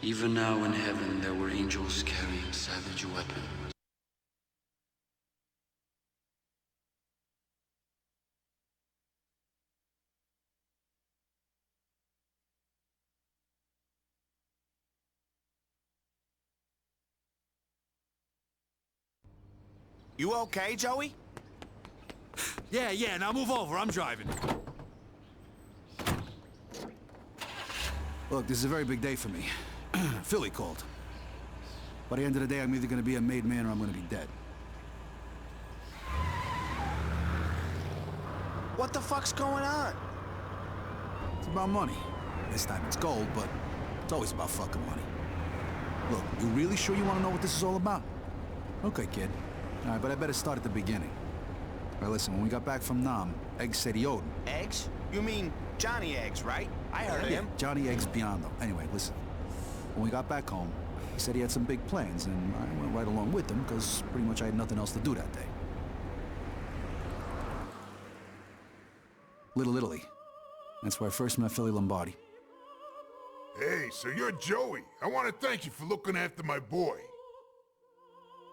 Even now in heaven there were angels carrying savage weapons. You okay, Joey? Yeah, now move over, I'm driving. Look, this is a very big day for me. Philly called. By the end of the day, I'm either gonna be a made man or I'm gonna be dead. What the fuck's going on? It's about money. This time it's gold, but it's always about fucking money. Look, you really sure you wanna know what this is all about? Okay, kid. All right, but I better start at the beginning. All right, listen, when we got back from Nam, Eggs said he owed him. Eggs? You mean Johnny Eggs, right? I heard of him. Johnny Eggs Biondo. Anyway, listen. When we got back home, he said he had some big plans, and I went right along with him, because pretty much I had nothing else to do that day. Little Italy. That's where I first met Philly Lombardi. Hey, so you're Joey. I want to thank you for looking after my boy.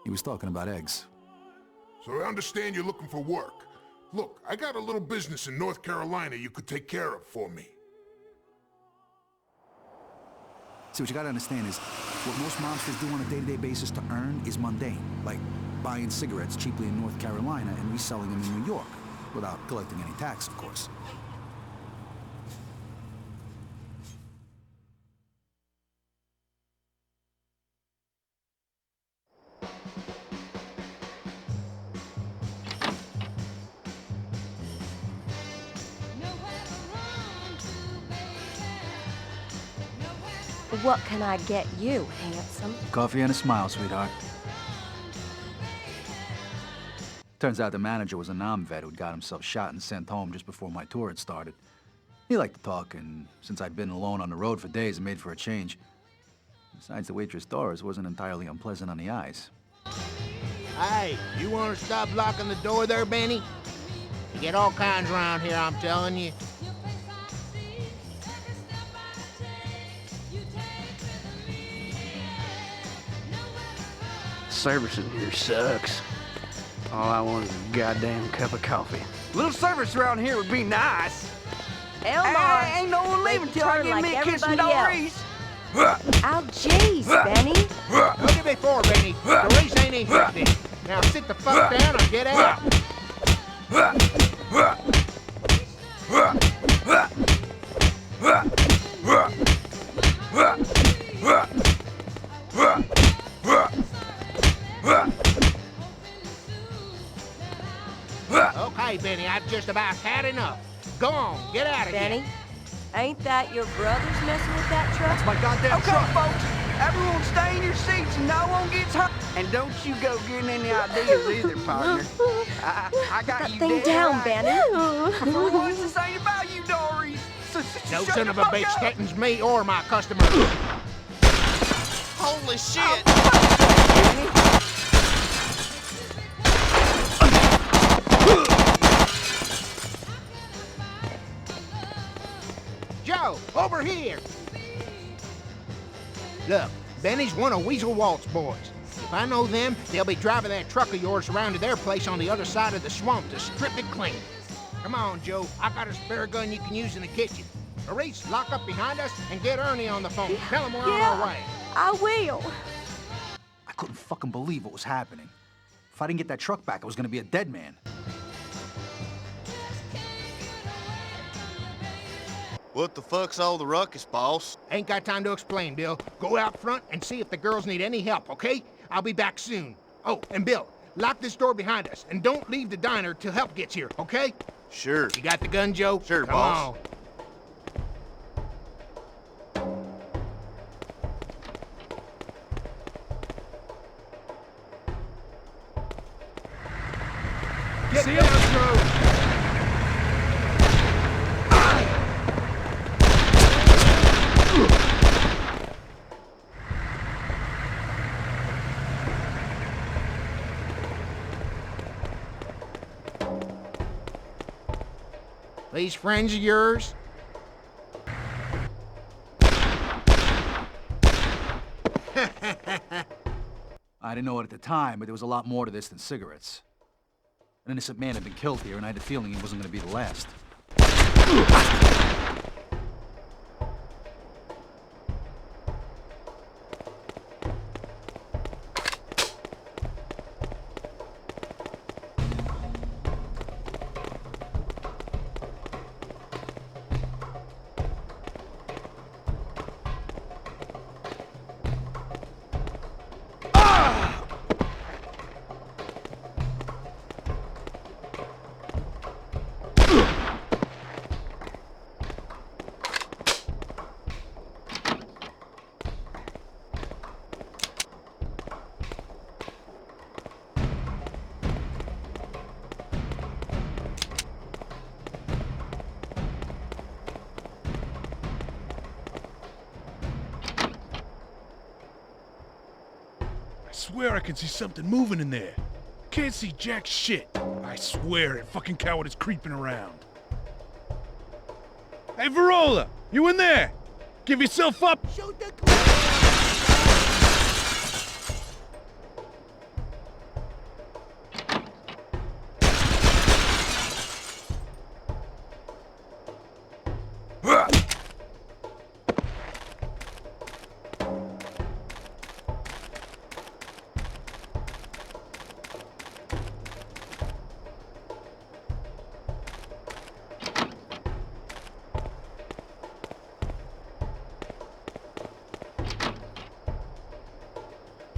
He was talking about eggs. So I understand you're looking for work. Look, I got a little business in North Carolina you could take care of for me. See, what you gotta understand is, what most mobsters do on a day-to-day basis to earn is mundane. Like buying cigarettes cheaply in North Carolina and reselling them in New York, without collecting any tax, of course. What can I get you, handsome? Coffee and a smile, sweetheart. Turns out the manager was a Nam vet who'd got himself shot and sent home just before my tour had started. He liked to talk, and since I'd been alone on the road for days, it made for a change. Besides, the waitress Doris wasn't entirely unpleasant on the eyes. Hey, you want to stop locking the door there, Benny? You get all kinds around here, I'm telling you. Service in here sucks. All I want is a goddamn cup of coffee. A little service around here would be nice. Elmar, Ain't no one leaving till I get me a kiss from Doris. Oh, jeez, Benny. Look at me for, Benny. Doris ain't interested. Now sit the fuck down and get out. Okay, Benny, I've just about had enough. Go on, get out of here. Benny, ain't that your brothers messing with that truck? That's my goddamn Okay, truck! folks, everyone stay in your seats and no one gets hurt. And don't you go getting any ideas either, partner. I got that you thing dead down, right. Benny. For once, this ain't about you, Doris. So No shut son the of a fuck bitch up. threatens me or my customers. Holy shit! Joe, over here. Look, Benny's one of Weasel Walt's boys. If I know them, they'll be driving that truck of yours around to their place on the other side of the swamp to strip it clean. Come on, Joe. I got a spare gun you can use in the kitchen. Maurice, lock up behind us and get Ernie on the phone. Tell him we're on our way. I will. I couldn't fucking believe what was happening. If I didn't get that truck back, I was gonna be a dead man. What the fuck's all the ruckus, boss? Ain't got time to explain, Bill. Go out front and see if the girls need any help, okay? I'll be back soon. Oh, and Bill, lock this door behind us and don't leave the diner till help gets here, okay? Sure. You got the gun, Joe? Sure, Come boss. on. Get down, Joe! These friends of yours? didn't know it at the time, but there was a lot more to this than cigarettes. An innocent man had been killed here, and I had a feeling he wasn't going to be the last. I swear I can see something moving in there. Can't see jack shit. I swear that fucking coward is creeping around. Hey, Verola! You in there? Give yourself up! Shoot the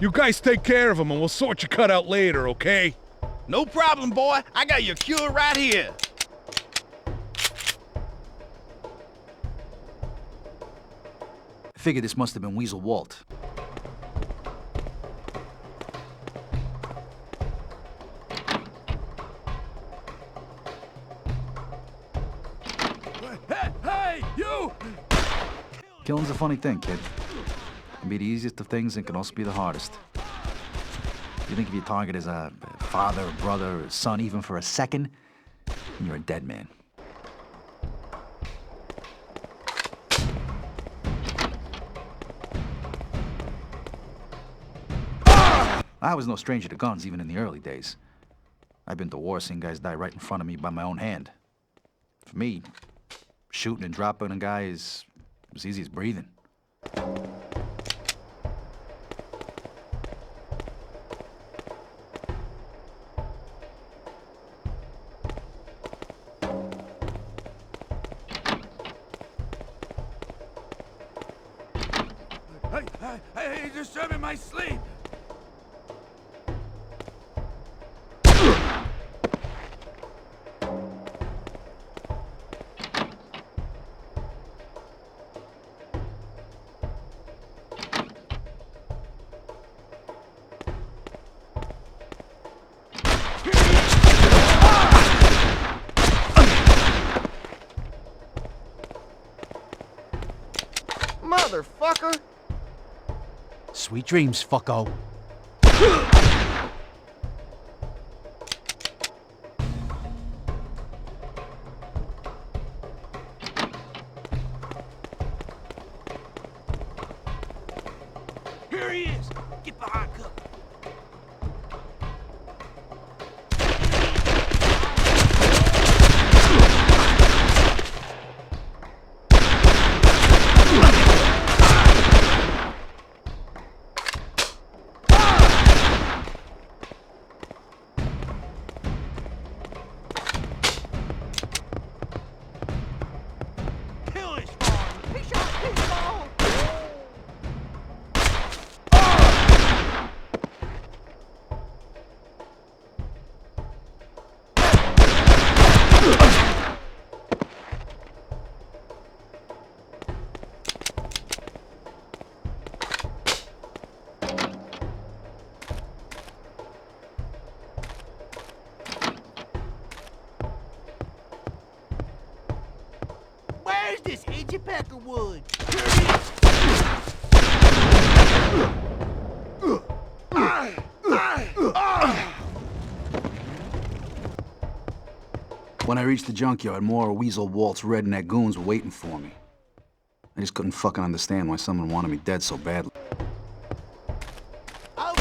You guys take care of him and we'll sort your cut out later, okay? No problem, boy. I got your cure right here. I figured this must have been Weasel Walt. Hey, you! Killing's a funny thing, kid. It can be the easiest of things and can also be the hardest. You think if your target is a father, a brother, a son, even for a second, you're a dead man. I was no stranger to guns, even in the early days. I've been to war seeing guys die right in front of me by my own hand. For me, shooting and dropping a guy is as easy as breathing. Hey, you're disturbing my sleep! Motherfucker! Sweet dreams, fucko. Here he is! Get behind cover! Where's this Edgy Peckerwood? When I reached the junkyard, more of Weasel Walt's redneck goons were waiting for me. I just couldn't fucking understand why someone wanted me dead so badly. Oh.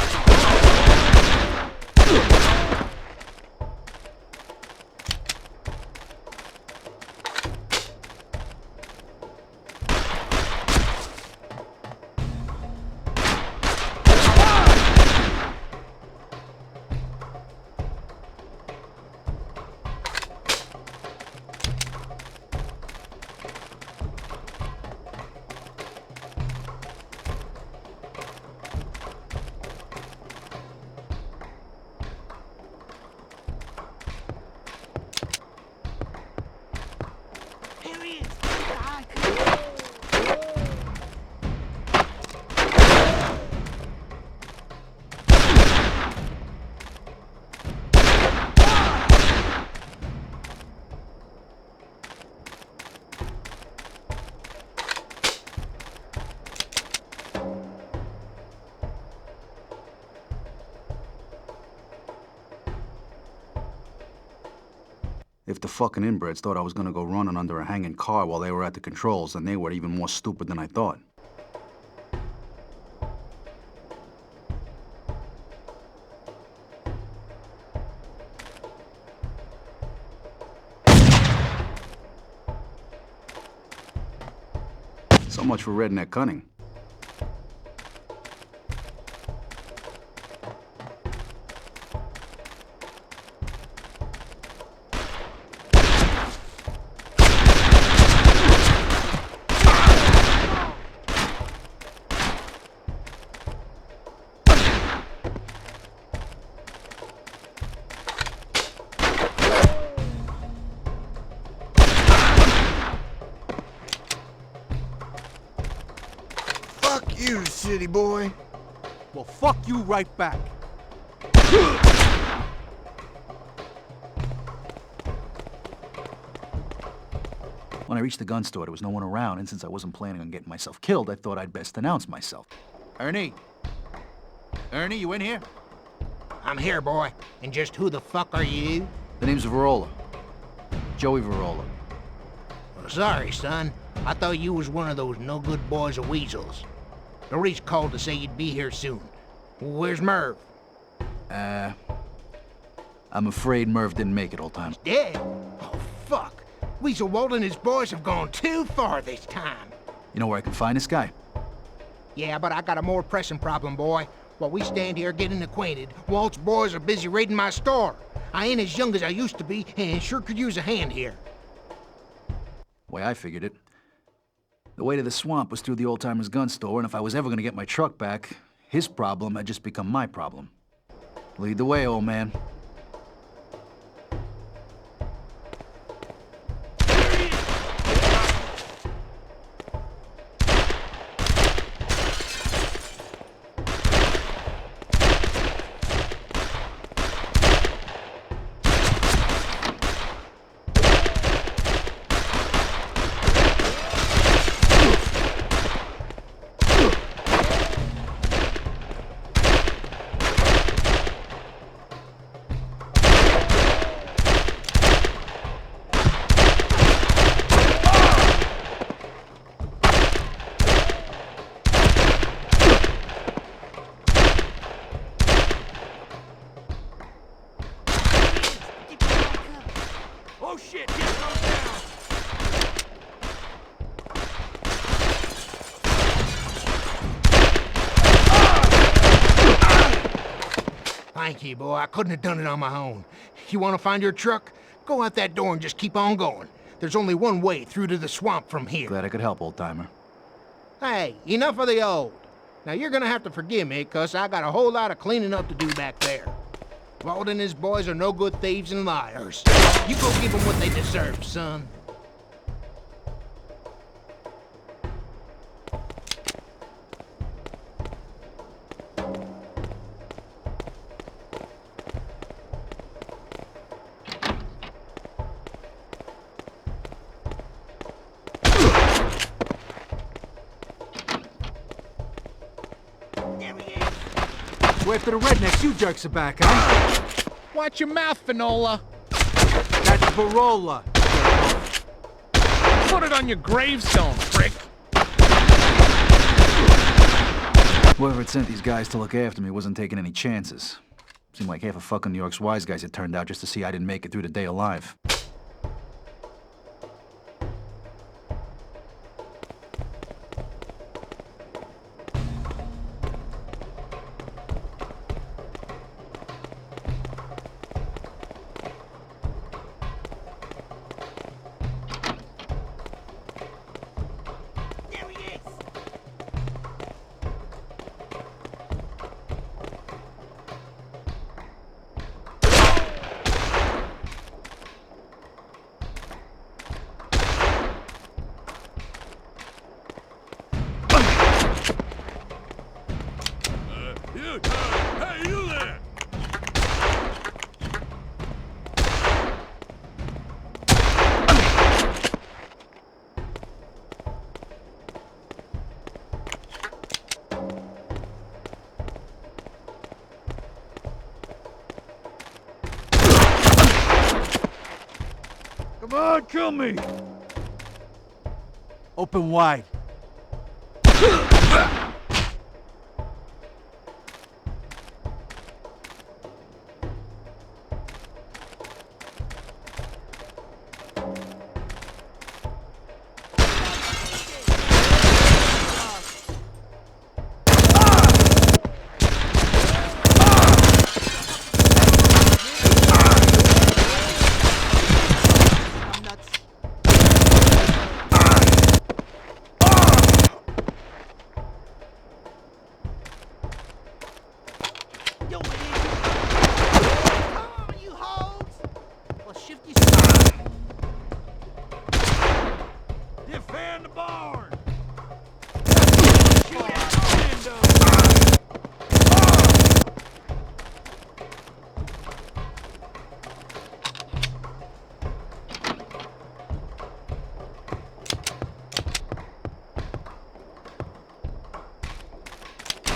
If the fucking inbreds thought I was gonna go running under a hanging car while they were at the controls, then they were even more stupid than I thought. So much for redneck cunning. Fuck you, city boy. Well, fuck you right back. When I reached the gun store, there was no one around, and since I wasn't planning on getting myself killed, I thought I'd best announce myself. Ernie? Ernie, you in here? I'm here, boy. And just who the fuck are you? The name's Verola. Joey Verola. Well, sorry, son. I thought you was one of those no-good boys of weasels. Maurice called to say you'd be here soon. Where's Merv? I'm afraid Merv didn't make it, old time. Dead? Oh, fuck. Weasel Walt and his boys have gone too far this time. You know where I can find this guy? Yeah, but I got a more pressing problem, boy. While we stand here getting acquainted, Walt's boys are busy raiding my store. I ain't as young as I used to be, and sure could use a hand here. The way I figured it, the way to the swamp was through the old-timer's gun store, and if I was ever gonna get my truck back, his problem had just become my problem. Lead the way, old man. Oh shit, get thrown down! Thank you, boy. I couldn't have done it on my own. You want to find your truck? Go out that door and just keep on going. There's only one way through to the swamp from here. Glad I could help, old-timer. Hey, enough of the old. Now you're gonna have to forgive me, 'cause I got a whole lot of cleaning up to do back there. Walt and his boys are no good thieves and liars. You go give them what they deserve, son. So after the rednecks, you jerks are back, huh? Watch your mouth, Finola. That's Verola. Put it on your gravestone, prick. Whoever had sent these guys to look after me wasn't taking any chances. Seemed like half of fucking New York's wise guys had turned out just to see I didn't make it through the day alive. Come on, kill me! Open wide. Defend the barn! Shoot out the window!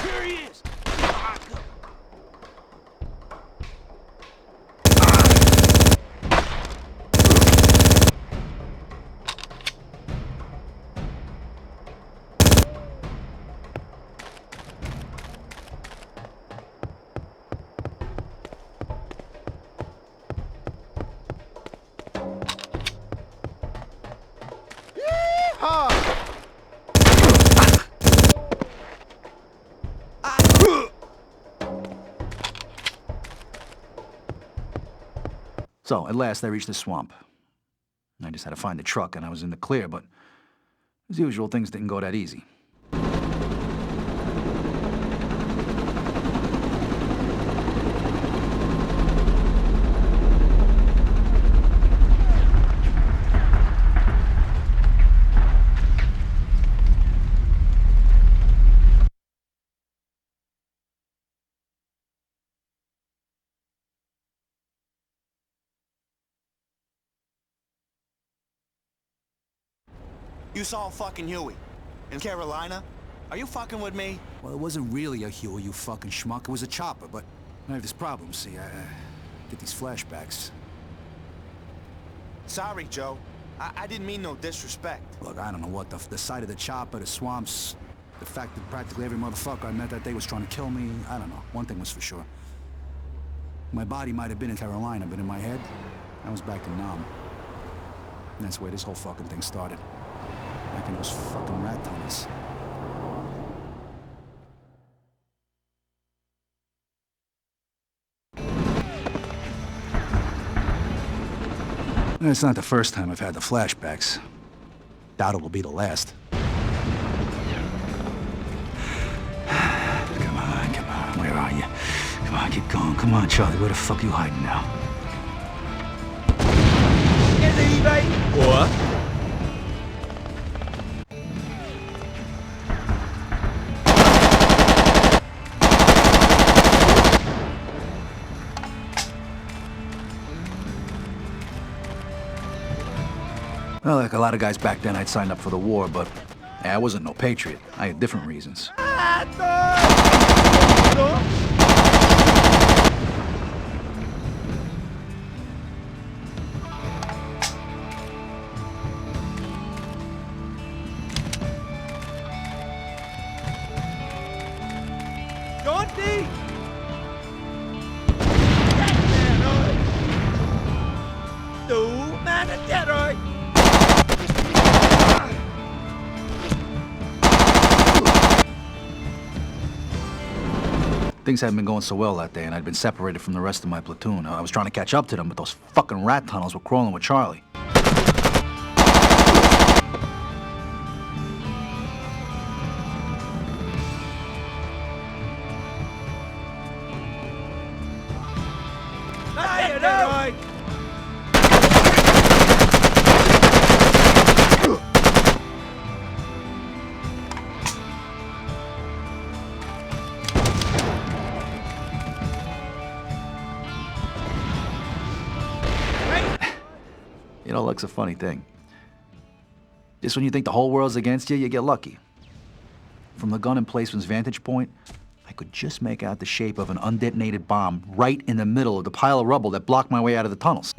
Here he is! So, at last I reached the swamp. I just had to find the truck and I was in the clear, but as usual, things didn't go that easy. You saw fucking Huey in Carolina? Are you fucking with me? Well, it wasn't really a Huey, you fucking schmuck. It was a chopper, but I have this problem, see, I get these flashbacks. Sorry, Joe. I didn't mean no disrespect. Look, I don't know what, the sight of the chopper, the swamps, the fact that practically every motherfucker I met that day was trying to kill me, I don't know. One thing was for sure. My body might have been in Carolina, but in my head, I was back in Nam. And that's where this whole fucking thing started. Back in those fucking rat tunnels. It's not the first time I've had the flashbacks. Doubt it will be the last. Come on, where are you? Come on, keep going. Come on, Charlie, where the fuck you hiding now? What? Well, like a lot of guys back then, I'd signed up for the war, but I wasn't no patriot. I had different reasons. Things hadn't been going so well that day, and I'd been separated from the rest of my platoon. I was trying to catch up to them, but those fucking rat tunnels were crawling with Charlie. You know, luck's a funny thing. Just when you think the whole world's against you, you get lucky. From the gun emplacement's vantage point, I could just make out the shape of an undetonated bomb right in the middle of the pile of rubble that blocked my way out of the tunnels.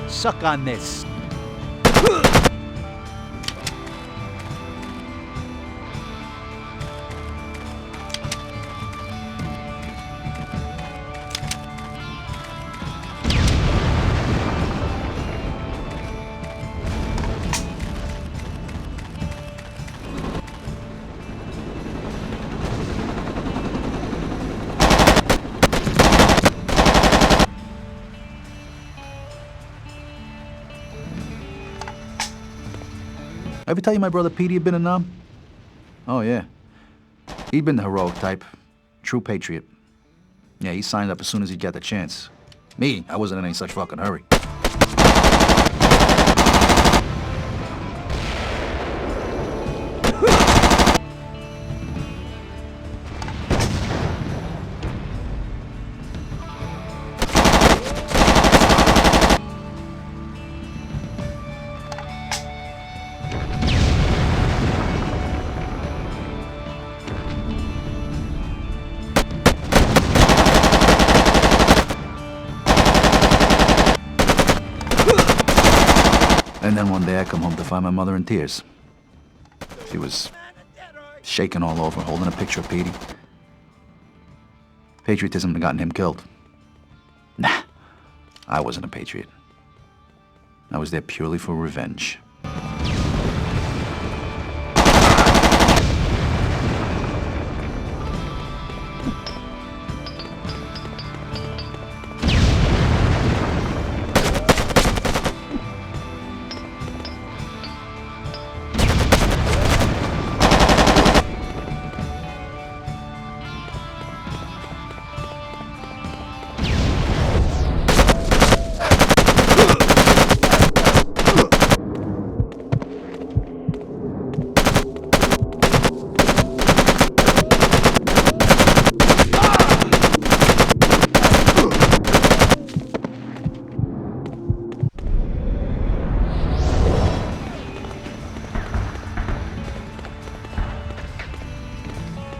Suck on this. Ever tell you my brother Petey had been a numb? Oh, yeah. He'd been the heroic type. True patriot. Yeah, he signed up as soon as he got the chance. Me, I wasn't in any such fucking hurry. And then one day I come home to find my mother in tears. She was shaking all over, holding a picture of Petey. Patriotism had gotten him killed. Nah, I wasn't a patriot. I was there purely for revenge.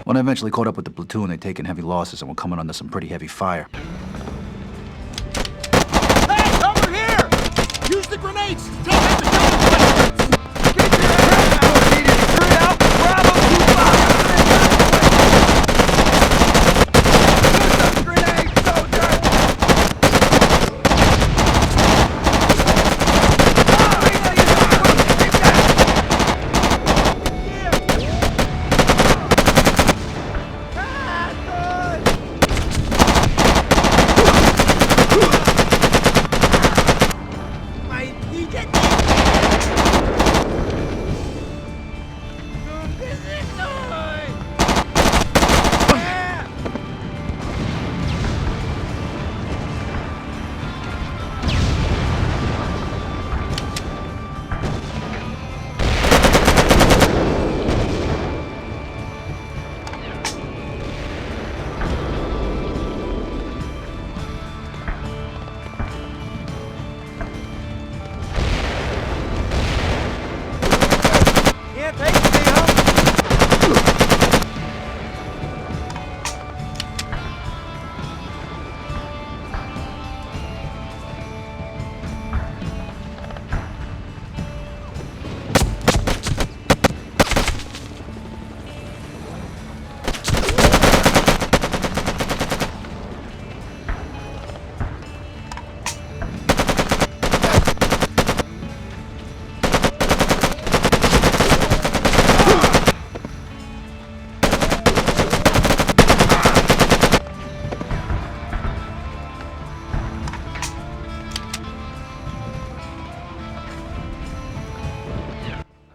When I eventually caught up with the platoon, they'd taken heavy losses and were coming under some pretty heavy fire. Hey, over here! Use the grenades to take out the gun. Get your head out, Petey! Straight out! Bravo 2-5! Use those grenades, soldier!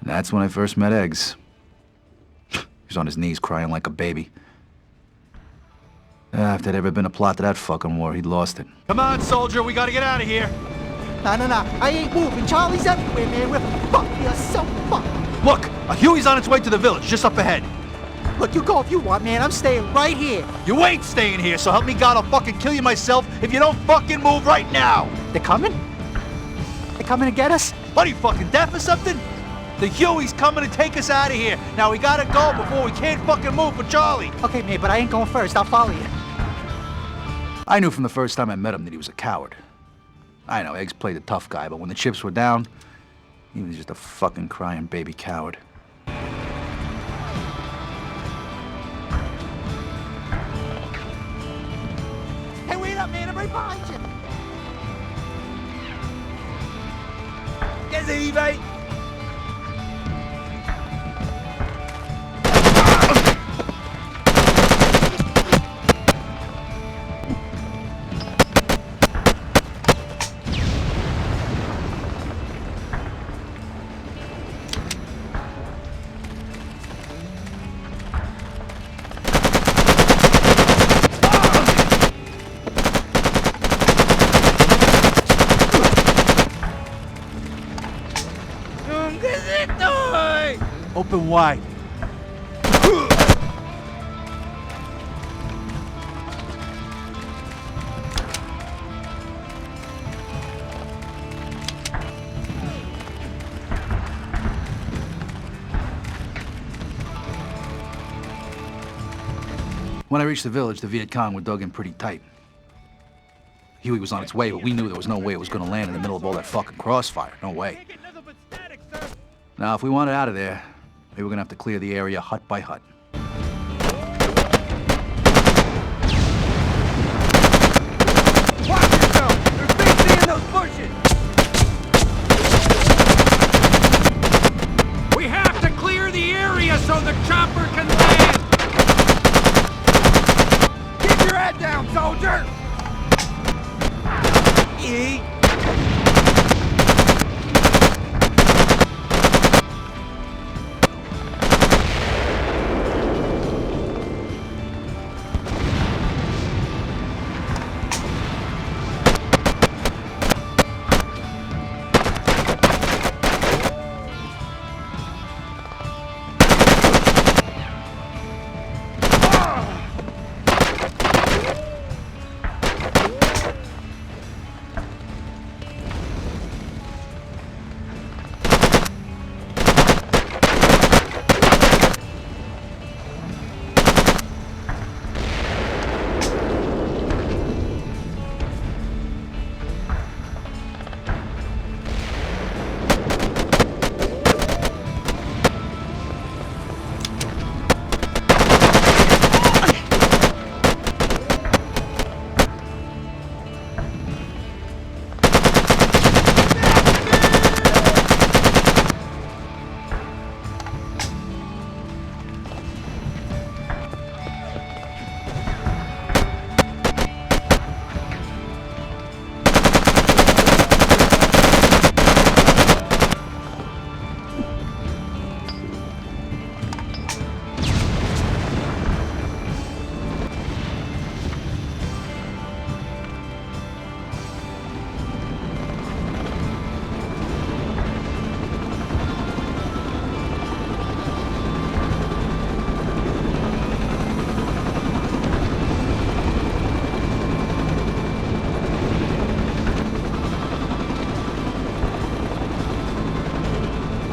That's when I first met Eggs. He was on his knees crying like a baby. If there'd ever been a plot to that fucking war, he'd lost it. Come on, soldier, we gotta get out of here. No, I ain't moving. Charlie's everywhere, man. We're fucked. We are so fucked. Look, a Huey's on its way to the village, just up ahead. Look, you go if you want, man. I'm staying right here. You ain't staying here, so help me God, I'll fucking kill you myself if you don't fucking move right now. They're coming? They're coming to get us? What, are you fucking deaf or something? The Huey's coming to take us out of here. Now we gotta go before we can't fucking move for Charlie. Okay, man, but I ain't going first. I'll follow you. I knew from the first time I met him that he was a coward. I know, Eggs played the tough guy, but when the chips were down, he was just a fucking crying baby coward. Hey, wait up, man. I'm right behind you. Get easy, mate. Open wide. When I reached the village, the Viet Cong were dug in pretty tight. Huey was on its way, but we knew there was no way it was going to land in the middle of all that fucking crossfire. No way. Now, if we wanted out of there, we were going to have to clear the area hut by hut. Watch yourself! There's big in those bushes! We have to clear the area so the chopper can land! Keep your head down, soldier! Eat!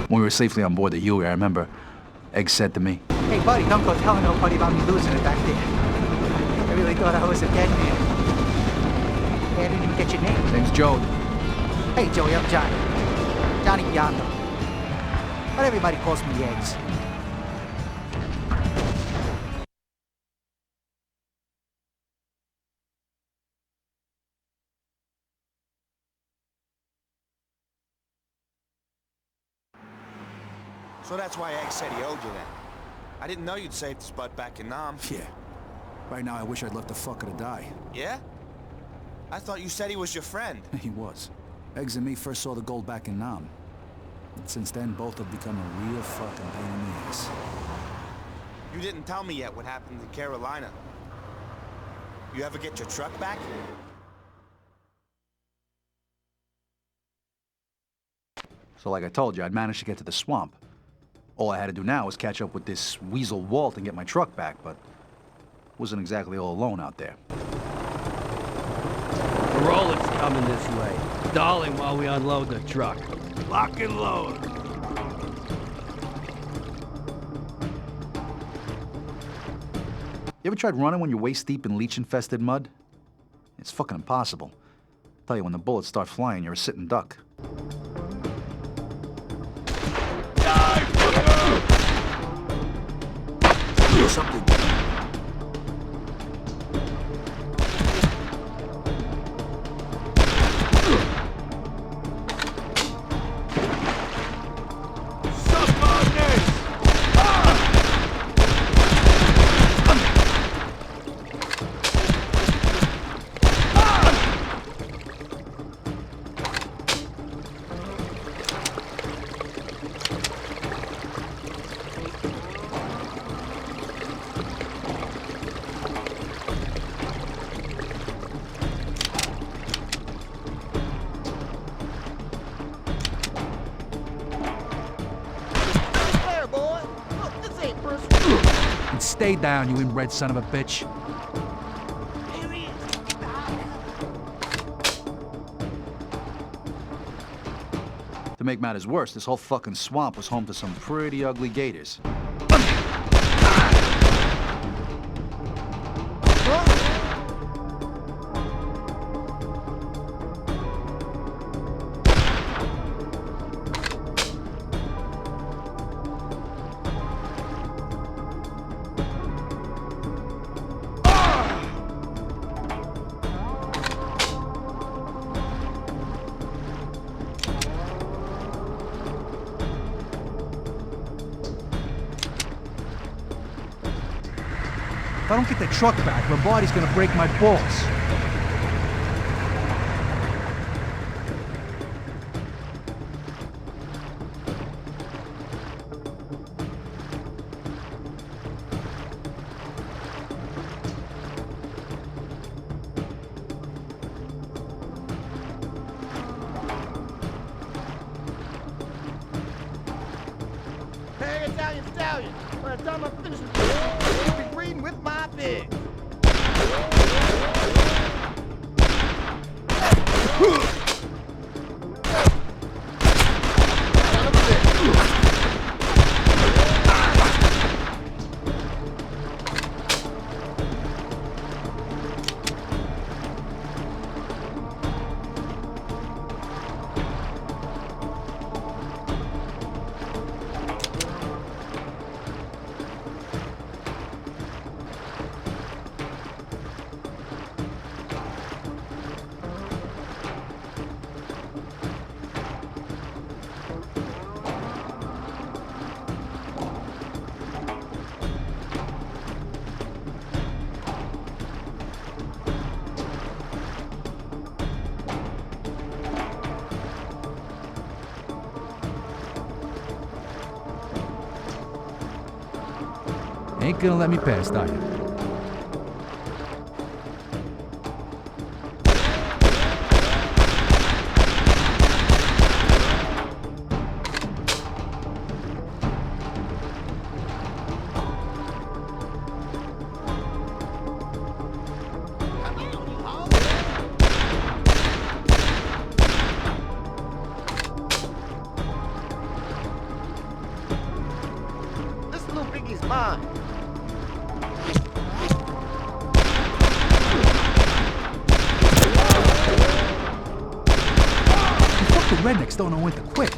When we were safely on board the Huey, I remember Egg said to me, Hey, buddy, don't go telling nobody about me losing it back there. I really thought I was a dead man. Hey, I didn't even get your name. "His name's Joe." Hey, Joey, I'm Johnny. Johnny Biondo. But everybody calls me Eggs. So that's why Egg said he owed you that. I didn't know you'd saved his butt back in Nam. Yeah. Right now, I wish I'd left the fucker to die. Yeah? I thought you said he was your friend. He was. Eggs and me first saw the gold back in Nam. And since then, both have become a real fucking pain in the ass. You didn't tell me yet what happened in Carolina. You ever get your truck back? So like I told you, I'd managed to get to the swamp. All I had to do now was catch up with this weasel Walt and get my truck back, but wasn't exactly all alone out there. Verola's coming this way. Stalling while we unload the truck. Lock and load. You ever tried running when you're waist deep in leech-infested mud? It's fucking impossible. Tell you, when the bullets start flying, you're a sitting duck. Something. And stay down, you inbred son of a bitch. To make matters worse, this whole fucking swamp was home to some pretty ugly gators. If I don't get the truck back, Lombardi's gonna break my balls. Hey, Italian stallion! By the time I finish with you, you'll be breeding with my pigs. Ain't gonna let me past, are you? This little piggie's mine. The rednecks don't know when to quit.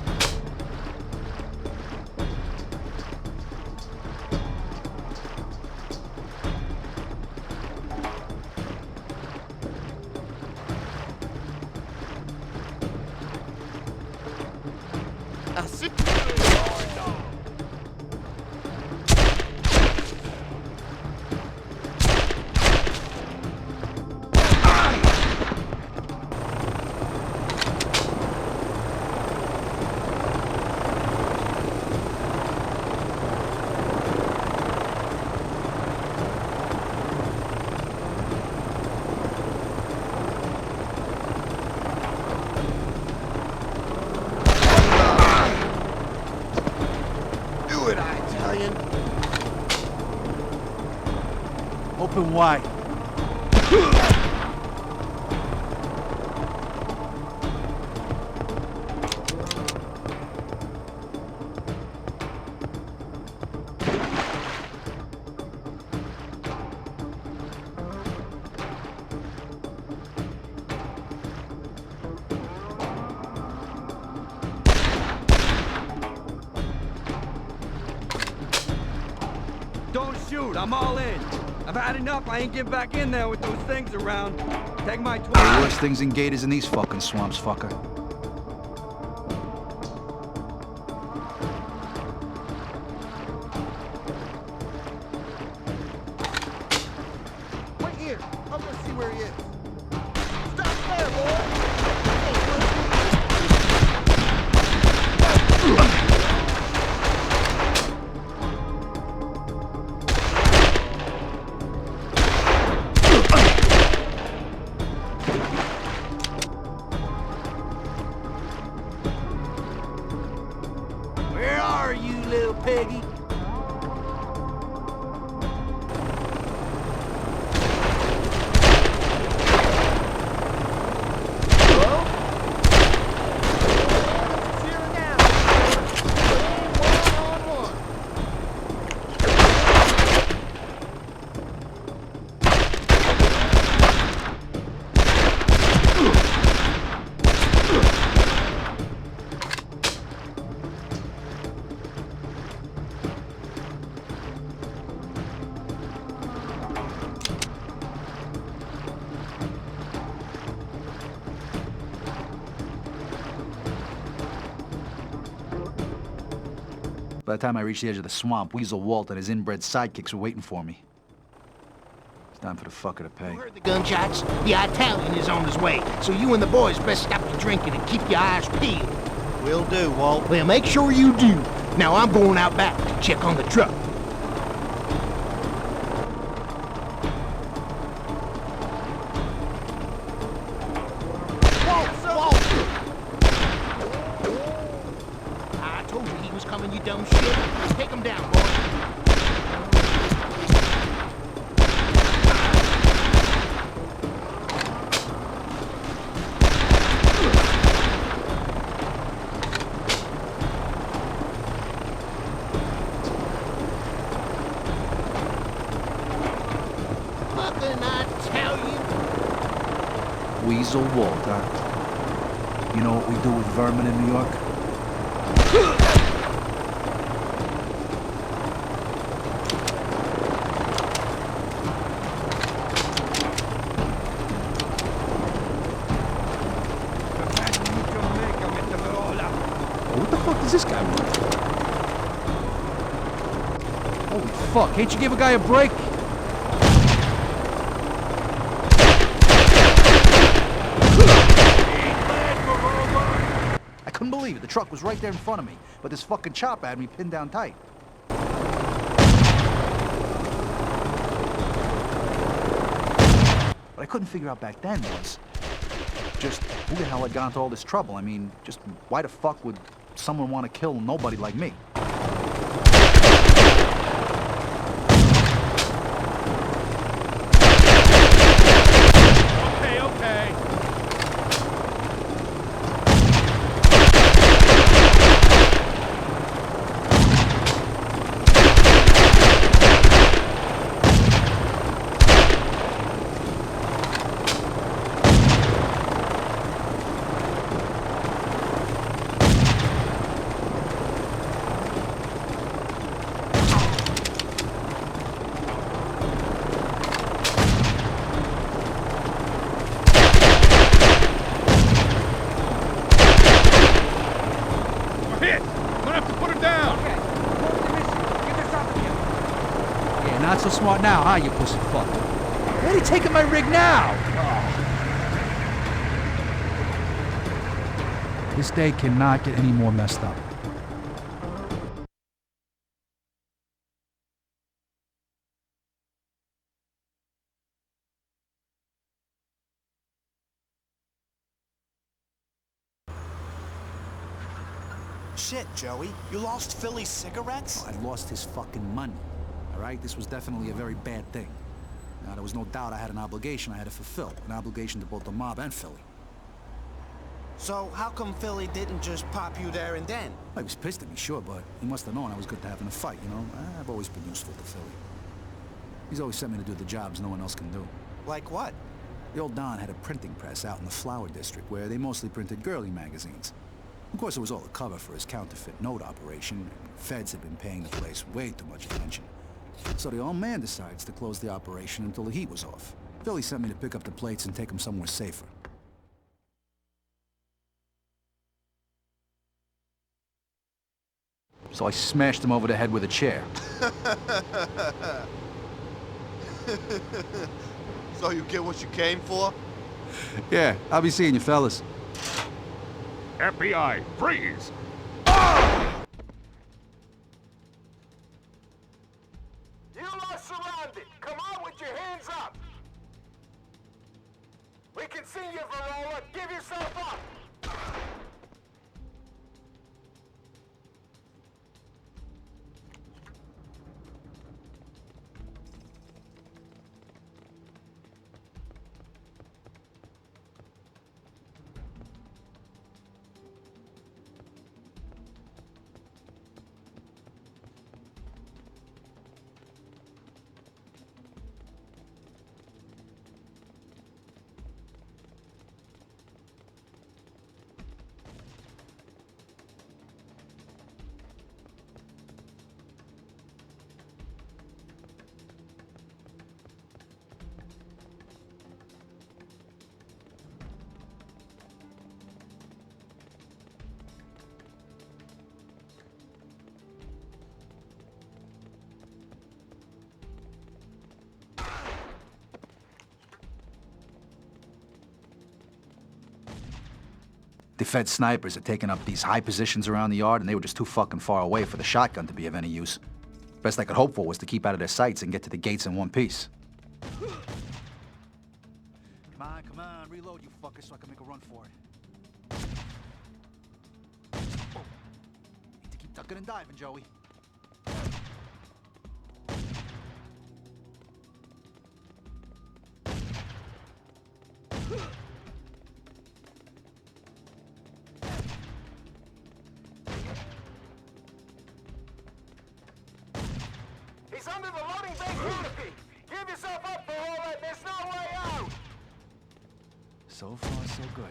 Open wide. Don't shoot, I'm all in. I've had enough, I ain't getting back in there with those things around. Take my 20. There are worse things than gators in these fucking swamps, fucker. Wait here. I'm gonna see where he is. Stop there, boy! Where are you, little piggy? By the time I reached the edge of the swamp, Weasel Walt and his inbred sidekicks were waiting for me. It's time for the fucker to pay. You heard the gunshots? The Italian is on his way, so you and the boys best stop your drinking and keep your eyes peeled. Will do, Walt. Well, make sure you do. Now I'm going out back to check on the truck. Walt! I told you he was coming, you dumb shit. Take him down, boy. Fucking Italian. Weasel Walt, huh? You know what we do with vermin in New York? What the fuck does this guy want? Holy fuck, can't you give a guy a break? I couldn't believe it. The truck was right there in front of me, but this fucking chopper had me pinned down tight. What I couldn't figure out back then was just who the hell had gone to all this trouble. I mean, just why the fuck would someone want to kill nobody like me? Okay. Not so smart now, huh, you pussy fuck? Where are you taking my rig now? Oh. This day cannot get any more messed up. Shit, Joey. You lost Philly's cigarettes? Oh, I lost his fucking money. All right? This was definitely a very bad thing. Now, there was no doubt I had an obligation I had to fulfill. An obligation to both the mob and Philly. So how come Philly didn't just pop you there and then? Well, he was pissed at me, sure, but he must have known I was good to have in a fight, you know? I've always been useful to Philly. He's always sent me to do the jobs no one else can do. Like what? The old Don had a printing press out in the Flower District where they mostly printed girly magazines. Of course, it was all a cover for his counterfeit note operation. Feds had been paying the place way too much attention. So the old man decides to close the operation until the heat was off. Philly sent me to pick up the plates and take them somewhere safer. So I smashed him over the head with a chair. So you get what you came for? Yeah, I'll be seeing you fellas. FBI, freeze! You are surrounded. Come on with your hands up. We can see you, Verola. Give yourself up. The Fed snipers had taken up these high positions around the yard, and they were just too fucking far away for the shotgun to be of any use. Best I could hope for was to keep out of their sights and get to the gates in one piece. Come on, reload, you fucker, so I can make a run for it. Need to keep ducking and diving, Joey. He's under the loading bay canopy. Give yourself up, Verola. There's no way out. So far, so good.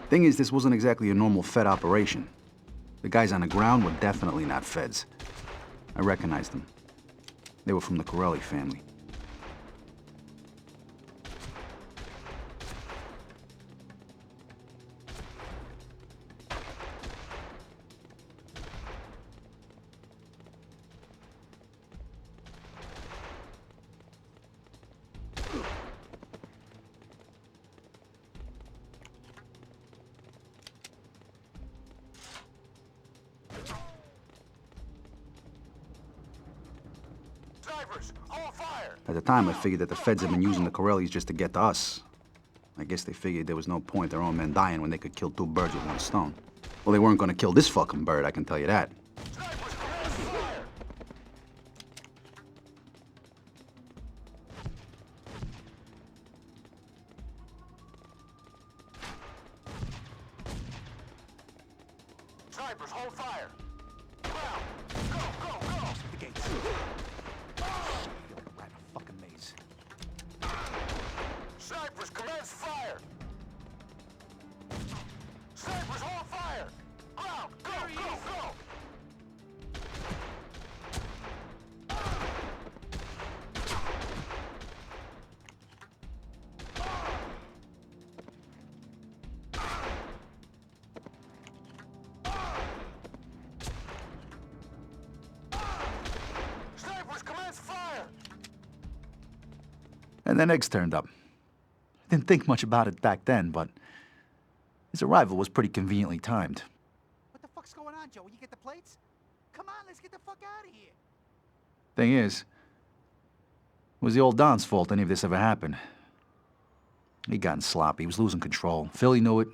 Thing is, this wasn't exactly a normal Fed operation. The guys on the ground were definitely not Feds. I recognized them. They were from the Corelli family. At the time, I figured that the Feds had been using the Corellis just to get to us. I guess they figured there was no point their own men dying when they could kill two birds with one stone. Well, they weren't gonna kill this fucking bird, I can tell you that. Snipers, hold fire. Ground. Go, go, go. The gates. And then Eggs turned up. I didn't think much about it back then, but his arrival was pretty conveniently timed. What the fuck's going on, Joe? Will you get the plates? Come on, let's get the fuck out of here. Thing is, it was the old Don's fault any of this ever happened. He'd gotten sloppy. He was losing control. Philly knew it,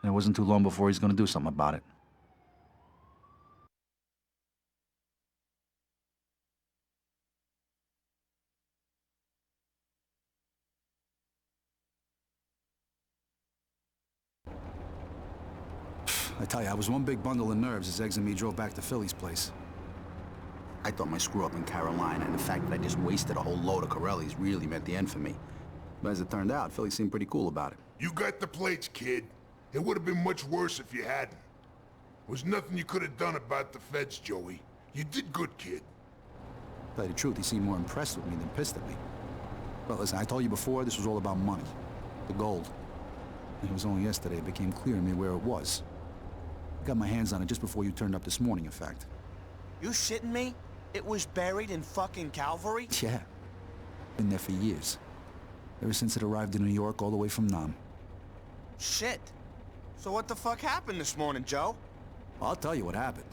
and it wasn't too long before he was going to do something about it. I tell you, I was one big bundle of nerves as Eggs and me drove back to Philly's place. I thought my screw-up in Carolina and the fact that I just wasted a whole load of Corellis really meant the end for me. But as it turned out, Philly seemed pretty cool about it. You got the plates, kid. It would have been much worse if you hadn't. There was nothing you could have done about the feds, Joey. You did good, kid. To tell you the truth, he seemed more impressed with me than pissed at me. But listen, I told you before, this was all about money. The gold. And it was only yesterday it became clear to me where it was. I got my hands on it just before you turned up this morning, in fact. You shitting me? It was buried in fucking Calvary? Yeah. Been there for years. Ever since it arrived in New York all the way from Nam. Shit. So what the fuck happened this morning, Joe? I'll tell you what happened.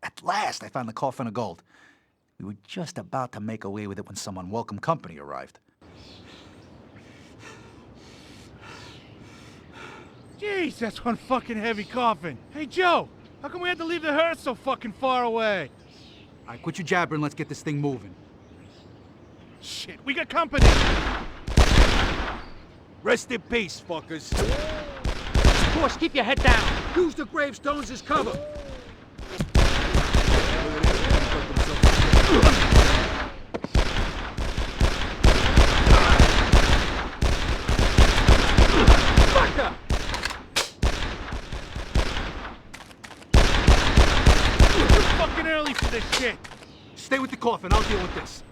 At last, I found the coffin of gold. We were just about to make away with it when some unwelcome company arrived. Jeez, that's one fucking heavy coffin. Hey, Joe, how come we had to leave the hearse so fucking far away? All right, quit your jabbering, let's get this thing moving. Shit, we got company! Rest in peace, fuckers. Of course, keep your head down. Use the gravestones as cover. Fucking early for this shit! Stay with the coffin, I'll deal with this.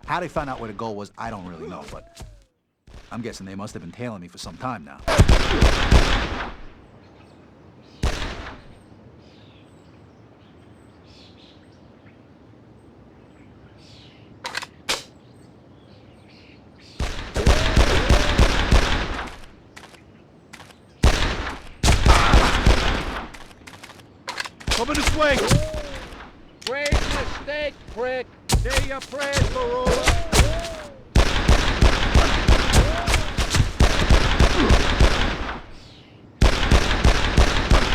How they found out where the goal was, I don't really know, but I'm guessing they must have been tailing me for some time now. Coming this way! Great mistake, prick. Say your prayers, Verola.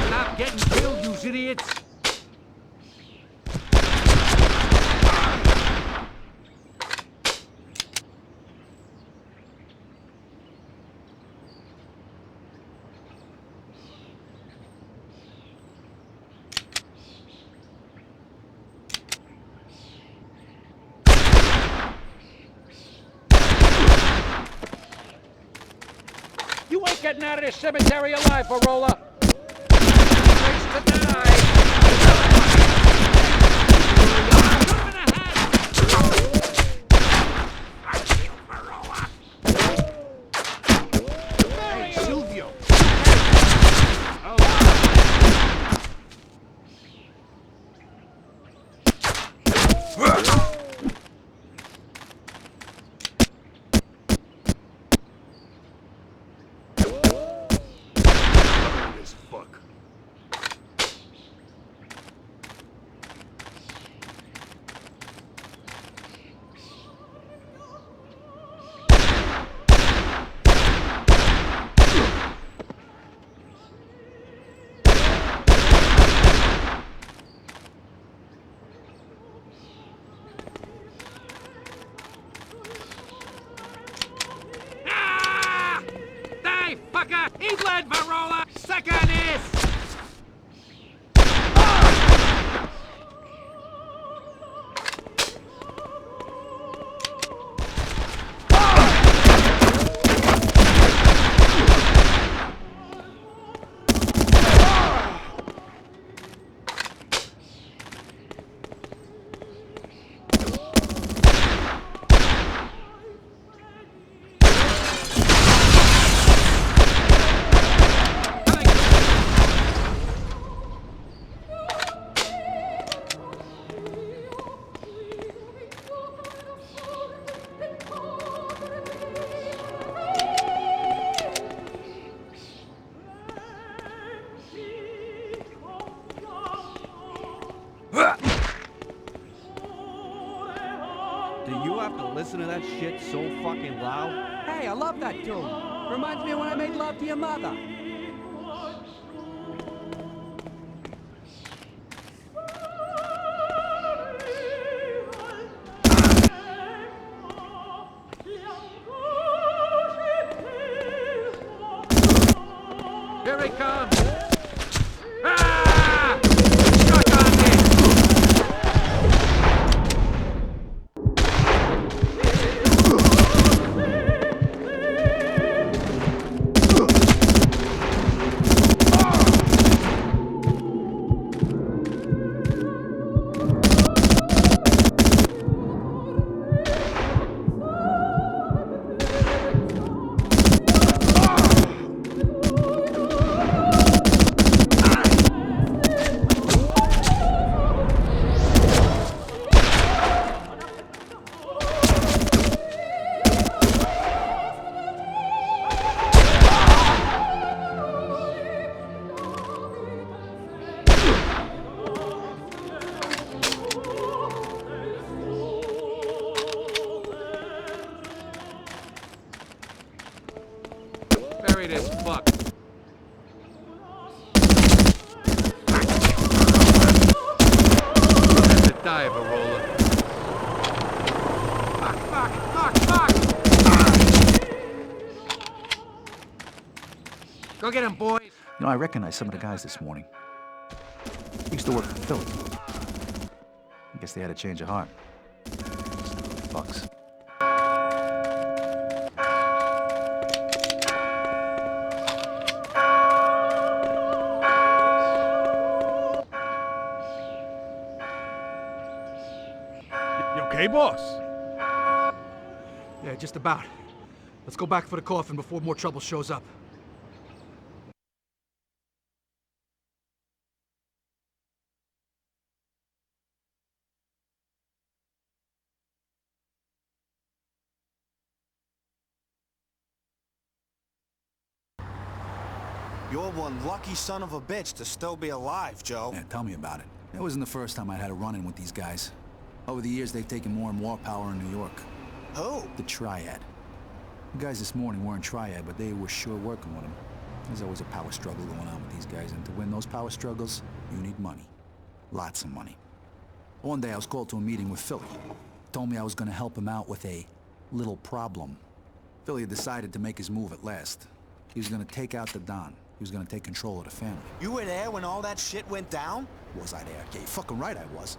Stop getting killed, you idiots. You ain't getting out of this cemetery alive, Verola. Place to die. Hey, Silvio! Fucker! England, Verola! Second is! Do you have to listen to that shit so fucking loud? Hey, I love that tune. Reminds me of when I made love to your mother. Here he comes! Ah! Stuck on me! Bury this fuck. Have to die, Verola. Fuck! Go get him, boys! You know, I recognize some of the guys this morning. They used to work for Philly. I guess they had a change of heart. Fucks. You okay, boss? Yeah, just about. Let's go back for the coffin before more trouble shows up. You're one lucky son of a bitch to still be alive, Joe. Yeah, tell me about it. It wasn't the first time I had a run-in with these guys. Over the years, they've taken more and more power in New York. Who? The Triad. The guys this morning weren't Triad, but they were sure working with them. There's always a power struggle going on with these guys, and to win those power struggles, you need money. Lots of money. One day I was called to a meeting with Philly. Told me I was gonna help him out with a little problem. Philly had decided to make his move at last. He was gonna take out the Don. He was gonna take control of the family. You were there when all that shit went down? Was I there? Yeah, you're fucking right I was.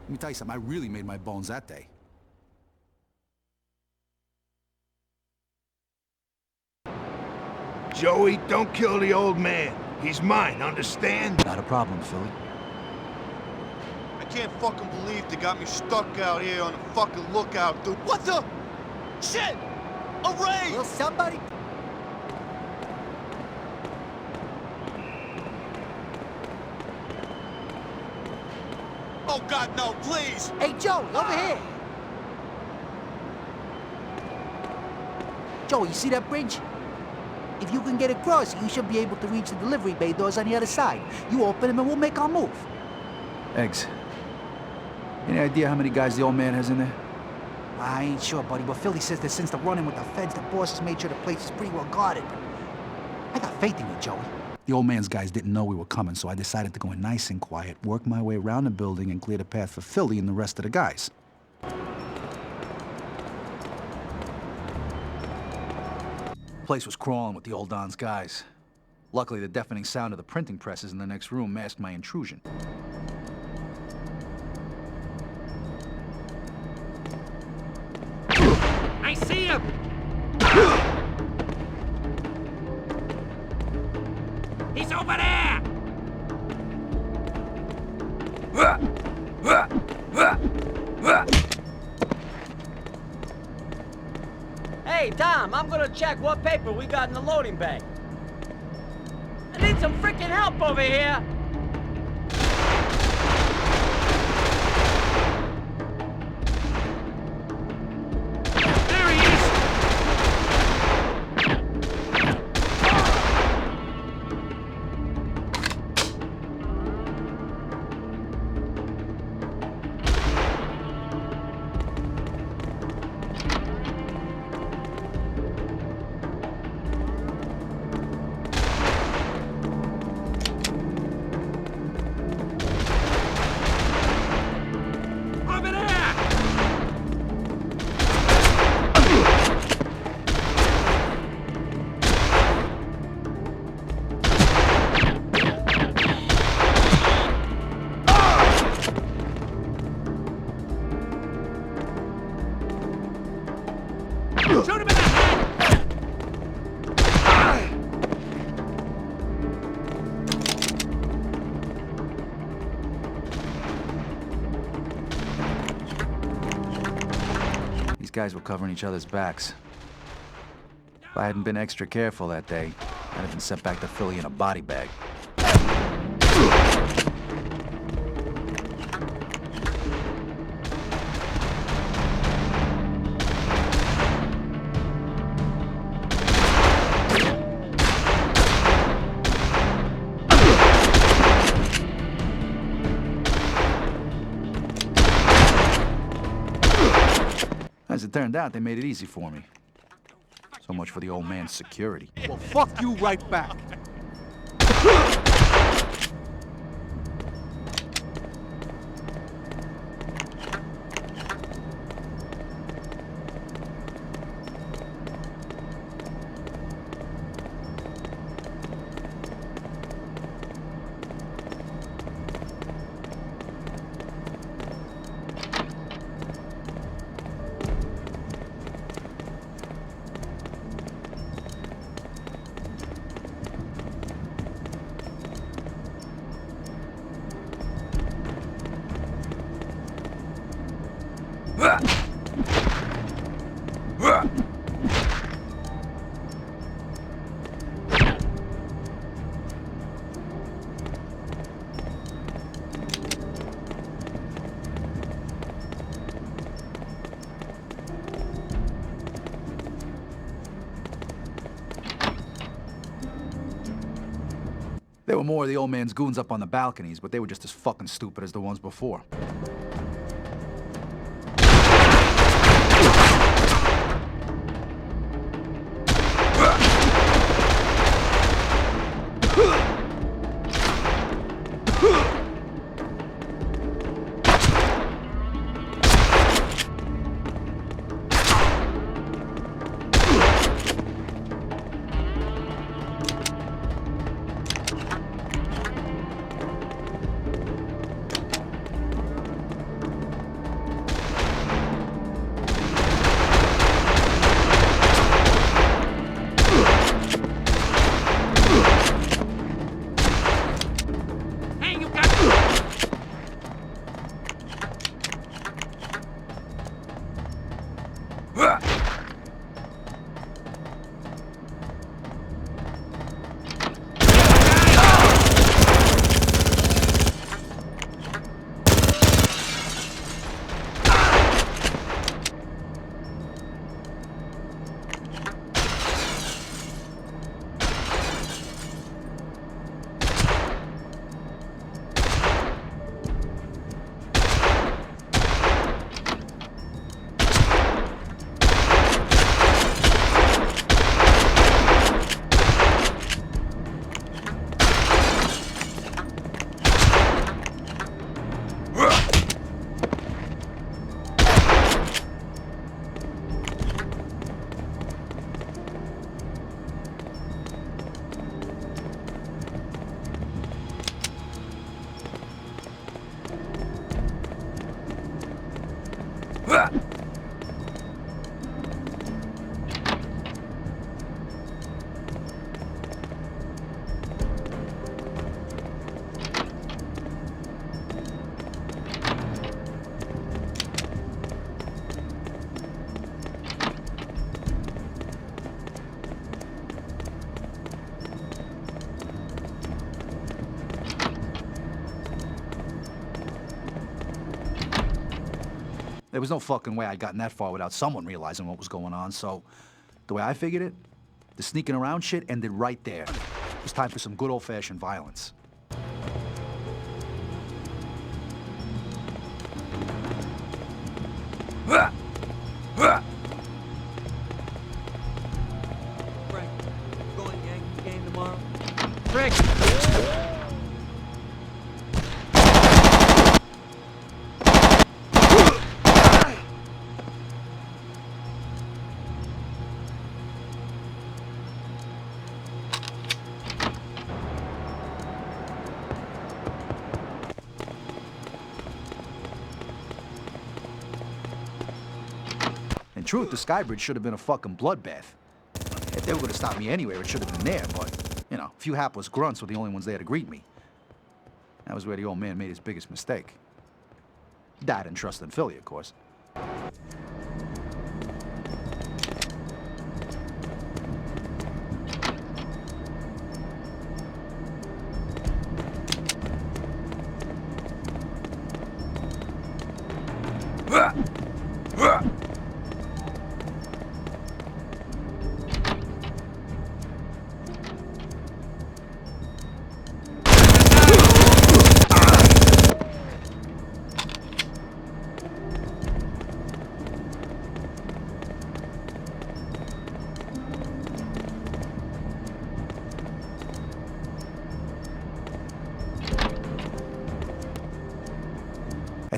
Let me tell you something, I really made my bones that day. Joey, don't kill the old man. He's mine, understand? Not a problem, Philly. I can't fucking believe they got me stuck out here on the fucking lookout, dude. What the? Shit! Awry! Will somebody... Oh God, no, please! Hey, Joey, over here! Joey, you see that bridge? If you can get across, you should be able to reach the delivery bay doors on the other side. You open them and we'll make our move. Eggs. Any idea how many guys the old man has in there? I ain't sure, buddy, but Philly says that since the run-in with the feds, the boss has made sure the place is pretty well guarded. I got faith in you, Joey. The old man's guys didn't know we were coming, so I decided to go in nice and quiet, work my way around the building, and clear the path for Philly and the rest of the guys. The place was crawling with the old Don's guys. Luckily, the deafening sound of the printing presses in the next room masked my intrusion. I see him! He's over there! Hey, Tom, I'm gonna check what paper we got in the loading bay. I need some freaking help over here! There he is! guys were covering each other's backs. If I hadn't been extra careful that day, I'd have been sent back to Philly in a body bag. As it turned out, they made it easy for me. So much for the old man's security. Well, fuck you right back. There were more of the old man's goons up on the balconies, but they were just as fucking stupid as the ones before. There was no fucking way I'd gotten that far without someone realizing what was going on, so the way I figured it, the sneaking around shit ended right there. It was time for some good old-fashioned violence. Frank, going to Yankees game tomorrow? Frank! In truth, the Sky Bridge should have been a fucking bloodbath. If they were gonna stop me anywhere, it should have been there, but, you know, a few hapless grunts were the only ones there to greet me. That was where the old man made his biggest mistake. Died and trust in Philly, of course.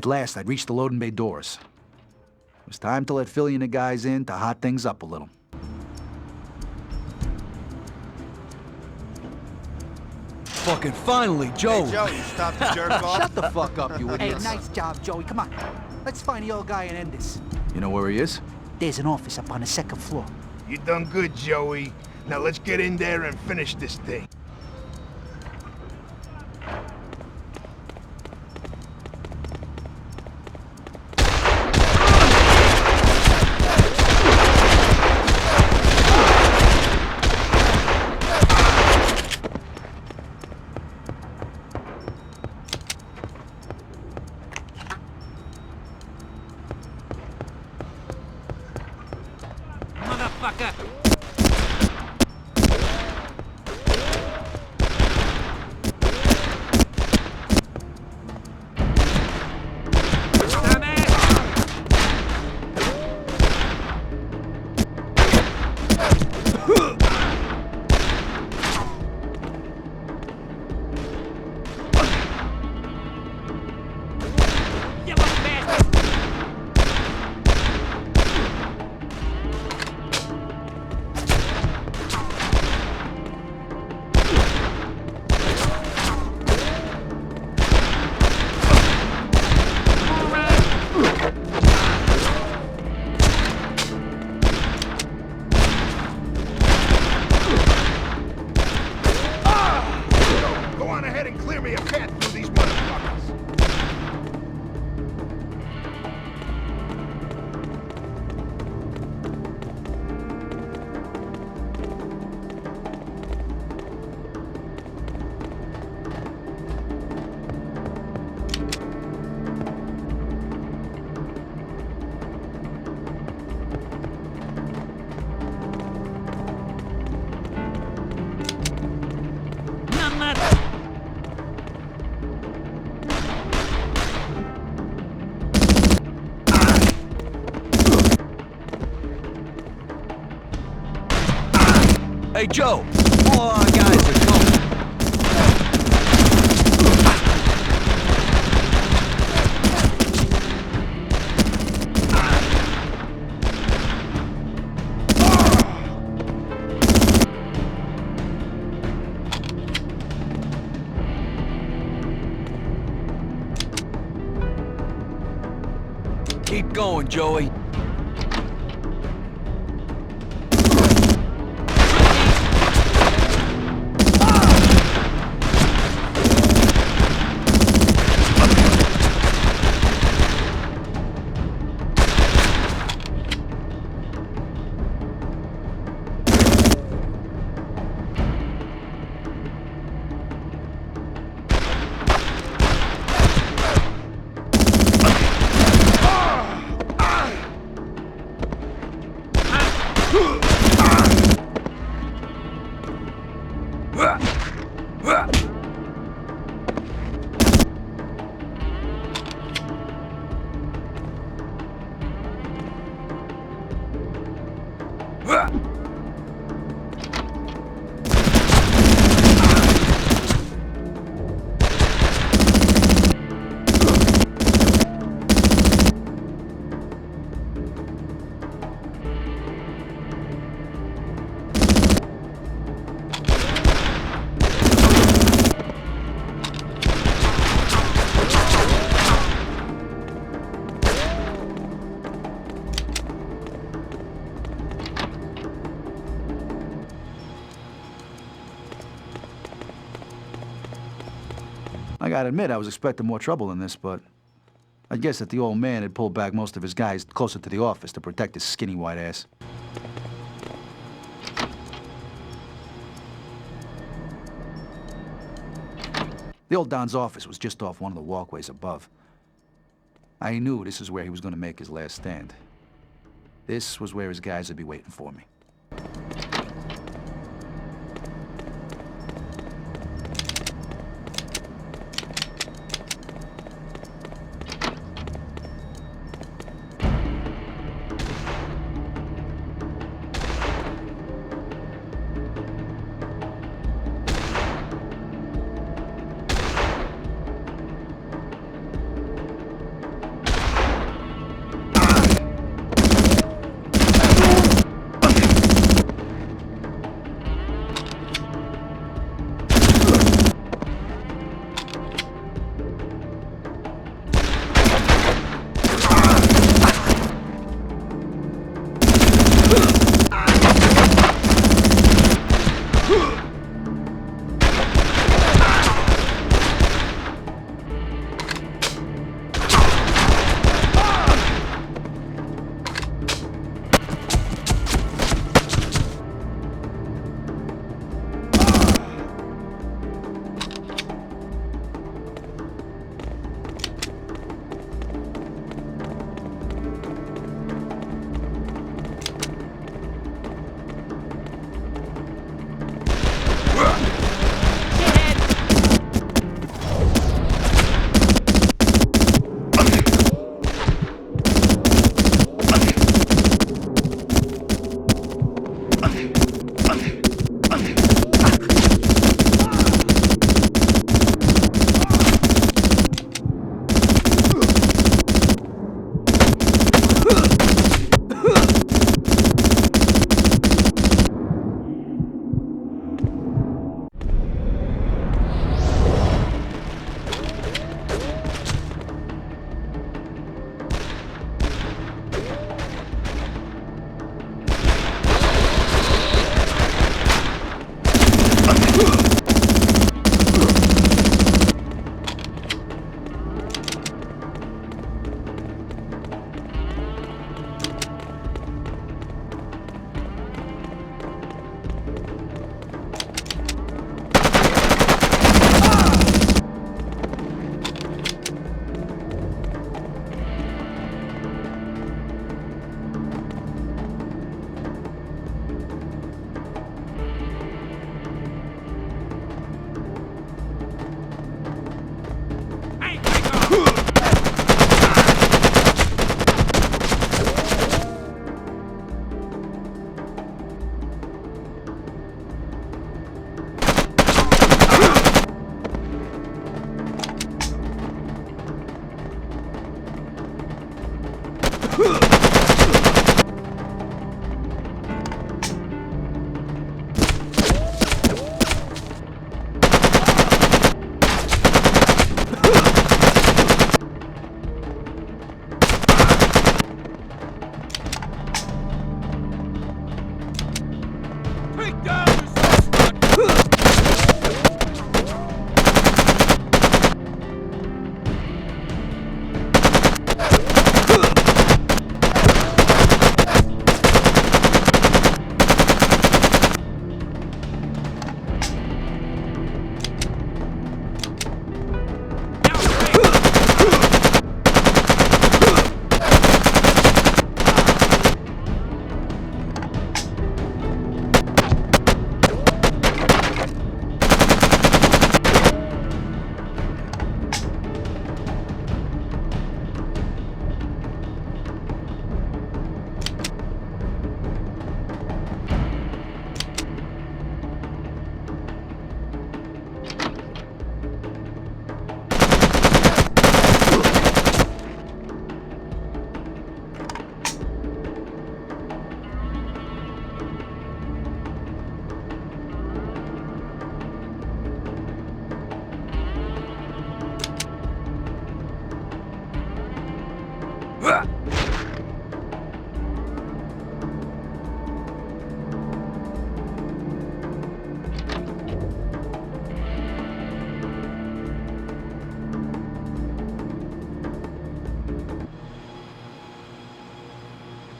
At last, I'd reached the loading bay doors. It was time to let Philly and the guys in to hot things up a little. Fucking finally, Joe! Hey, Joe, you stopped to jerk off? Shut the fuck up, you Hey, idiot. nice job, Joey. Come on. Let's find the old guy and end this. You know where he is? There's an office up on the second floor. You done good, Joey. Now let's get in there and finish this thing. Hey, Joe! All our guys are coming. Keep going, Joey. I gotta admit, I was expecting more trouble than this, but I guess that the old man had pulled back most of his guys closer to the office to protect his skinny white ass. The old Don's office was just off one of the walkways above. I knew this is where he was going to make his last stand. This was where his guys would be waiting for me.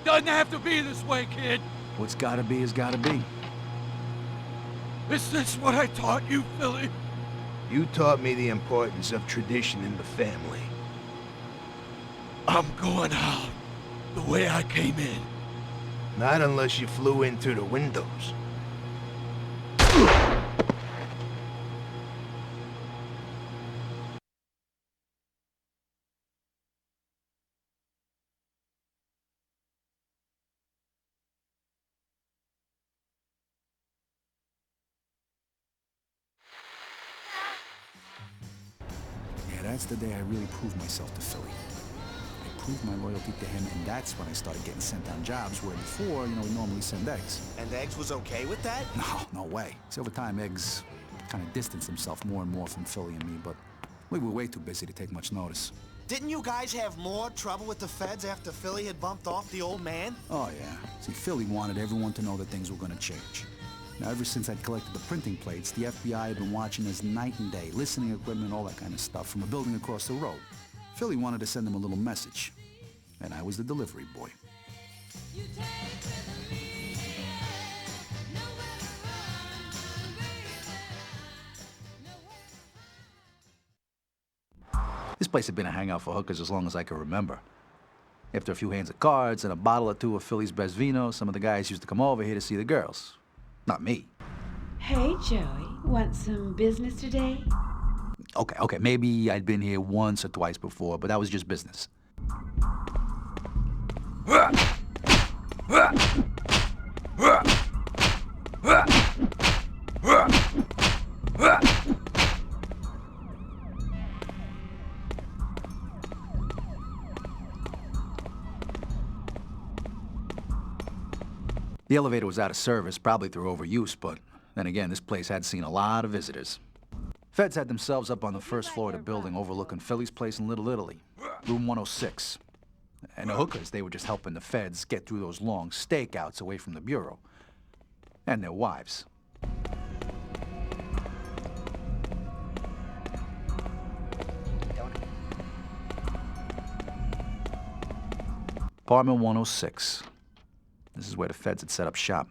Doesn't have to be this way, kid. What's gotta be is gotta be. Is this what I taught you, Philly? You taught me the importance of tradition in the family. I'm going out the way I came in. Not unless you flew in through the windows. Yeah, that's the day I really proved myself to Philly. I proved my loyalty to him, and that's when I started getting sent on jobs where before, we normally send Eggs. And Eggs was okay with that? No way. See, over time, Eggs kind of distanced himself more and more from Philly and me, but we were way too busy to take much notice. Didn't you guys have more trouble with the feds after Philly had bumped off the old man? Oh, yeah. See, Philly wanted everyone to know that things were gonna change. Now, ever since I'd collected the printing plates, the FBI had been watching us night and day, listening equipment, all that kind of stuff, from a building across the road. Philly wanted to send them a little message, and I was the delivery boy. This place had been a hangout for hookers as long as I can remember. After a few hands of cards and a bottle or two of Philly's best vino, some of the guys used to come over here to see the girls. Not me. Hey, Joey. Want some business today? Okay, maybe I'd been here once or twice before, but that was just business. The elevator was out of service, probably through overuse, but then again, this place had seen a lot of visitors. Feds had themselves up on the first floor of the building overlooking Philly's place in Little Italy, room 106. And the hookers, they were just helping the feds get through those long stakeouts away from the bureau. And their wives. Apartment 106. This is where the feds had set up shop.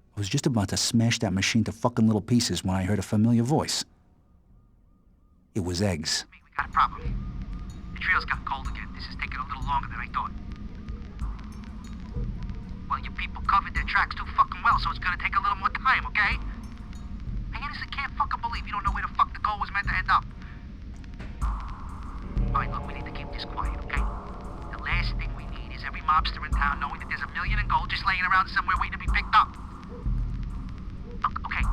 I was just about to smash that machine to fucking little pieces when I heard a familiar voice. It was Eggs. We got a problem. The trail's gotten cold again. This is taking a little longer than I thought. Well, you people covered their tracks too fucking well, so it's gonna take a little more time, okay? I honestly can't fucking believe you don't know where the fuck the goal was meant to end up. Alright, look, we need to keep this quiet, okay? The last thing we need is every mobster in town knowing that there's $1 million in gold just laying around somewhere waiting to be picked up.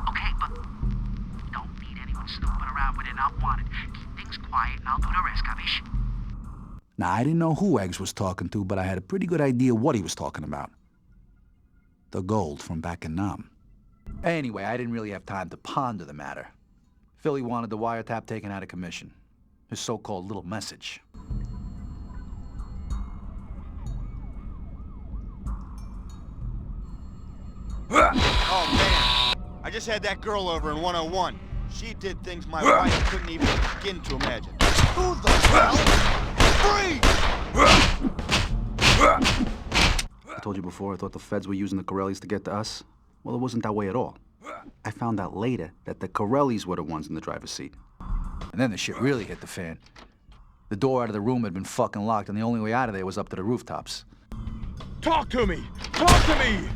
Okay, but we don't need anyone snooping around where they're not wanted. Keep things quiet and I'll do the rest, capiche? Now, I didn't know who Eggs was talking to, but I had a pretty good idea what he was talking about. The gold from back in Nam. Anyway, I didn't really have time to ponder the matter. Philly wanted the wiretap taken out of commission. His so-called little message. Oh, man. I just had that girl over in 101. She did things my wife couldn't even begin to imagine. Who the hell? Free! I told you before I thought the feds were using the Corellis to get to us. Well, it wasn't that way at all. I found out later that the Corellis were the ones in the driver's seat. And then the shit really hit the fan. The door out of the room had been fucking locked, and the only way out of there was up to the rooftops. Talk to me! Talk to me!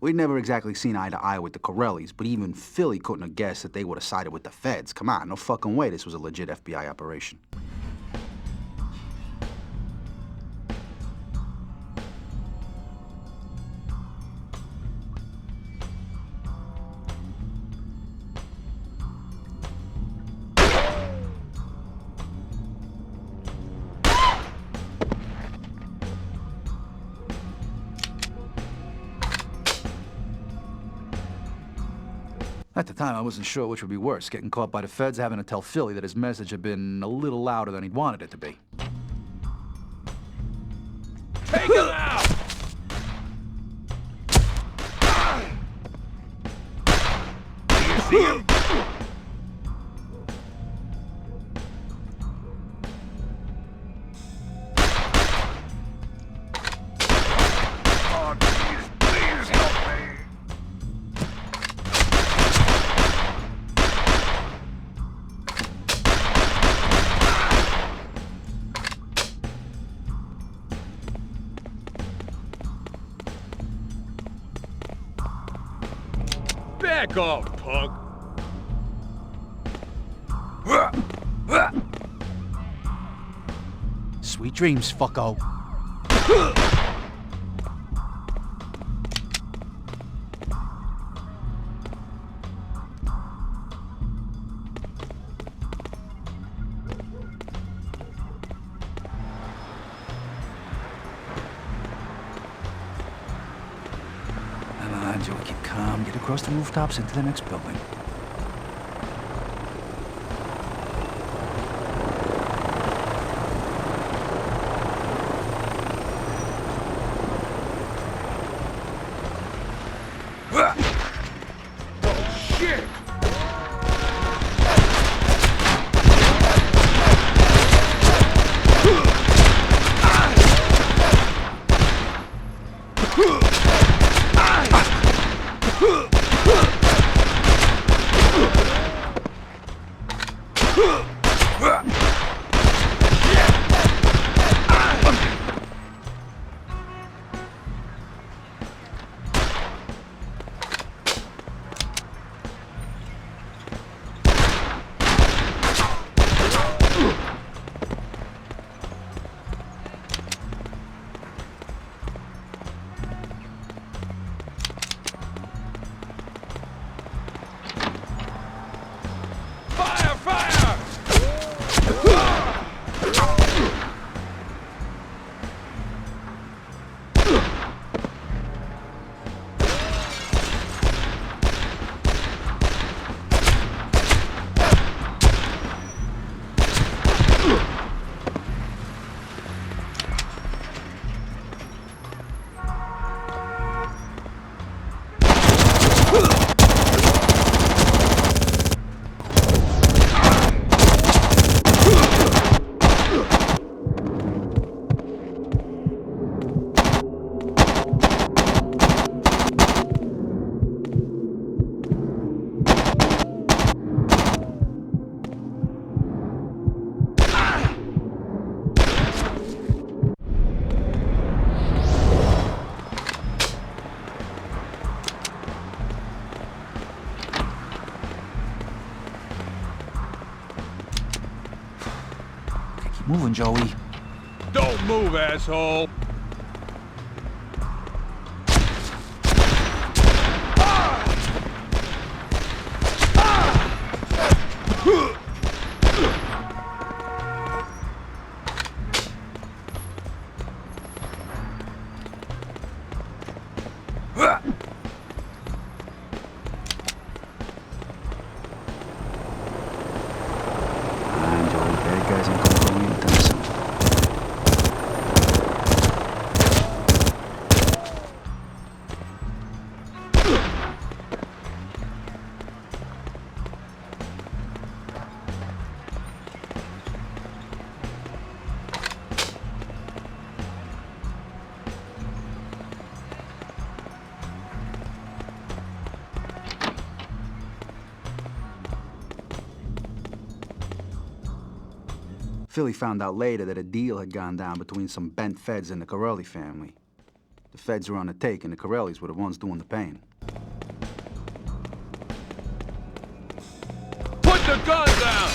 We'd never exactly seen eye to eye with the Corellis, but even Philly couldn't have guessed that they would have sided with the feds. Come on, no fucking way this was a legit FBI operation. At the time, I wasn't sure which would be worse, getting caught by the feds, having to tell Philly that his message had been a little louder than he'd wanted it to be. Take him out! Do you see him? Back off, punk. Sweet dreams, fucko. Come on, Joey, keep calm. Get across the rooftops into the next building. Moving, Joey. Don't move, asshole. Philly found out later that a deal had gone down between some bent feds and the Corelli family. The feds were on the take, and the Corellis were the ones doing the paying. Put the gun down!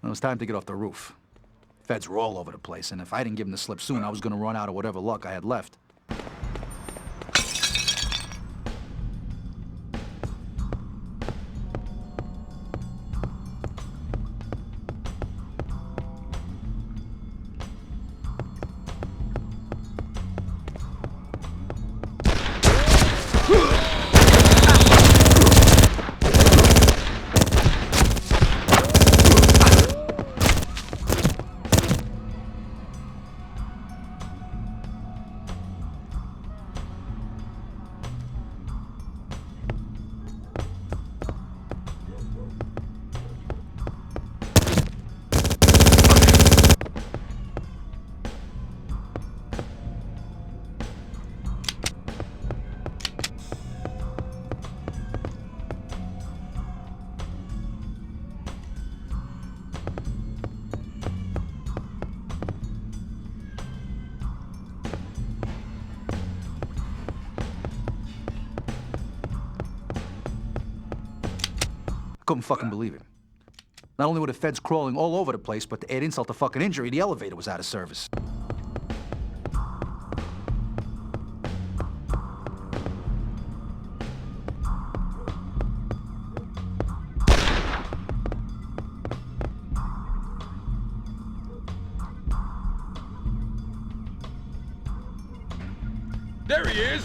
It was time to get off the roof. Feds were all over the place, and if I didn't give them the slip soon, I was gonna run out of whatever luck I had left. couldn't fucking believe it. Not only were the feds crawling all over the place, but to add insult to fucking injury, the elevator was out of service. There he is!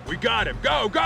We got him! Go, go!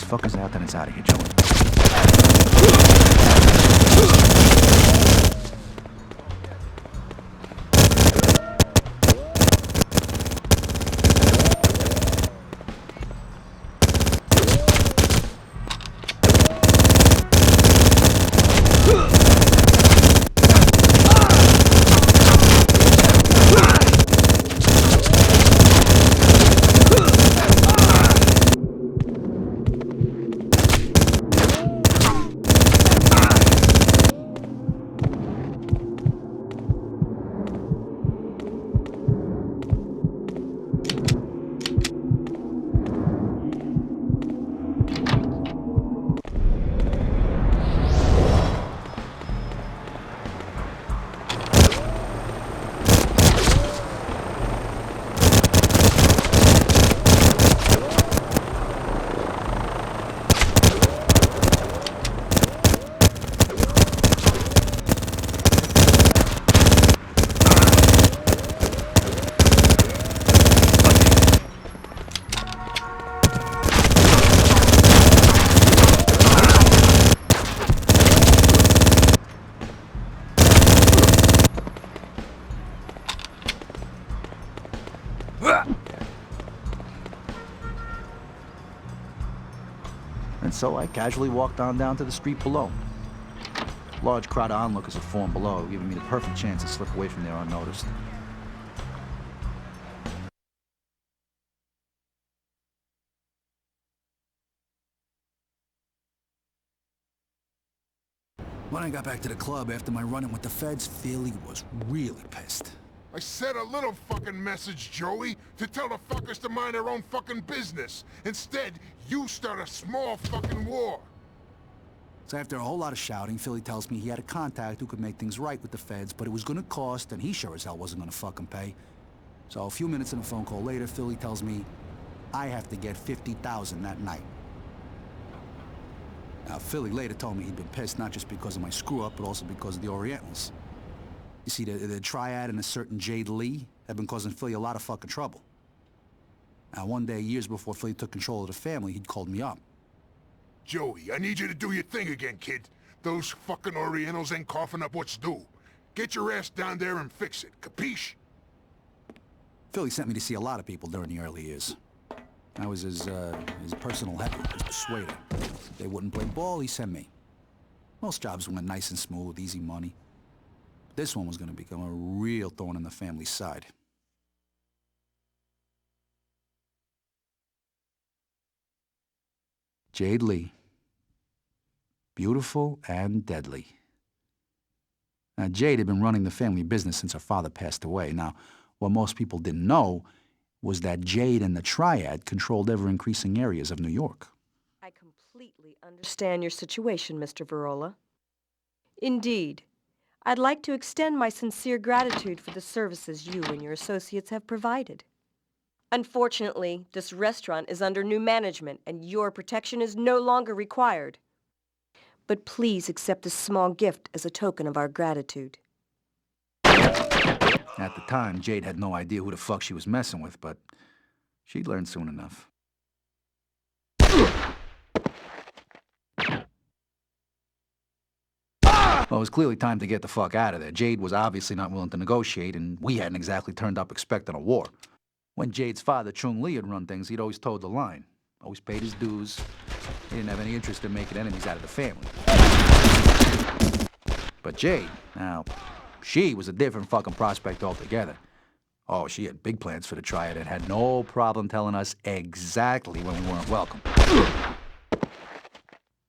Fuckers out, then it's out of here, Joey. And so I casually walked on down to the street below. Large crowd of onlookers had formed below, giving me the perfect chance to slip away from there unnoticed. When I got back to the club after my run-in with the feds, Philly was really pissed. I said a little fucking message, Joey, to tell the fuckers to mind their own fucking business. Instead, you start a small fucking war. So after a whole lot of shouting, Philly tells me he had a contact who could make things right with the feds, but it was gonna cost, and he sure as hell wasn't gonna fucking pay. So a few minutes in a phone call later, Philly tells me I have to get $50,000 that night. Now, Philly later told me he'd been pissed not just because of my screw-up, but also because of the Orientals. You see, the Triad and a certain Jade Lee have been causing Philly a lot of fucking trouble. Now, one day, years before Philly took control of the family, he'd called me up. Joey, I need you to do your thing again, kid. Those fucking Orientals ain't coughing up what's due. Get your ass down there and fix it, capiche? Philly sent me to see a lot of people during the early years. I was his personal heavy, his persuader. If they wouldn't play ball, he sent me. Most jobs went nice and smooth, easy money. This one was gonna become a real thorn in the family's side. Jade Lee. Beautiful and deadly. Now, Jade had been running the family business since her father passed away. Now, what most people didn't know was that Jade and the Triad controlled ever-increasing areas of New York. I completely understand your situation, Mr. Verola. Indeed, I'd like to extend my sincere gratitude for the services you and your associates have provided. Unfortunately, this restaurant is under new management and your protection is no longer required. But please accept this small gift as a token of our gratitude. At the time, Jade had no idea who the fuck she was messing with, but she'd learn soon enough. Well, it was clearly time to get the fuck out of there. Jade was obviously not willing to negotiate, and we hadn't exactly turned up expecting a war. When Jade's father, Chung Lee, had run things, he'd always toed the line. Always paid his dues. He didn't have any interest in making enemies out of the family. But Jade, now, she was a different fucking prospect altogether. Oh, she had big plans for the Triad and had no problem telling us exactly when we weren't welcome.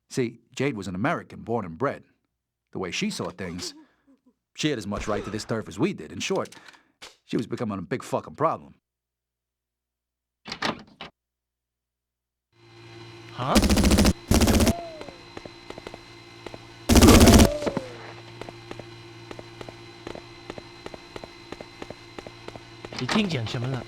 See, Jade was an American, born and bred. The way she saw things, she had as much right to this turf as we did. In short, she was becoming a big fucking problem. Huh? 你听见什么了？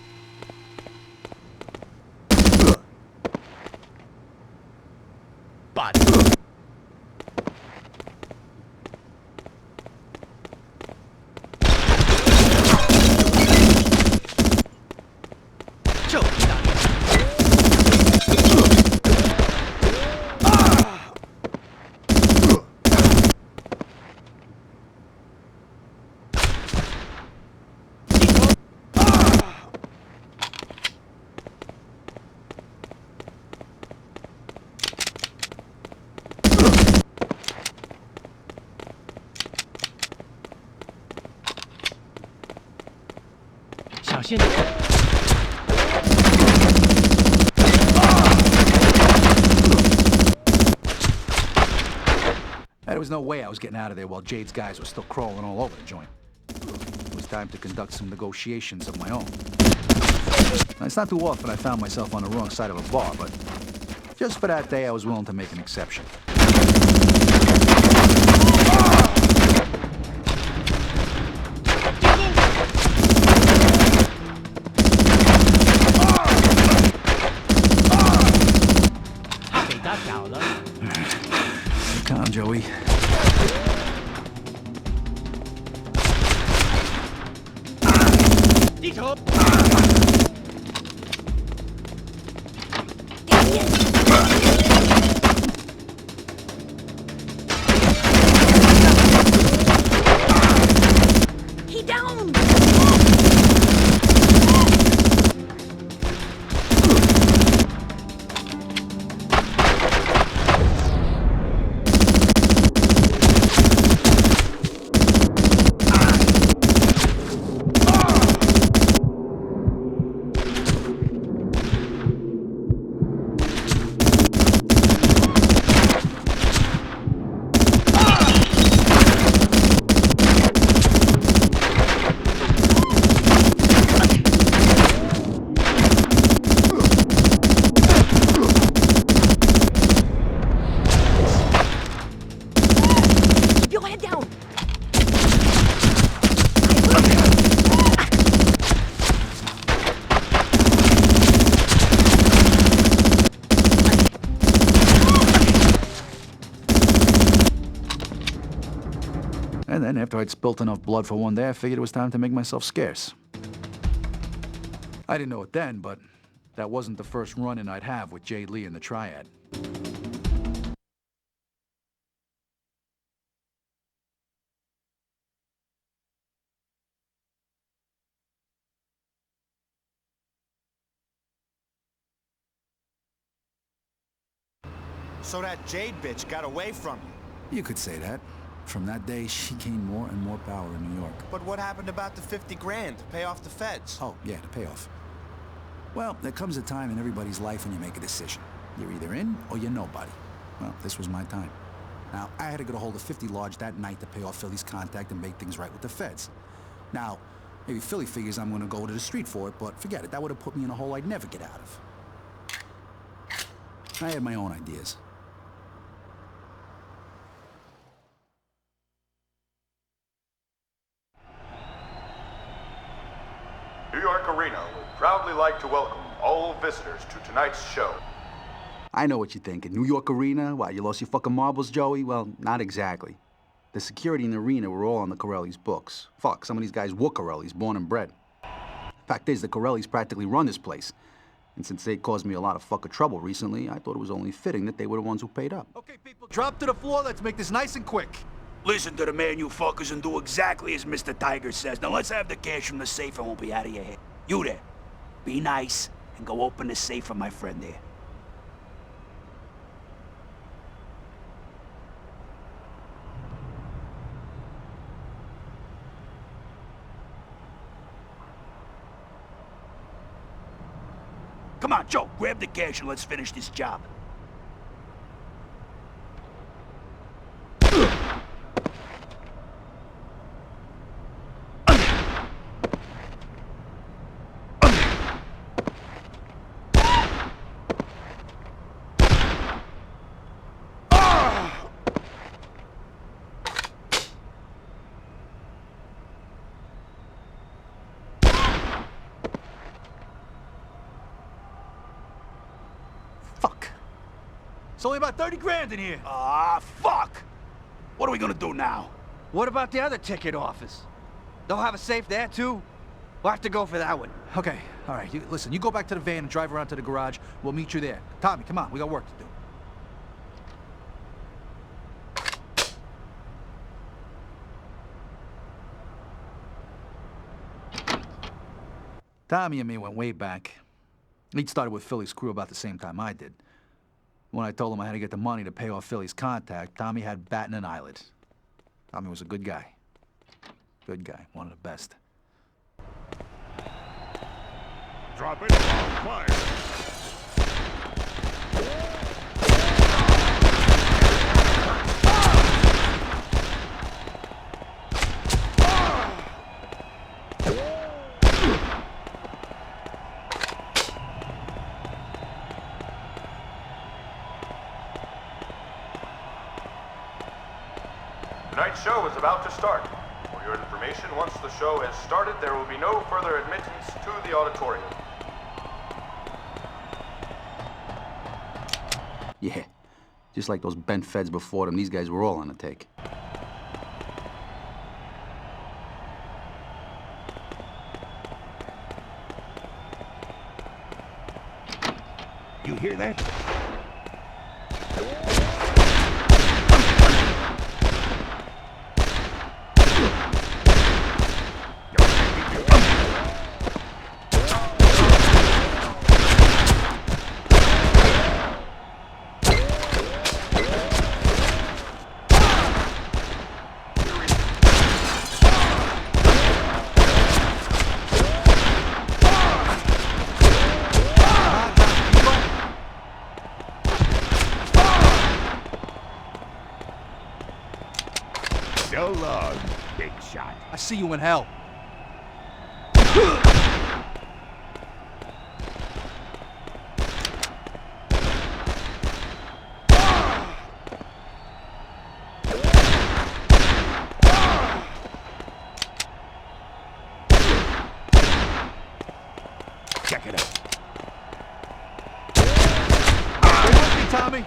小心点。 There was no way I was getting out of there while Jade's guys were still crawling all over the joint. It was time to conduct some negotiations of my own. Now, it's not too often I found myself on the wrong side of a bar, but just for that day, I was willing to make an exception. Calm, Joey. He down! And then, after I'd spilt enough blood for one day, I figured it was time to make myself scarce. I didn't know it then, but that wasn't the first run-in I'd have with Jade Lee and the Triad. So that Jade bitch got away from you. You could say that. From that day, she gained more and more power in New York. But what happened about the 50 grand to pay off the feds? Oh, yeah, the payoff. Well, there comes a time in everybody's life when you make a decision. You're either in or you're nobody. Well, this was my time. Now, I had to get a hold of 50 Large that night to pay off Philly's contact and make things right with the feds. Now, maybe Philly figures I'm gonna go to the street for it, but forget it. That would have put me in a hole I'd never get out of. I had my own ideas. New York Arena would proudly like to welcome all visitors to tonight's show. I know what you're thinking. New York Arena? Why, you lost your fucking marbles, Joey? Well, not exactly. The security in the arena were all on the Corelli's books. Fuck, some of these guys were Corelli's, born and bred. Fact is, the Corellis practically run this place. And since they caused me a lot of fucking trouble recently, I thought it was only fitting that they were the ones who paid up. Okay, people, drop to the floor. Let's make this nice and quick. Listen to the man, you fuckers, and do exactly as Mr. Tiger says. Now let's have the cash from the safe and we'll be out of your head. You there, be nice and go open the safe for my friend there. Come on, Joe, grab the cash and let's finish this job. It's only about 30 grand in here. Ah, fuck! What are we gonna do now? What about the other ticket office? They'll have a safe there, too? We'll have to go for that one. Okay, all right. Listen, you go back to the van and drive around to the garage. We'll meet you there. Tommy, come on. We got work to do. Tommy and me went way back. He started with Philly's crew about the same time I did. When I told him I had to get the money to pay off Philly's contact, Tommy had batting an eyelid. Tommy was a good guy. Good guy, one of the best. Drop it on fire. Tonight's show is about to start. For your information, once the show has started, there will be no further admittance to the auditorium. Yeah, just like those bent feds before them, these guys were all on the take. You hear that? So long, big shot. I see you in hell. Check it out. Stay with me, Tommy.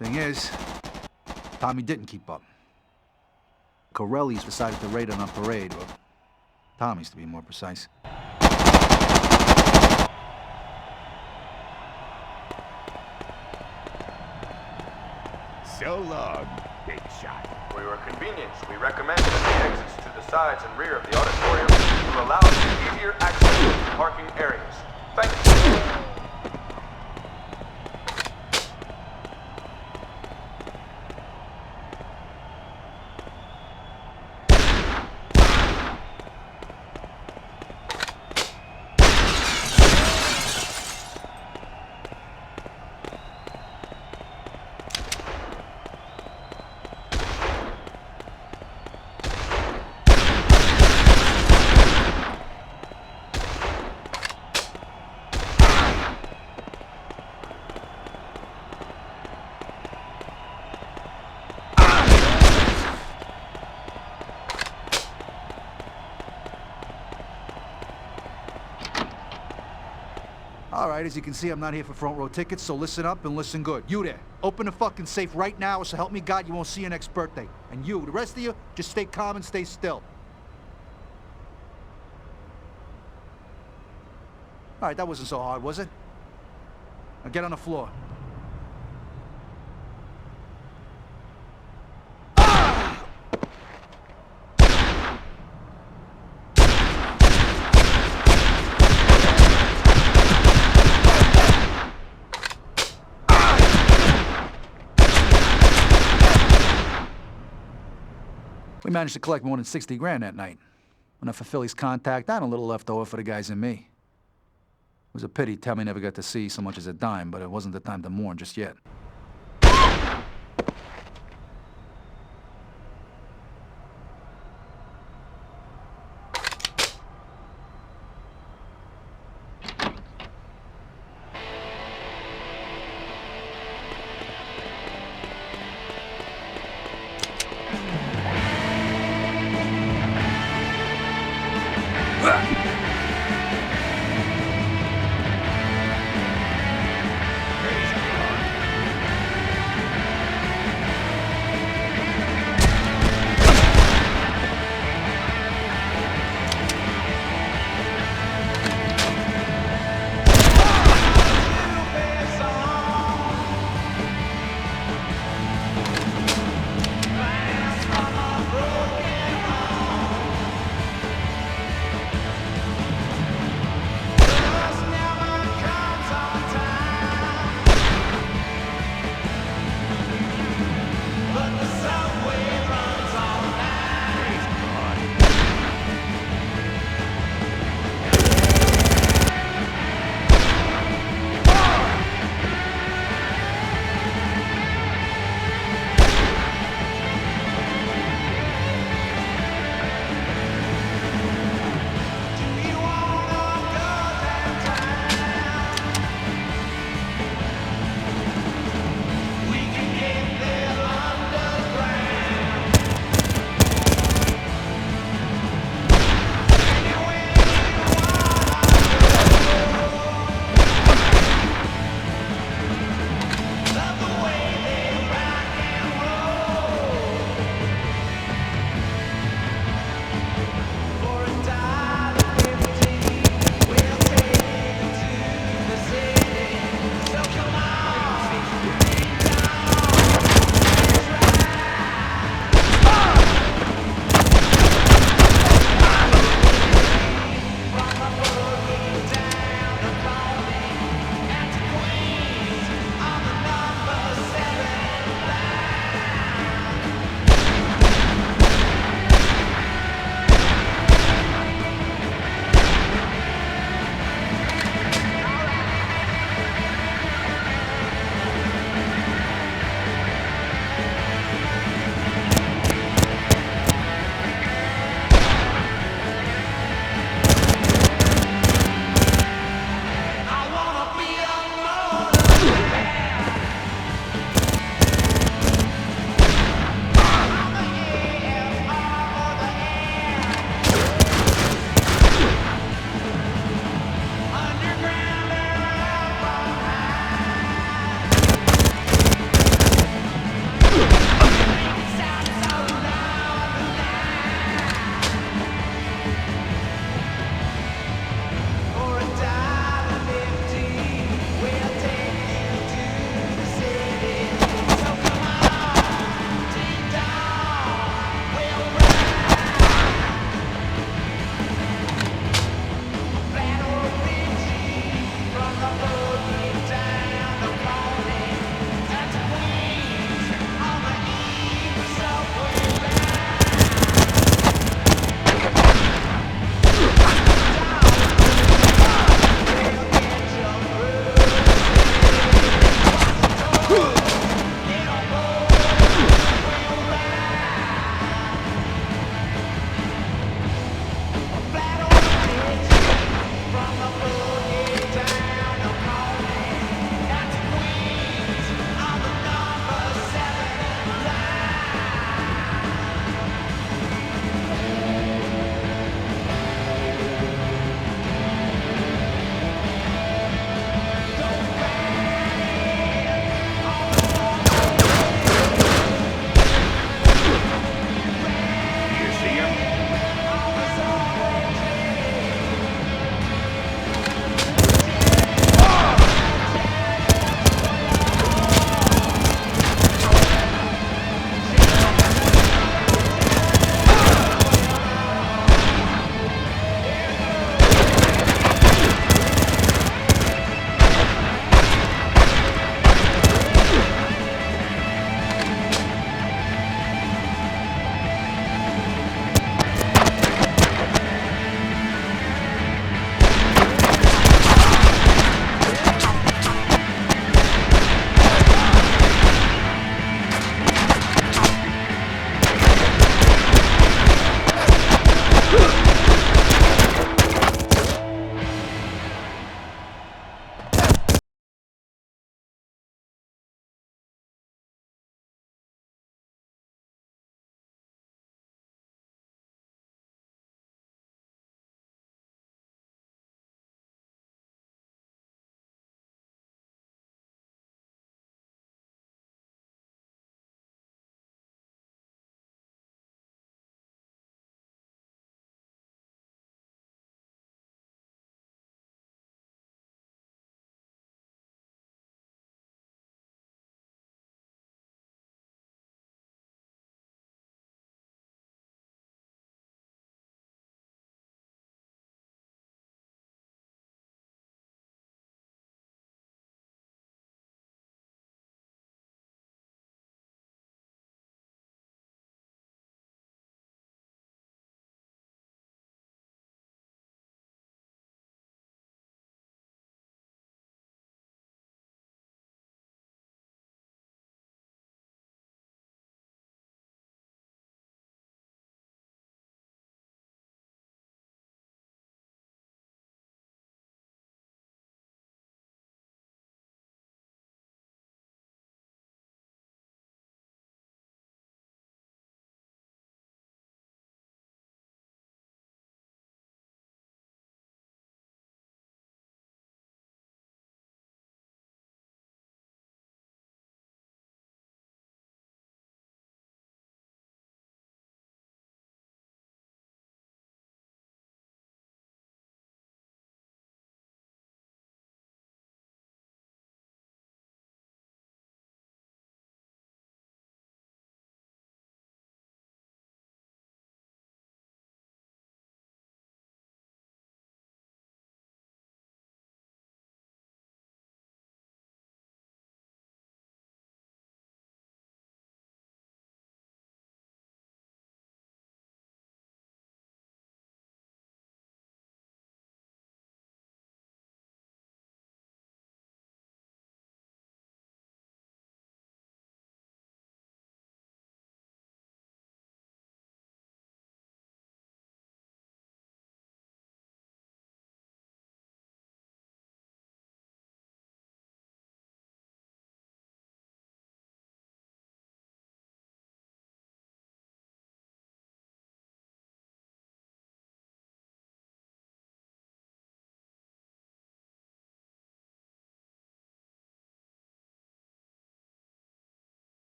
Thing is, Tommy didn't keep up. Corelli's decided to raid on parade, or Tommy's to be more precise. So long, big shot. For your convenience, we recommend that the exits to the sides and rear of the auditorium will allow easier access to the parking areas. Thank you. All right, as you can see, I'm not here for front row tickets, so listen up and listen good. You there, open the fucking safe right now, or so help me God, you won't see your next birthday. And you, the rest of you, just stay calm and stay still. All right, that wasn't so hard, was it? Now get on the floor. We managed to collect more than 60 grand that night. Enough for Philly's contact and a little left over for the guys and me. It was a pity Tommy never got to see so much as a dime, but it wasn't the time to mourn just yet.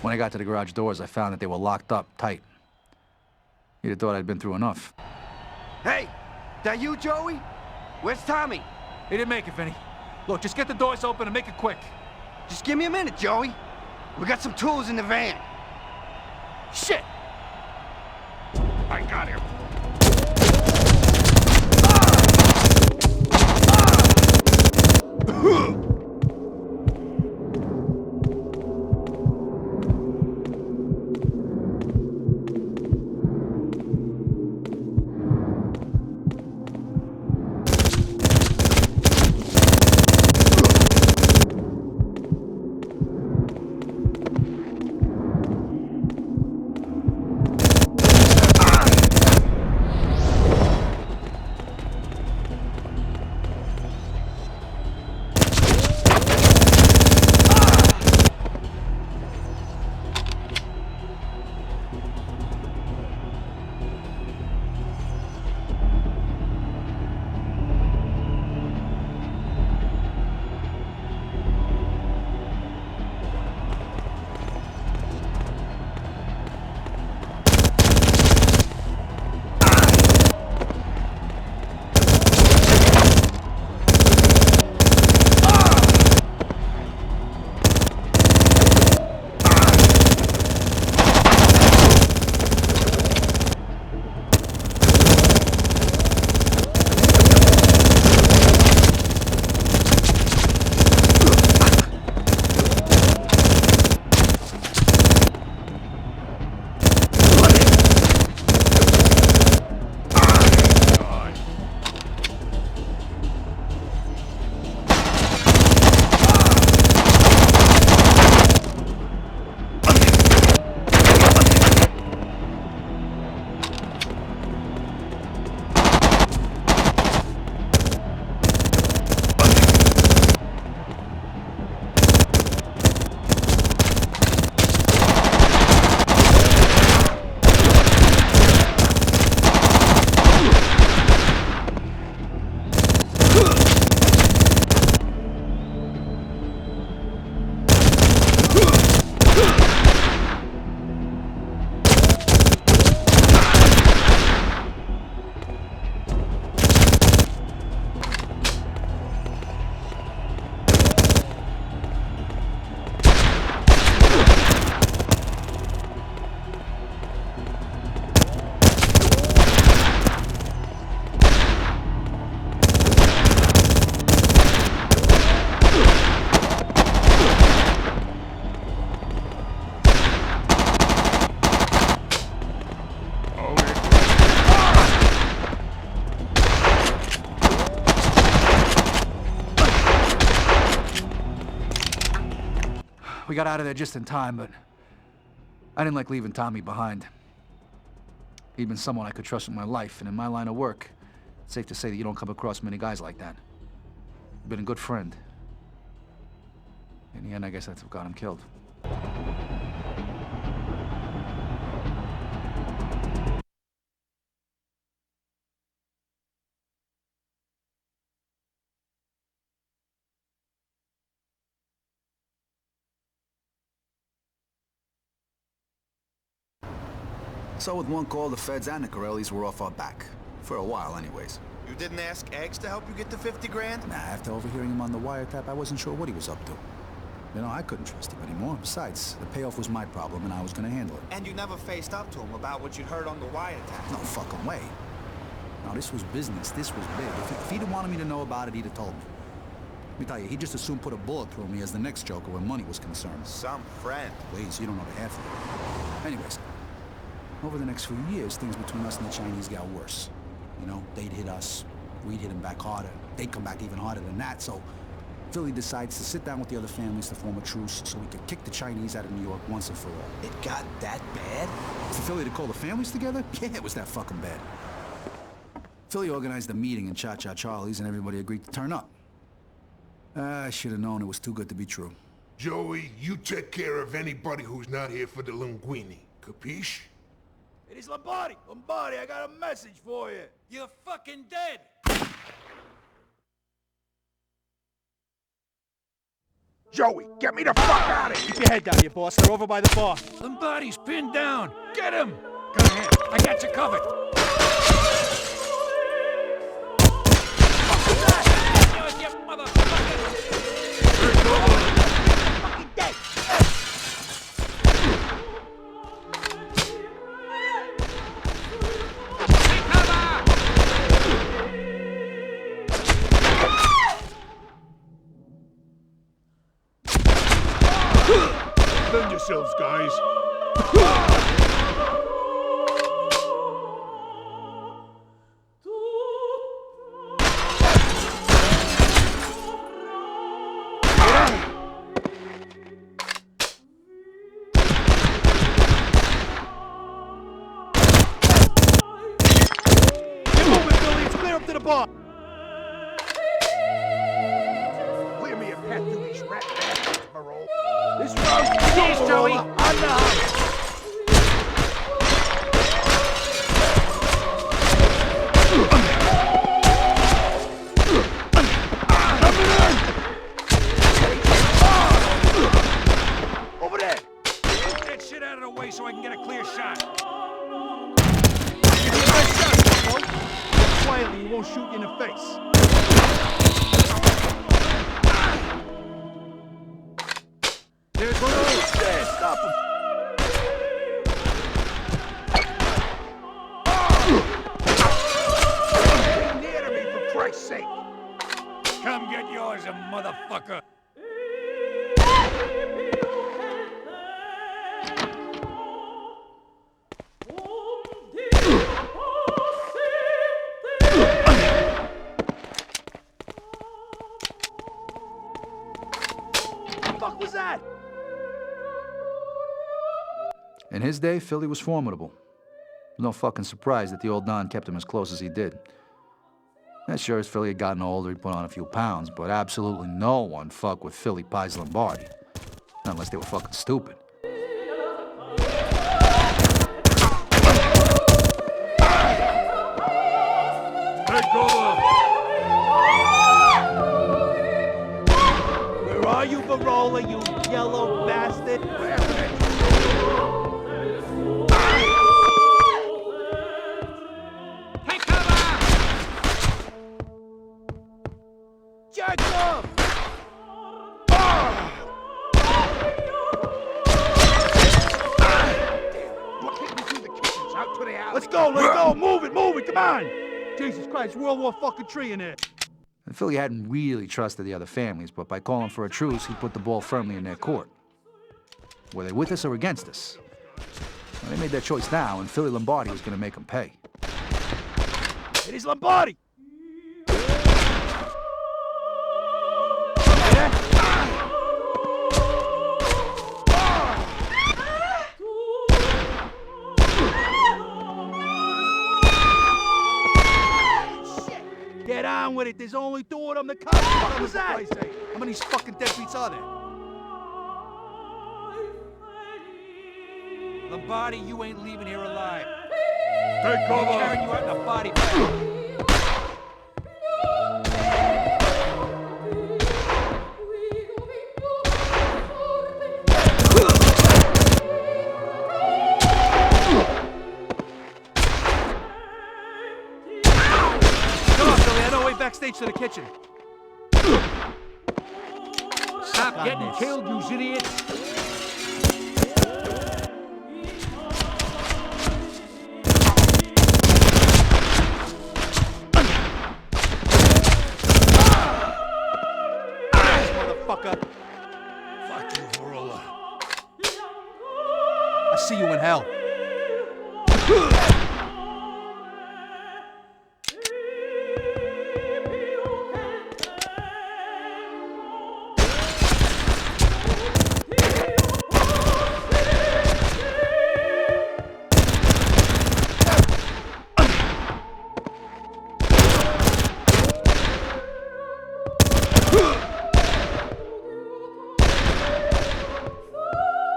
When I got to the garage doors, I found that they were locked up tight. You'd have thought I'd been through enough. Hey, that you, Joey? Where's Tommy? He didn't make it, Vinny. Look, just get the doors open and make it quick. Just give me a minute, Joey. We got some tools in the van. Shit! I got him. We got out of there just in time, but I didn't like leaving Tommy behind. He'd been someone I could trust with my life, and in my line of work, it's safe to say that you don't come across many guys like that. He'd been a good friend. In the end, I guess that's what got him killed. So with one call, the feds and the Corellis were off our back. For a while, anyways. You didn't ask Eggs to help you get the 50 grand? Nah, after overhearing him on the wiretap, I wasn't sure what he was up to. You know, I couldn't trust him anymore. Besides, the payoff was my problem, and I was gonna handle it. And you never faced up to him about what you'd heard on the wiretap? No fucking way. No, this was business. This was big. If he'd have wanted me to know about it, he'd have told me. Let me tell you, he just assumed put a bullet through me as the next Joker when money was concerned. Some friend. Please, you don't know the half of it. Anyways, over the next few years, things between us and the Chinese got worse. You know, they'd hit us, we'd hit them back harder. They'd come back even harder than that, so Philly decides to sit down with the other families to form a truce so we could kick the Chinese out of New York once and for all. It got that bad? For Philly to call the families together? Yeah, it was that fucking bad. Philly organized a meeting in Cha-Cha Charlie's and everybody agreed to turn up. I should have known it was too good to be true. Joey, you take care of anybody who's not here for the linguine. Capiche? It is Lombardi! Lombardi, I got a message for you! You're fucking dead! Joey, get me the fuck out of here! Keep your head down, you boss. They're over by the bar. Somebody's pinned down. Get him! Go ahead. I got you covered. Defend yourselves, guys. Get moving, Billy. It's clear up to the bar. Clear me a path through these rat bastards, Verola. This road's yours, Joey. On the house. Over there! Get that shit out of the way so I can get a clear shot. Give me a nice shot, bro. Quietly, he won't shoot you in the face. There's one over there. Stop him. Be near to me, for Christ's sake. Come get yours, you motherfucker. What the fuck was that? In his day, Philly was formidable. No fucking surprise that the old Don kept him as close as he did. Yeah, sure, as Philly had gotten older, he'd put on a few pounds, but absolutely no one fucked with Philly Pies Lombardi. Not unless they were fucking stupid. Take cover! Where are you, Verola, you yellow bastard? Take cover! Jack up! Look, hit me through the kitchens, out to the alley. Let's go, move it, come on! Jesus Christ, World War fucking tree in there. And Philly hadn't really trusted the other families, but by calling for a truce, he put the ball firmly in their court. Were they with us or against us? Well, they made their choice now, and Philly Lombardi was gonna make them pay. It is Lombardi! Get on with it. There's only two of them. The cops. What was that? How many fucking deadbeats are there? Lombardi, you ain't leaving here alive. Take I'm cover! carrying you out in a body bag. Come on, Billy. I know way backstage to the kitchen. Stop getting killed, you idiots. Motherfucker. Fuck you, Verola. I see you in hell.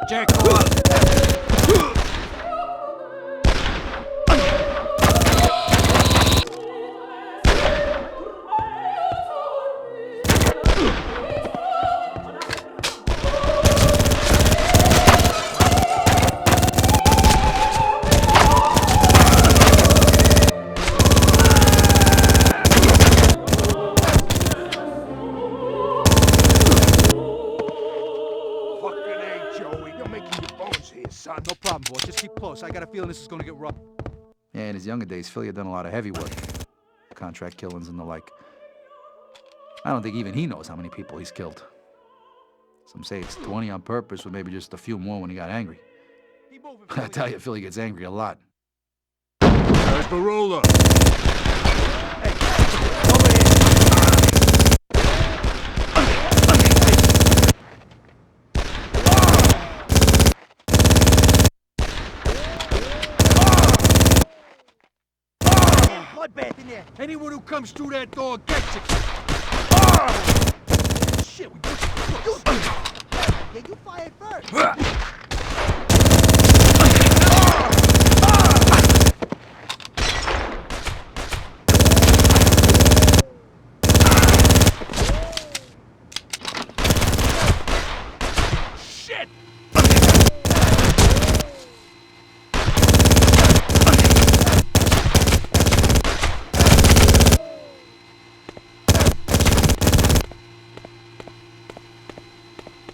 Jack, go up. No problem, boss. Just keep close. I got a feeling this is gonna get rough. Yeah, in his younger days, Philly had done a lot of heavy work. Contract killings and the like. I don't think even he knows how many people he's killed. Some say it's 20 on purpose, or maybe just a few more when he got angry. I tell you, Philly gets angry a lot. There's Verola. Bloodbath in there. Anyone who comes through that door gets it. Shit, we Yeah, you fired first.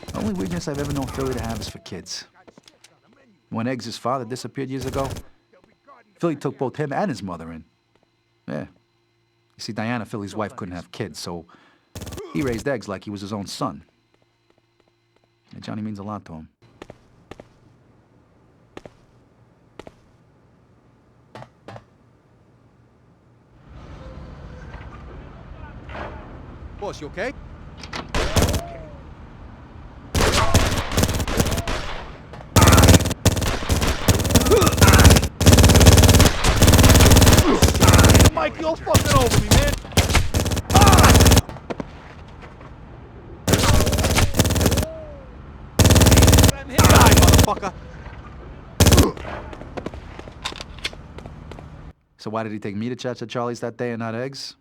The only weakness I've ever known Philly to have is for kids. When Eggs' father disappeared years ago, Philly took both him and his mother in. Yeah. You see, Diana, Philly's wife, couldn't have kids, so he raised Eggs like he was his own son. And Johnny means a lot to him. Boss, you okay? Mike, you're fucking over me, man. Die, motherfucker. So why did he take me to Cha-Cha Charlie's that day and not Eggs?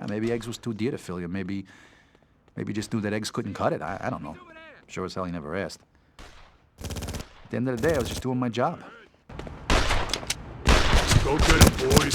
Maybe Eggs was too dear to Philly, or maybe just knew that Eggs couldn't cut it. I don't know. Sure as hell he never asked. At the end of the day, I was just doing my job. Go get him, boys.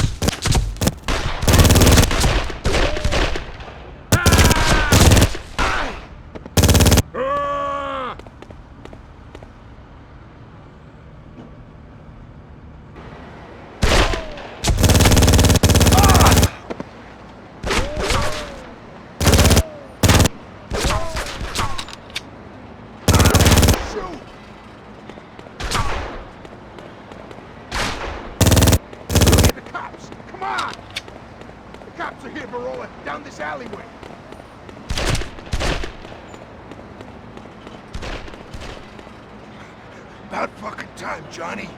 Cops are here, Verola, down this alleyway. About fucking time, Johnny.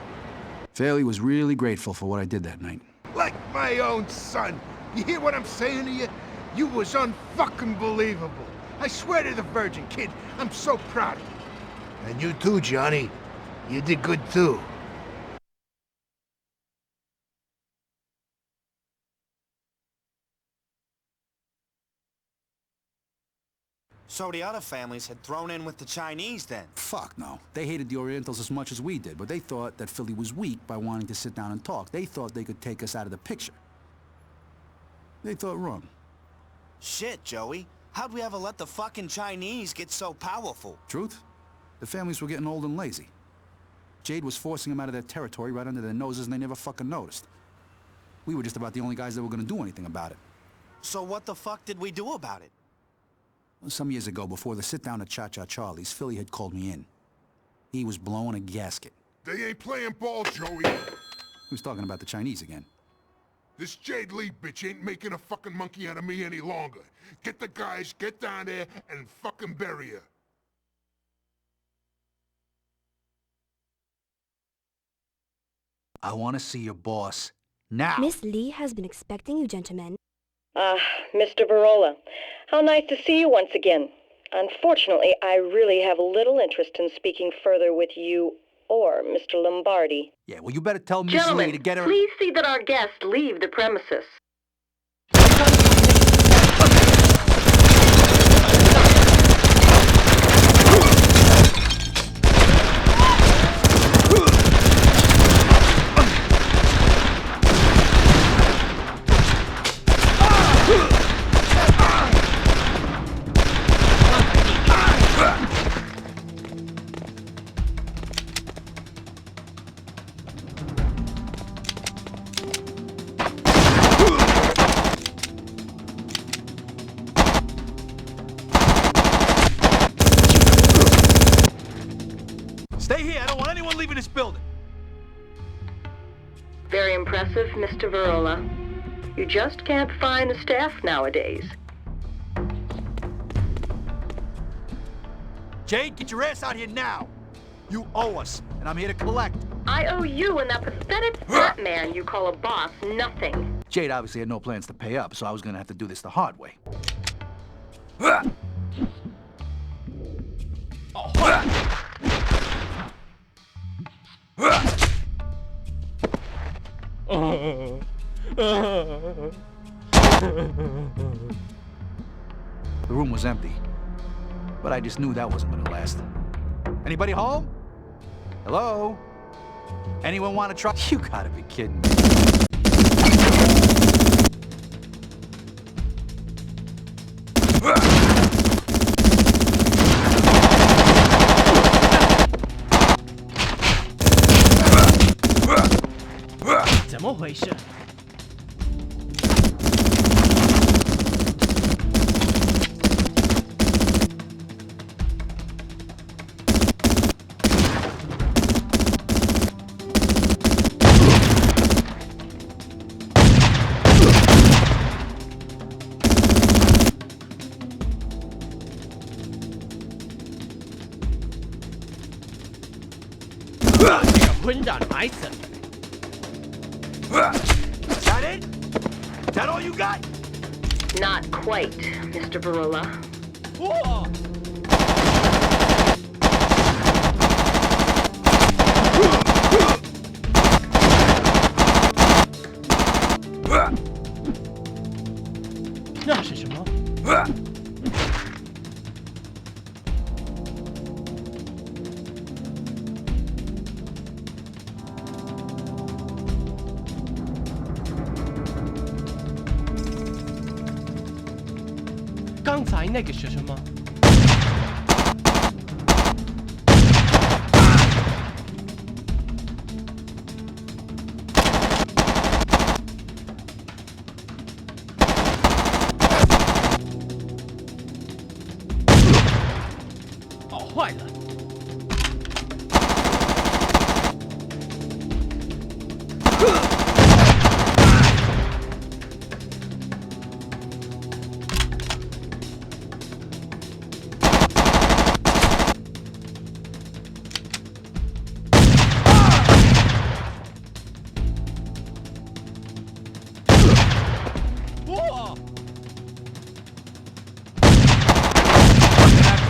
Philly was really grateful for what I did that night. Like my own son. You hear what I'm saying to you? You was unfucking believable. I swear to the Virgin, kid, I'm so proud of you. And you too, Johnny. You did good too. So the other families had thrown in with the Chinese then? Fuck no. They hated the Orientals as much as we did, but they thought that Philly was weak by wanting to sit down and talk. They thought they could take us out of the picture. They thought wrong. Shit, Joey. How'd we ever let the fucking Chinese get so powerful? Truth? The families were getting old and lazy. Jade was forcing them out of their territory right under their noses, and they never fucking noticed. We were just about the only guys that were gonna do anything about it. So what the fuck did we do about it? Some years ago, before the sit-down at Cha-Cha Charlie's, Philly had called me in. He was blowing a gasket. They ain't playing ball, Joey. He was talking about the Chinese again. This Jade Lee bitch ain't making a fucking monkey out of me any longer. Get the guys, get down there, and fucking bury her. I want to see your boss now. Miss Lee has been expecting you, gentlemen. Mr. Verola, how nice to see you once again. Unfortunately, I really have little interest in speaking further with you or Mr. Lombardi. Yeah, well, you better tell Miss Gentlemen, Lee to get her... please see that our guests leave the premises. impressive, Mr. Verola. You just can't find the staff nowadays. Jade, get your ass out here now! You owe us, and I'm here to collect. I owe you and that pathetic fat man you call a boss nothing. Jade obviously had no plans to pay up, so I was gonna have to do this the hard way. The room was empty, but I just knew that wasn't gonna last. Anybody home? Hello? Anyone want to try? You gotta be kidding me. Is that it? Is that all you got? Not quite, Mr. Verola. Whoa!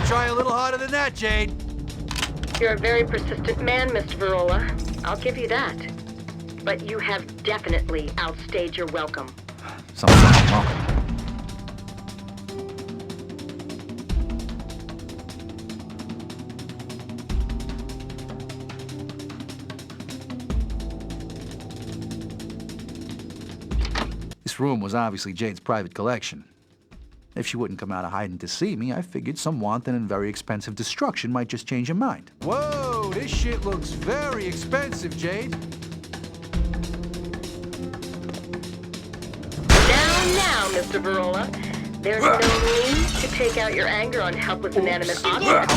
Try a little harder than that, Jade. You're a very persistent man, Mr. Verola. I'll give you that. But you have definitely outstayed your welcome. Something like welcome. This room was obviously Jade's private collection. If she wouldn't come out of hiding to see me, I figured some wanton and very expensive destruction might just change her mind. Whoa, this shit looks very expensive, Jade. Now, Mr. Verola, there's no need to take out your anger on helpless inanimate objects.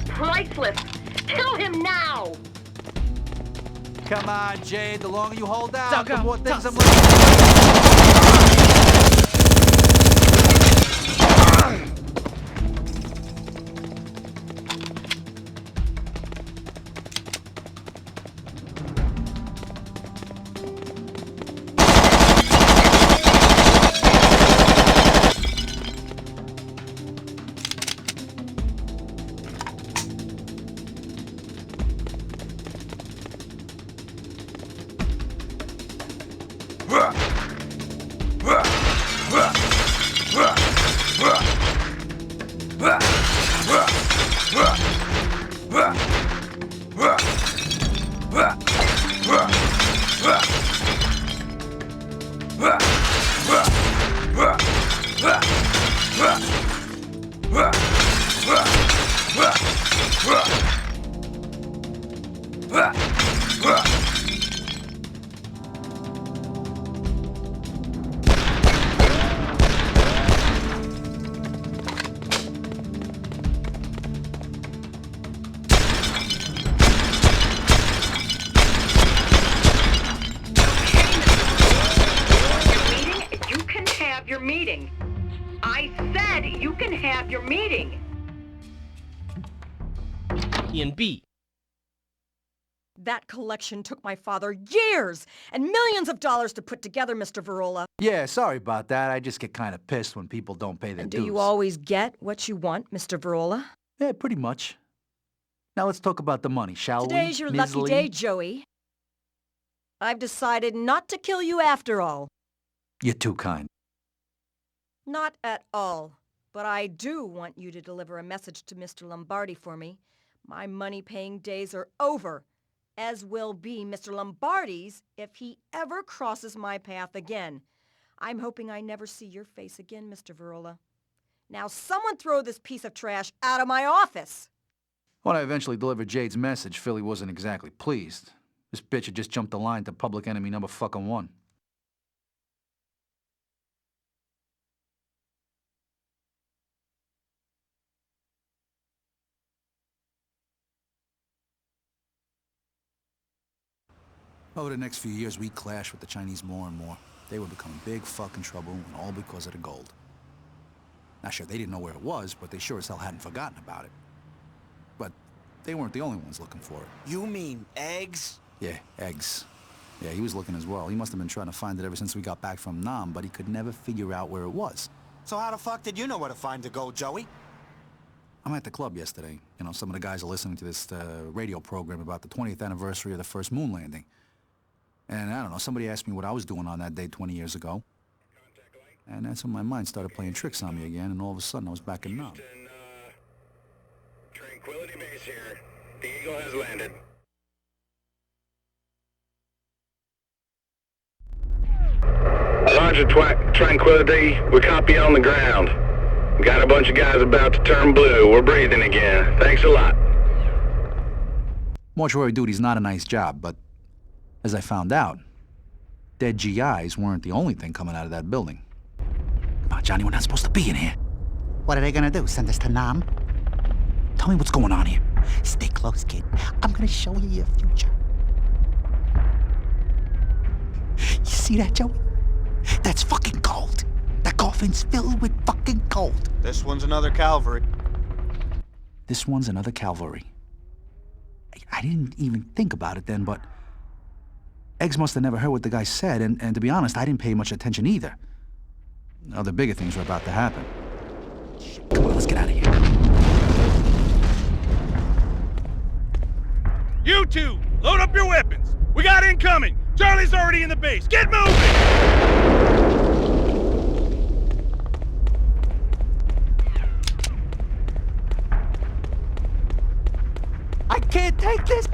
Priceless! Kill him now! Come on, Jade. The longer you hold out, the more things I'm Your meeting. I said you can have your meeting. Ian B. That collection took my father years and millions of dollars to put together, Mr. Verola. Yeah, sorry about that. I just get kind of pissed when people don't pay their And dues. do you always get what you want, Mr. Verola? Yeah, pretty much. Now let's talk about the money, shall we? Today's your Ms. lucky Lee? day, Joey. I've decided not to kill you after all. You're too kind. Not at all. But I do want you to deliver a message to Mr. Lombardi for me. My money-paying days are over, as will be Mr. Lombardi's if he ever crosses my path again. I'm hoping I never see your face again, Mr. Verola. Now someone throw this piece of trash out of my office! When I eventually delivered Jade's message, Philly wasn't exactly pleased. This bitch had just jumped the line to public enemy number fucking 1. Over the next few years, we clashed with the Chinese more and more. They were becoming big fucking trouble, and all because of the gold. Now, sure, they didn't know where it was, but they sure as hell hadn't forgotten about it. But they weren't the only ones looking for it. You mean eggs? Yeah, eggs. Yeah, he was looking as well. He must have been trying to find it ever since we got back from Nam, but he could never figure out where it was. So how the fuck did you know where to find the gold, Joey? I'm at the club yesterday. You know, some of the guys are listening to this radio program about the 20th anniversary of the first moon landing. And I don't know, somebody asked me what I was doing on that day 20 years ago. And that's when my mind started playing tricks on me again, and all of a sudden I was back in Nam. Tranquility Base here. The Eagle has landed. Roger, Tranquility. We copy on the ground. Got a bunch of guys about to turn blue. We're breathing again. Thanks a lot. Mortuary duty's not a nice job, but as I found out, dead GIs weren't the only thing coming out of that building. Come on, Johnny, we're not supposed to be in here. What are they gonna do, send us to Nam? Tell me what's going on here. Stay close, kid. I'm gonna show you your future. You see that, Joey? That's fucking gold. That coffin's filled with fucking gold. This one's another Calvary. This one's another Calvary. I didn't even think about it then, but Eggs must have never heard what the guy said, and to be honest, I didn't pay much attention either. Other bigger things were about to happen. Shit, come on, let's get out of here. You two, load up your weapons. We got incoming. Charlie's already in the base. Get moving! I can't take this!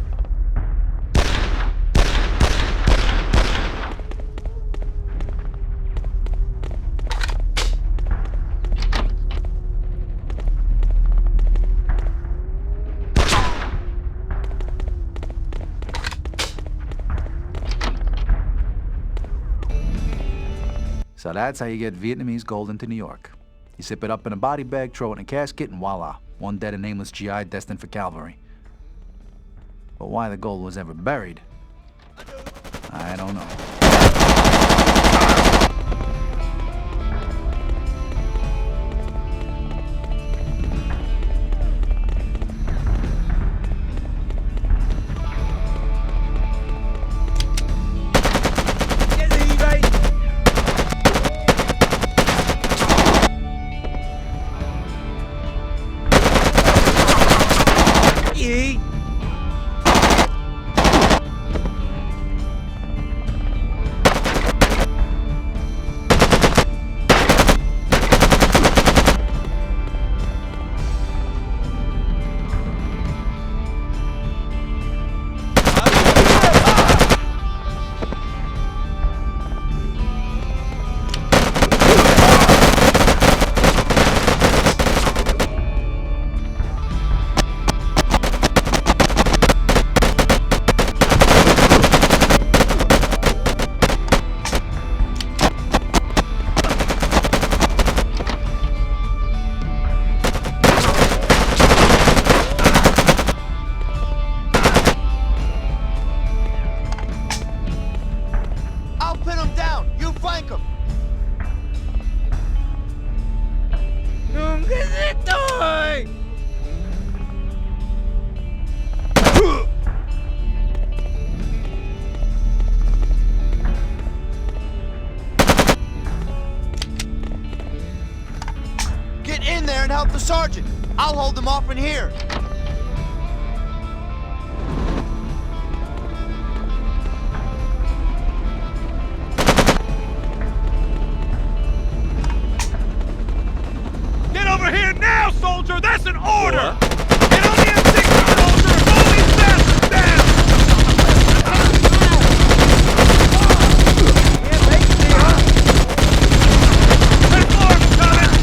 So that's how you get Vietnamese gold into New York. You zip it up in a body bag, throw it in a casket, and voila, one dead and nameless GI destined for Calvary. But why the gold was ever buried, I don't know. Get in there and help the sergeant. I'll hold them off in here. Get over here now, soldier! That's an order! Get on the M60, soldier! And roll these bastards down! Hey, Florida's coming!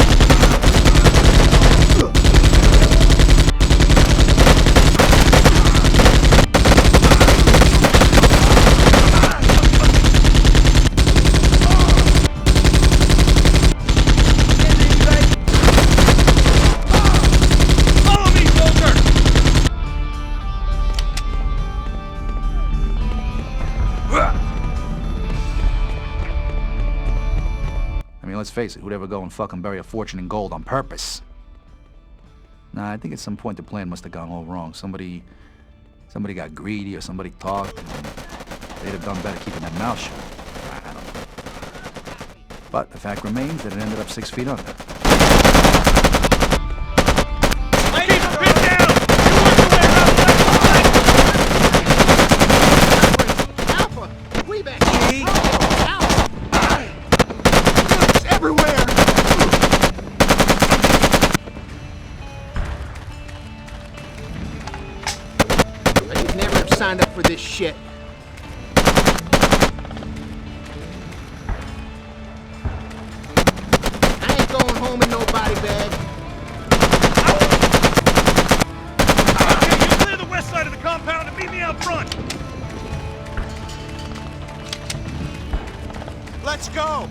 Let's face it, who'd ever go and fucking bury a fortune in gold on purpose? Nah, I think at some point the plan must have gone all wrong. Somebody got greedy or somebody talked, and they'd have done better keeping their mouth shut. I don't know. But the fact remains that it ended up 6 feet under. Keep the pin down! Alpha! We back here! Everywhere! I'd never have signed up for this shit. I ain't going home in no body bag. Okay, you clear the west side of the compound and meet me out front! Let's go!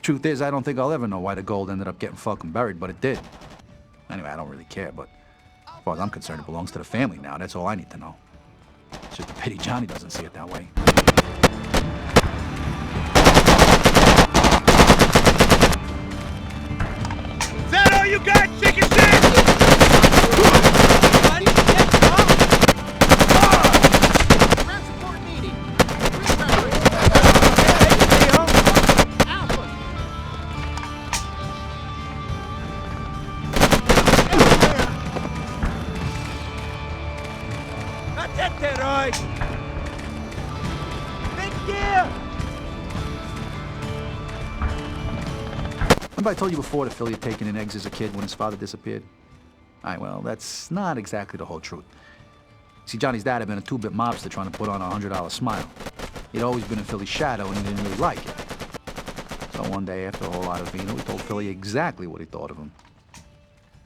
Truth is, I don't think I'll ever know why the gold ended up getting fucking buried, but it did. Anyway, I don't really care, but as far as I'm concerned, it belongs to the family now. That's all I need to know. It's just a pity Johnny doesn't see it that way. Is that all you got, chicken shit? Remember I told you before that Philly had taken in eggs as a kid when his father disappeared? Alright, well, that's not exactly the whole truth. See, Johnny's dad had been a two-bit mobster trying to put on a $100 smile. He'd always been in Philly's shadow and he didn't really like it. So one day, after a whole lot of vino, he told Philly exactly what he thought of him.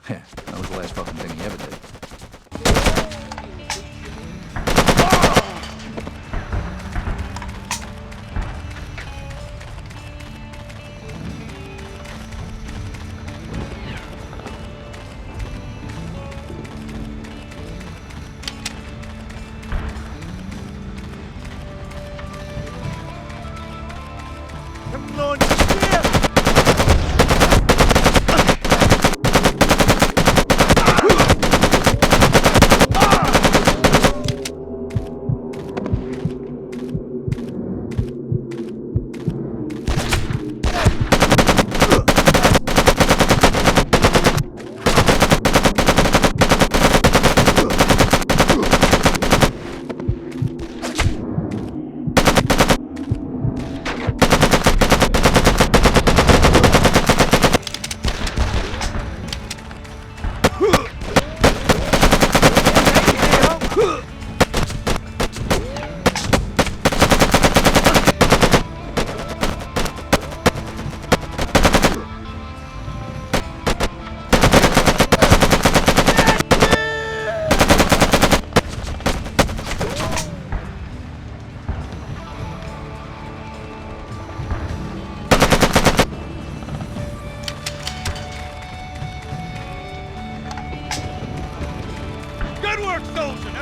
Yeah, that was the last fucking thing he ever did.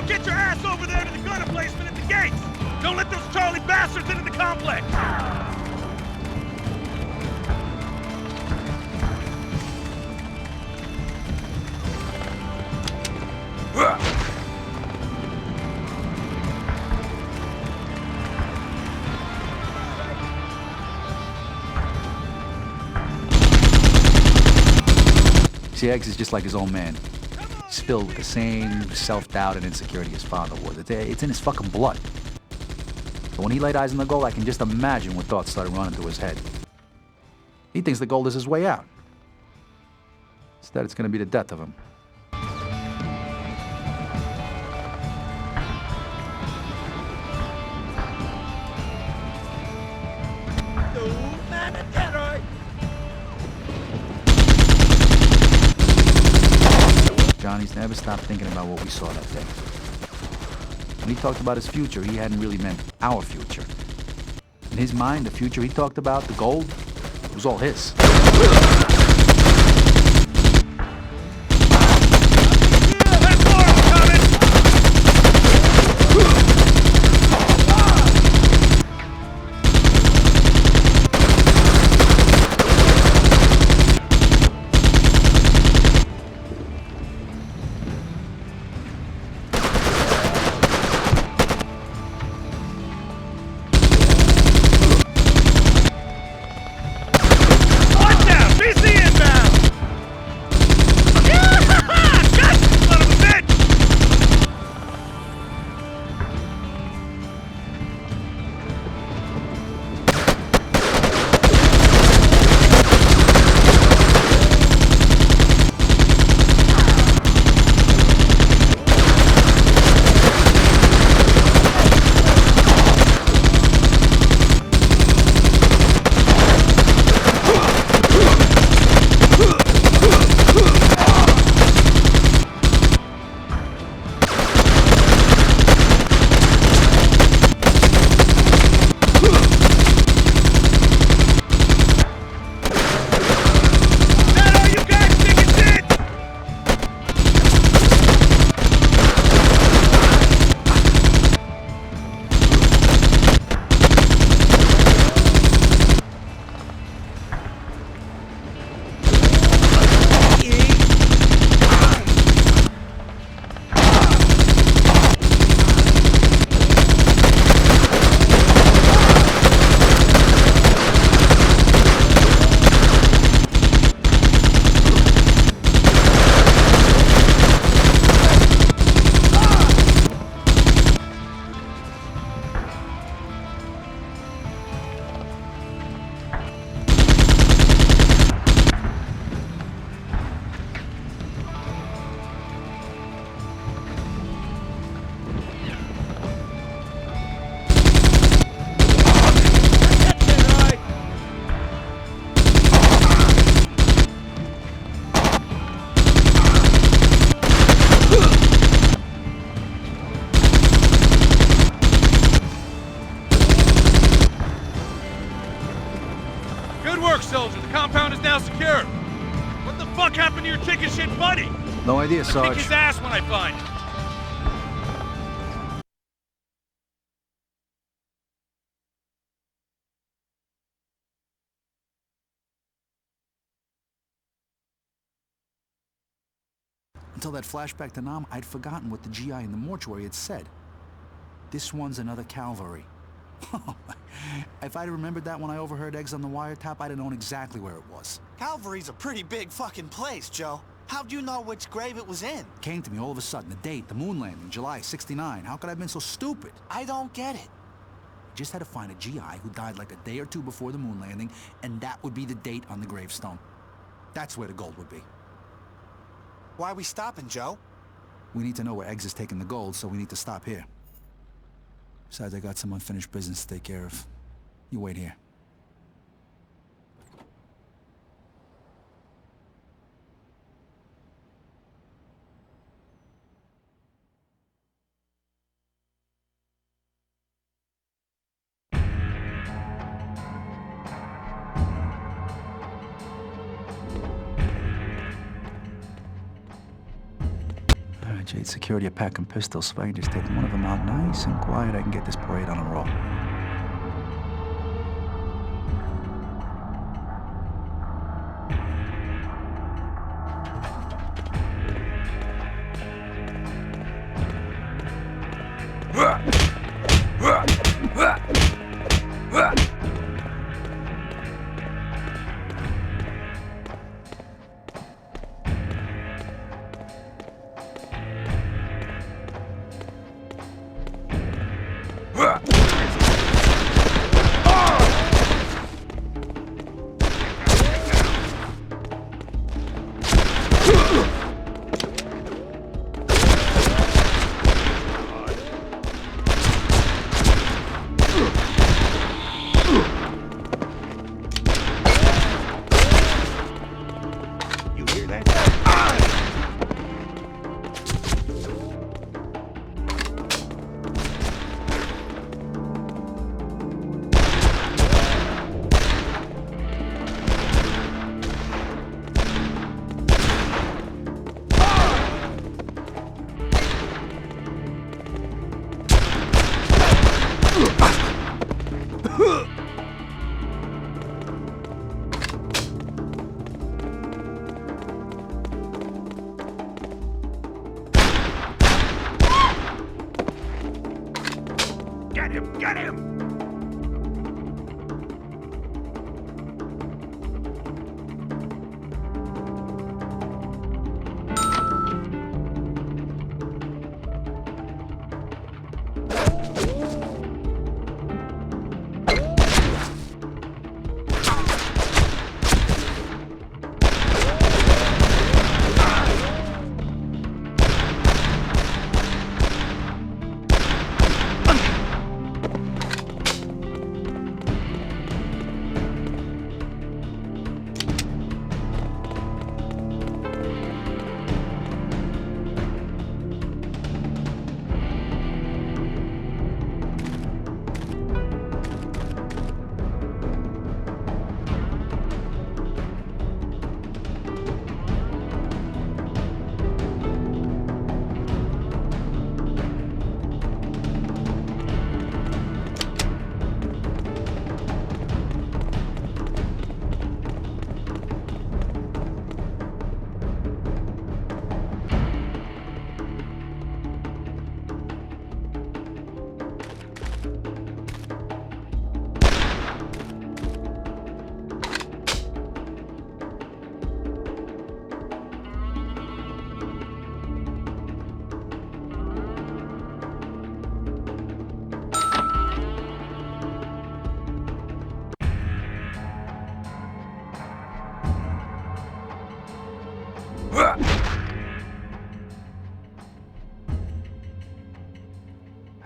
Get your ass over there to the gun emplacement at the gates! Don't let those Charlie bastards into the complex! See, Eggs is just like his old man. He's filled with the same self-doubt and insecurity his father was. It's in his fucking blood. But when he laid eyes on the gold, I can just imagine what thoughts started running through his head. He thinks the gold is his way out. Instead, it's gonna be the death of him. Johnny's never stopped thinking about what we saw that day. When he talked about his future, he hadn't really meant our future. In his mind, the future he talked about, the gold, was all his. Soldier, the compound is now secure. What the fuck happened to your chicken shit buddy? No idea, Sarge. I'll kick his ass when I find him. Until that flashback to Nam, I'd forgotten what the GI in the mortuary had said. This one's another Calvary. If I'd remembered that when I overheard Eggs on the wiretap, I'd have known exactly where it was. Calvary's a pretty big fucking place, Joe. How'd you know which grave it was in? Came to me all of a sudden, the date, the moon landing, July '69. How could I have been so stupid? I don't get it. Just had to find a GI who died like a day or two before the moon landing, and that would be the date on the gravestone. That's where the gold would be. Why are we stopping, Joe? We need to know where Eggs is taking the gold, so we need to stop here. Besides, I got some unfinished business to take care of. You wait here. Jade secured a pack of pistols, so if I can just take one of them out nice and quiet, I can get this parade on a roll. Get him!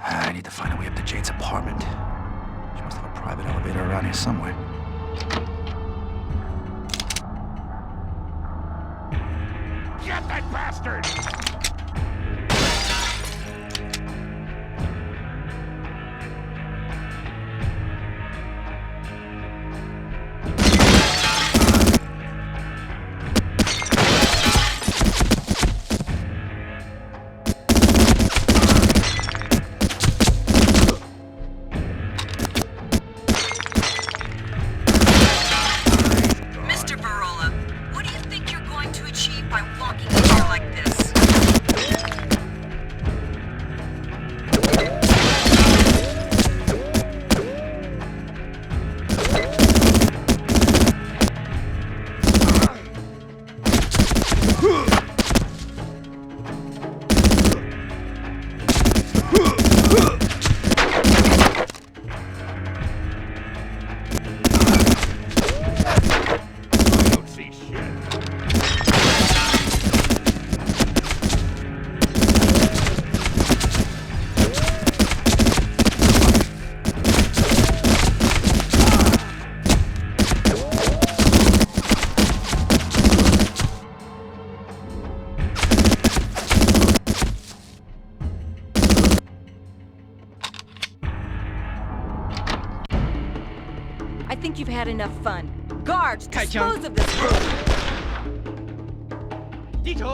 I need to find a way up to Jane's apartment. She must have a private elevator around here somewhere. Get that bastard! Mr. Verola, what do you think you're going to achieve by walking in here like this? Don't see shit. I think you've had enough fun. Guards, dispose of this. 低头。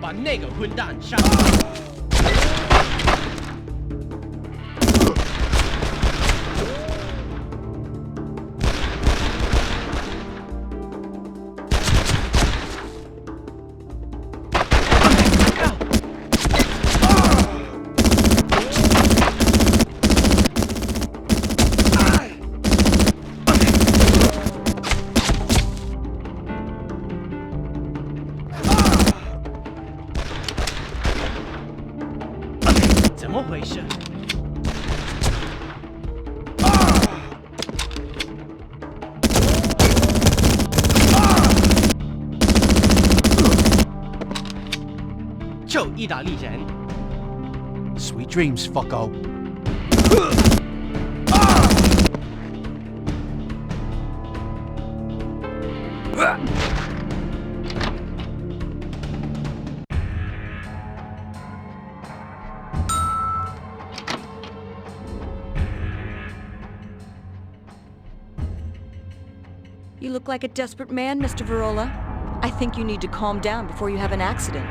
把那个混蛋杀了！ 怎么回事？臭意大利人！ Sweet dreams, fucko. You look like a desperate man, Mr. Verola. I think you need to calm down before you have an accident.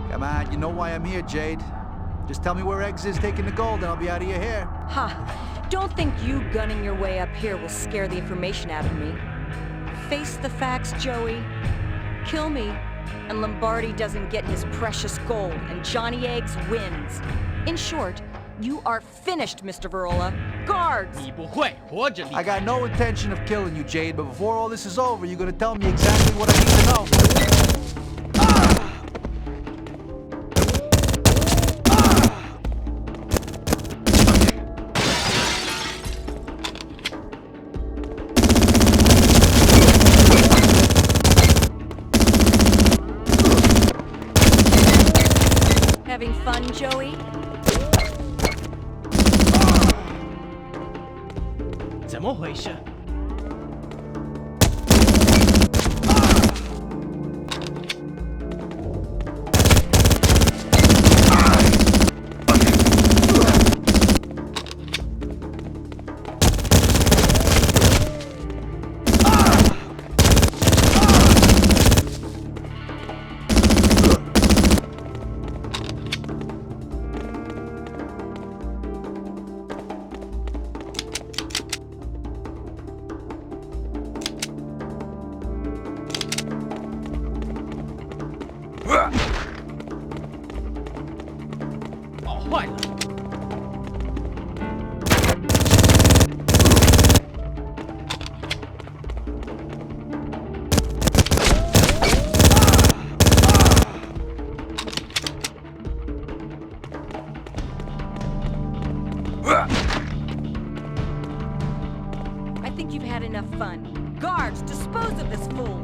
Come on, you know why I'm here, Jade. Just tell me where Eggs is taking the gold and I'll be out of your hair. Ha! Don't think you gunning your way up here will scare the information out of me. Face the facts, Joey. Kill me, and Lombardi doesn't get his precious gold, and Johnny Eggs wins. In short, you are finished, Mr. Verola. Guards! I got no intention of killing you, Jade, but before all this is over, you're gonna tell me exactly what I need to know. Having fun, Joey? 怎么回事？ 搞坏了！ I think you've had enough fun. Guards, dispose of this fool!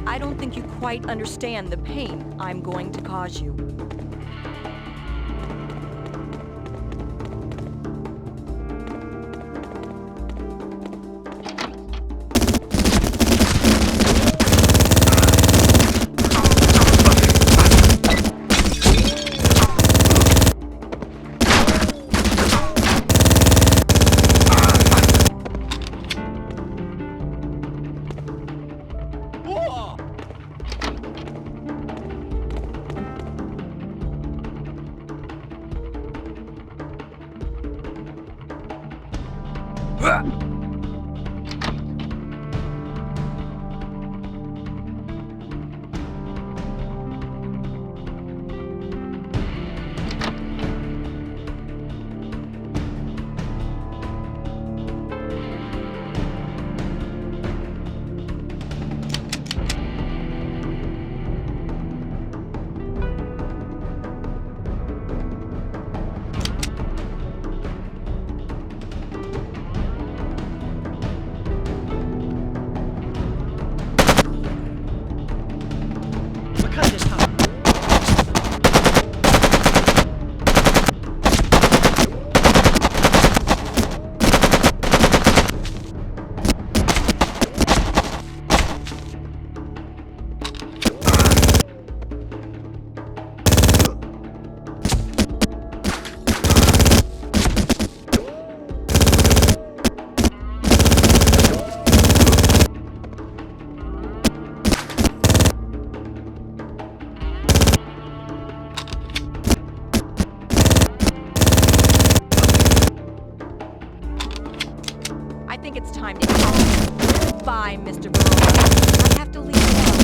I don't think you quite understand the pain I'm going to cause you. think it's time to go. Goodbye, Mr. Verola. I have to leave now.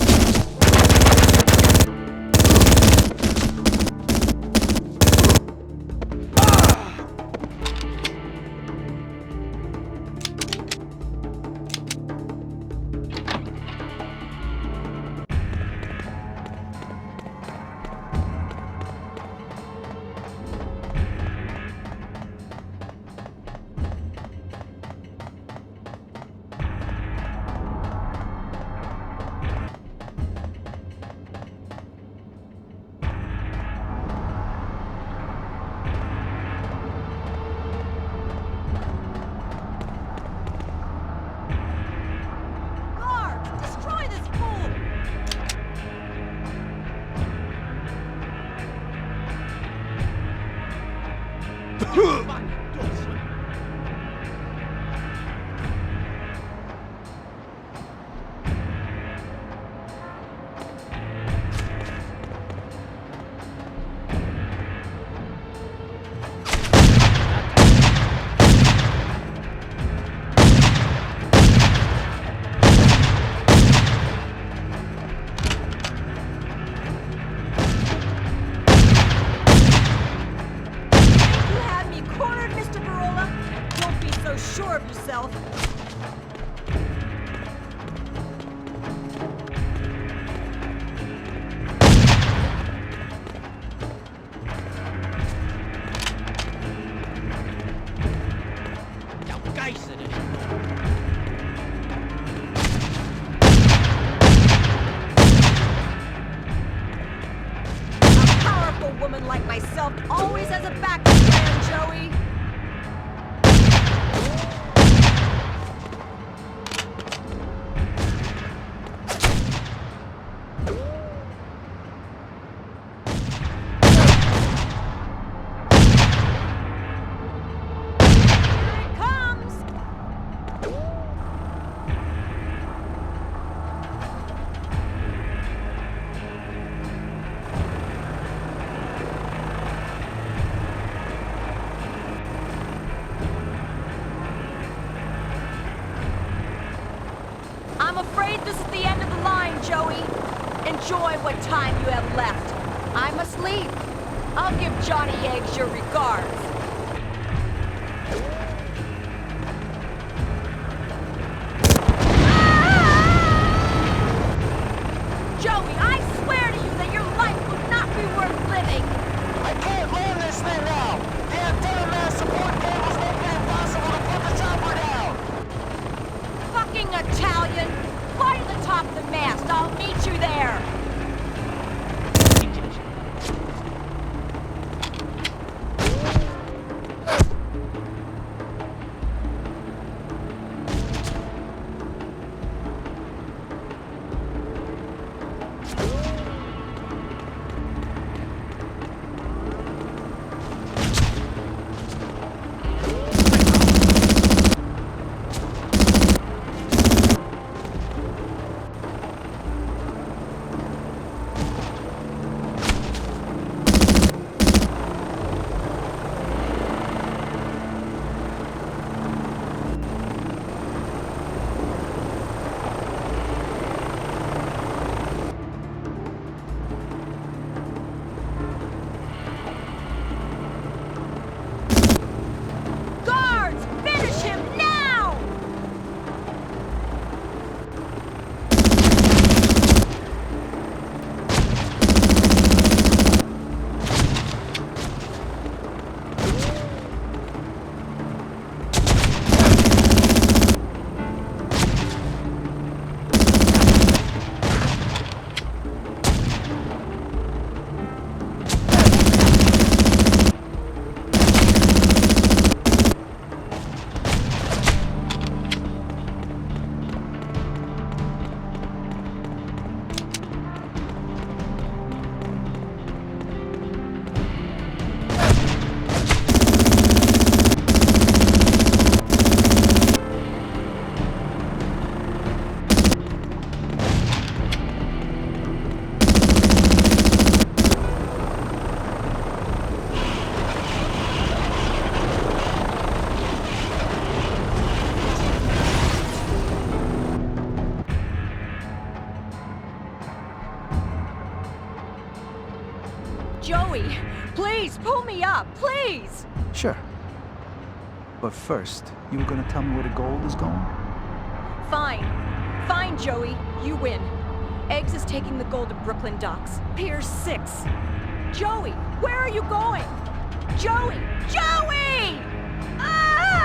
Sure of yourself. A powerful woman like myself always has a backup plan, Joey. I'm afraid this is the end of the line, Joey. Enjoy what time you have left. I must leave. I'll give Johnny Eggs your regards. Joey, I swear to you that your life will not be worth living. I can't land this thing now. The antenna mass support cables make it impossible to put the chopper down. Fucking Italian! Fly to the top of the mast. I'll meet you there. Joey, please, pull me up, please! Sure. But first, you were gonna tell me where the gold is going? Fine. Fine, Joey. You win. Eggs is taking the gold to Brooklyn Docks. Pier 6. Joey, where are you going? Joey! Joey! Ah!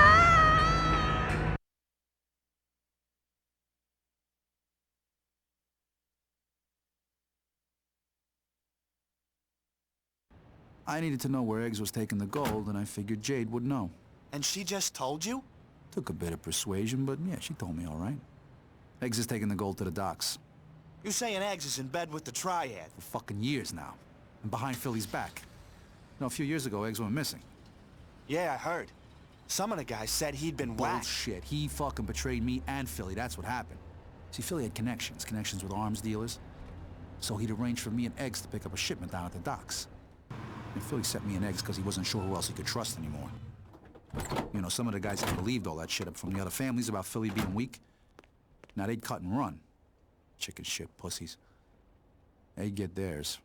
I needed to know where Eggs was taking the gold, and I figured Jade would know. And she just told you? Took a bit of persuasion, but yeah, she told me all right. Eggs is taking the gold to the docks. You're saying Eggs is in bed with the Triad? For fucking years now. And behind Philly's back. You know, a few years ago, Eggs went missing. Yeah, I heard. Some of the guys said he'd been whacked. Bullshit. He fucking betrayed me and Philly. That's what happened. See, Philly had connections with arms dealers. So he'd arranged for me and Eggs to pick up a shipment down at the docks. And Philly sent me and Eggs because he wasn't sure who else he could trust anymore. You know, some of the guys had believed all that shit up from the other families about Philly being weak. Now they'd cut and run. Chicken shit pussies. They'd get theirs.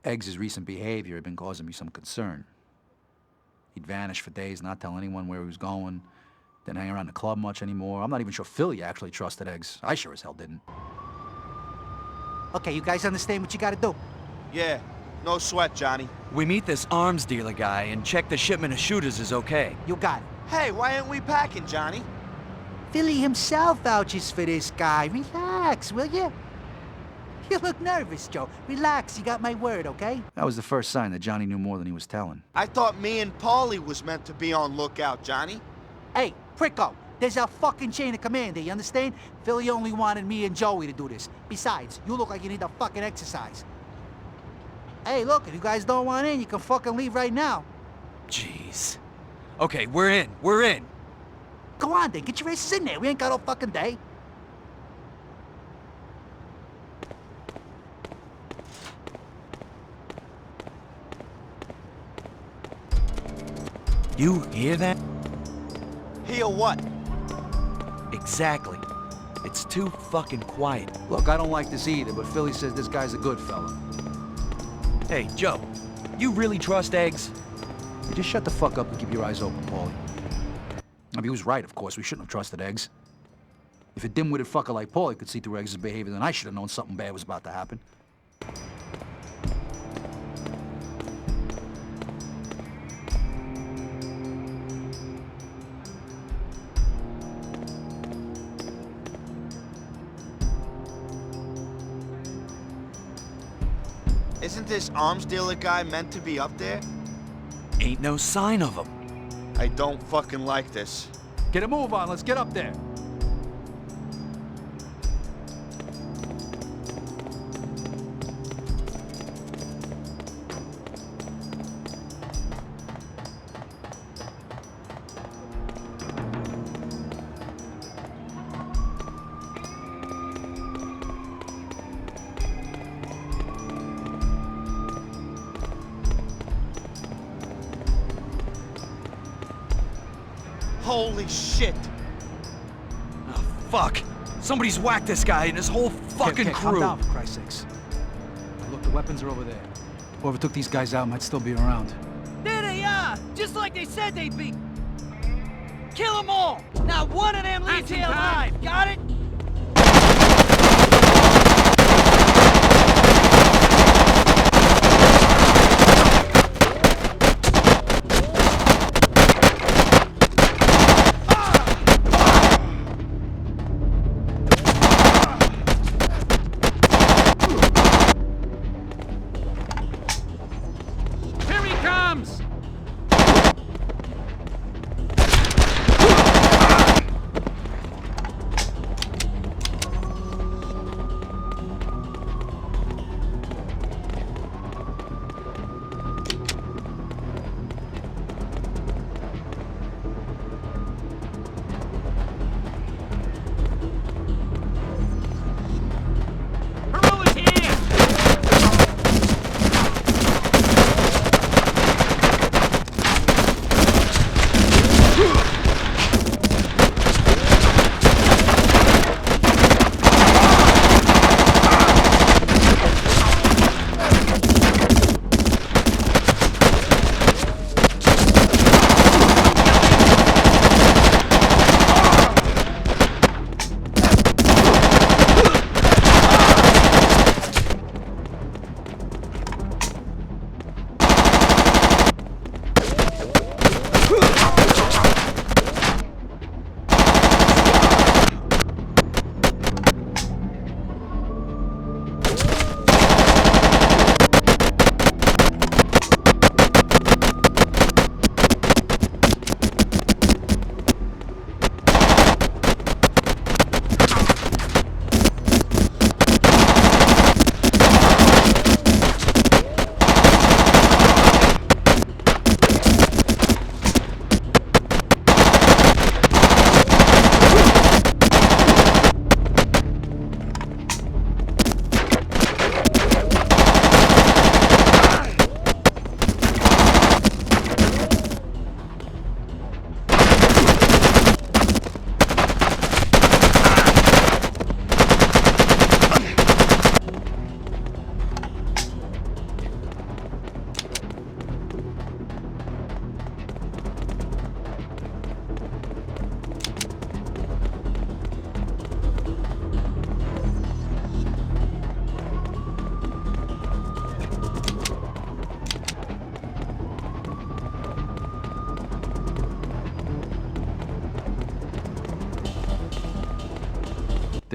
Eggs' recent behavior had been causing me some concern. He'd vanish for days, not tell anyone where he was going. Didn't hang around the club much anymore. I'm not even sure Philly actually trusted Eggs. I sure as hell didn't. Okay, you guys understand what you gotta do? Yeah, no sweat, Johnny. We meet this arms dealer guy and check the shipment of shooters is okay. You got it. Hey, why aren't we packing, Johnny? Philly himself vouches for this guy. Relax, will you? You look nervous, Joe. Relax, you got my word, okay? That was the first sign that Johnny knew more than he was telling. I thought me and Paulie was meant to be on lookout, Johnny. Hey, Pricko, there's a fucking chain of command there, you understand? Philly only wanted me and Joey to do this. Besides, you look like you need a fucking exercise. Hey, look, if you guys don't want in, you can fucking leave right now. Jeez. Okay, we're in. We're in. Go on, then. Get your asses in there. We ain't got all fucking day. You hear that? Hear what? Exactly. It's too fucking quiet. Look, I don't like this either, but Philly says this guy's a good fella. Hey, Joe, you really trust Eggs? You just shut the fuck up and keep your eyes open, Paulie. I mean, he was right, of course. We shouldn't have trusted Eggs. If a dim-witted fucker like Paulie could see through Eggs' behavior, then I should have known something bad was about to happen. Isn't this arms dealer guy meant to be up there? Ain't no sign of him. I don't fucking like this. Get a move on, let's get up there. Holy shit! Oh, fuck. Somebody's whacked this guy and his whole fucking crew. Calm down, for Christ's sakes. Look, the weapons are over there. Whoever took these guys out might still be around. There they are! Just like they said they'd be! Kill them all! Not one of them leaves here alive! Got it?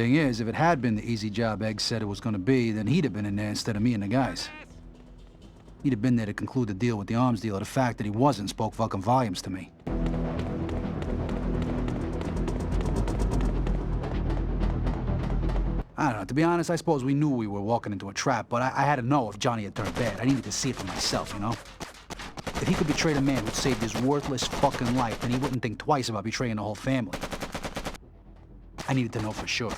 Thing is, if it had been the easy job Eggs said it was gonna be, then he'd have been in there instead of me and the guys. He'd have been there to conclude the deal with the arms dealer. The fact that he wasn't spoke fucking volumes to me. I don't know, to be honest, I suppose we knew we were walking into a trap, but I had to know if Johnny had turned bad. I needed to see it for myself, you know? If he could betray the man who'd saved his worthless fucking life, then he wouldn't think twice about betraying the whole family. I needed to know for sure.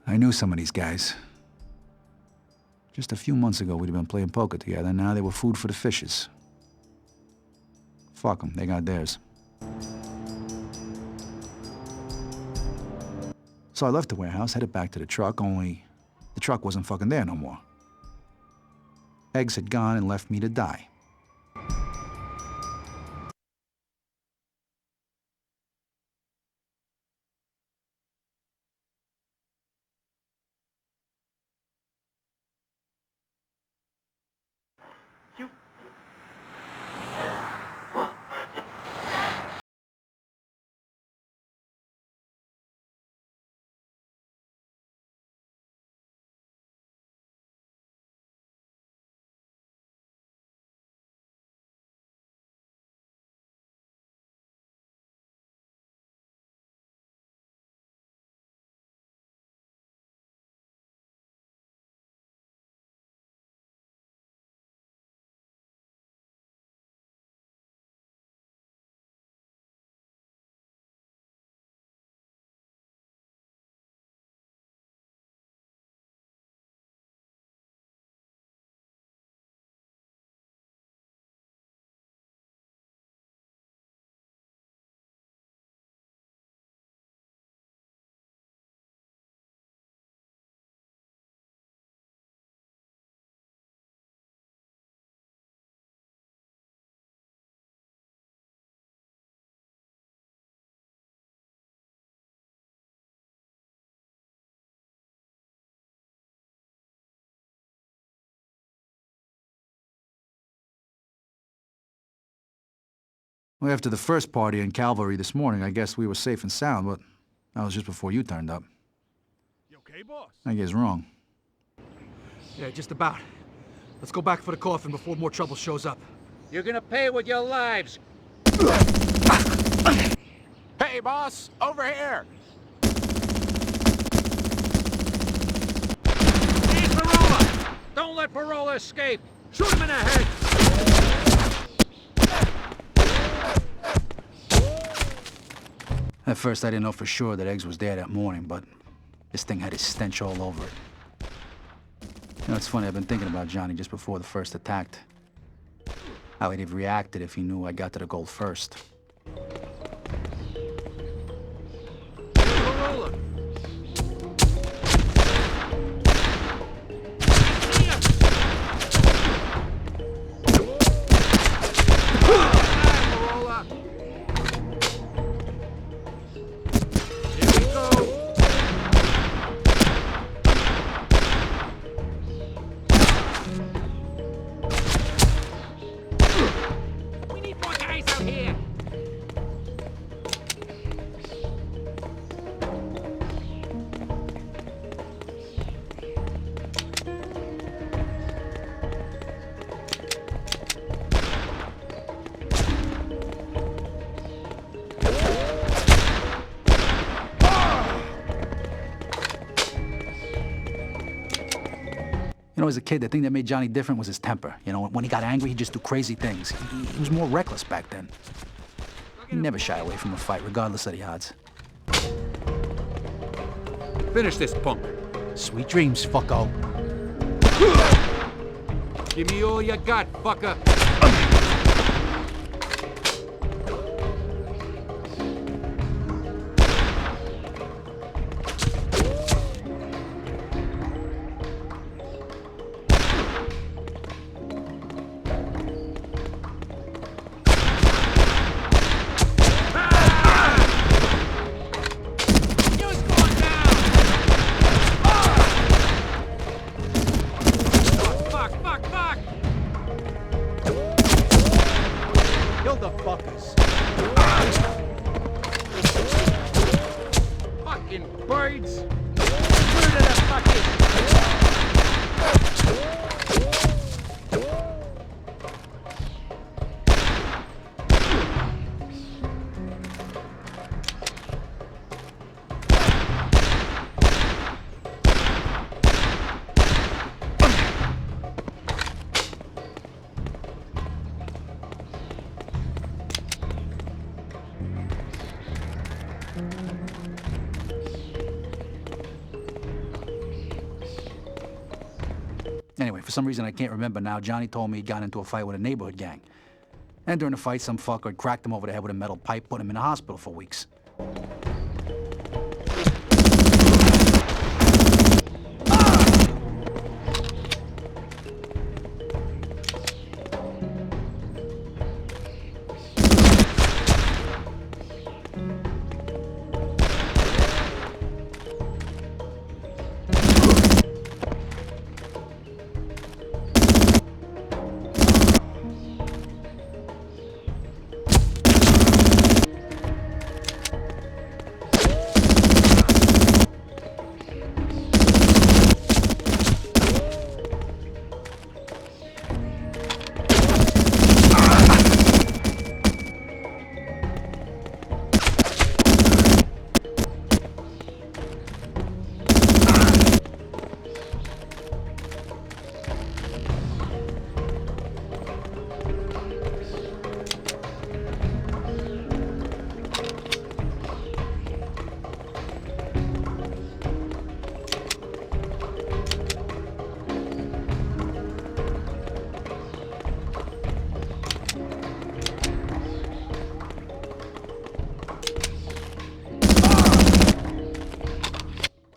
I knew some of these guys. Just a few months ago, we'd have been playing poker together, and now they were food for the fishes. Fuck them, they got theirs. So I left the warehouse, headed back to the truck, only the truck wasn't fucking there no more. Eggs had gone and left me to die. Well, after the first party in Calvary this morning, I guess we were safe and sound, but that was just before you turned up. You okay, boss? I guess wrong. Yeah, just about. Let's go back for the coffin before more trouble shows up. You're gonna pay with your lives. Hey, boss, over here. He's Verola! Don't let Verola escape! Shoot him in the head! At first, I didn't know for sure that Eggs was there that morning, but this thing had his stench all over it. You know, it's funny, I've been thinking about Johnny just before the first attack. How he'd have reacted if he knew I got to the gold first. Verola! You know, as a kid, the thing that made Johnny different was his temper. You know, when he got angry, he'd just do crazy things. He was more reckless back then. He never shy away from a fight, regardless of the odds. Finish this punk. Sweet dreams, fucko. Give me all you got, fucker. Kill the fuckers. Fucking birds. Murder the fuckers. Anyway, for some reason I can't remember now, Johnny told me he'd gotten into a fight with a neighborhood gang. And during the fight, some fucker had cracked him over the head with a metal pipe, put him in the hospital for weeks.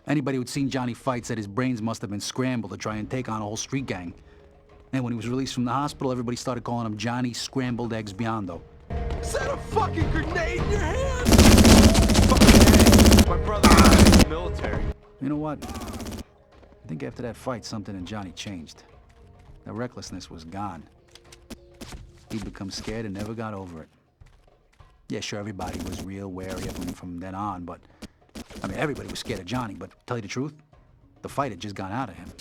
Anybody who'd seen Johnny fight said his brains must have been scrambled to try and take on a whole street gang. And when he was released from the hospital, everybody started calling him Johnny Scrambled Eggs Biondo. Is that a fucking grenade in your hand? My brother was in the military. You know what? I think after that fight, something in Johnny changed. The recklessness was gone. He'd become scared and never got over it. Yeah, sure, everybody was real wary of him from then on, but... I mean, everybody was scared of Johnny, but to tell you the truth, the fight had just gone out of him.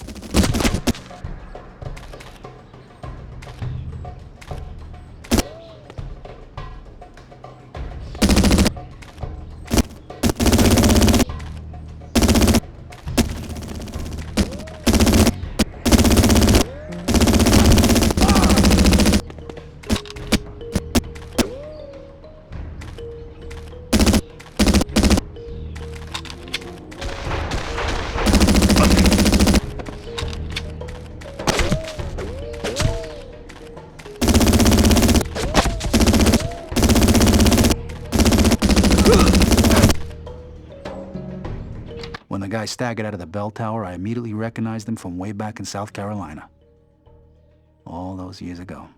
When the guy staggered out of the bell tower, I immediately recognized him from way back in South Carolina. All those years ago.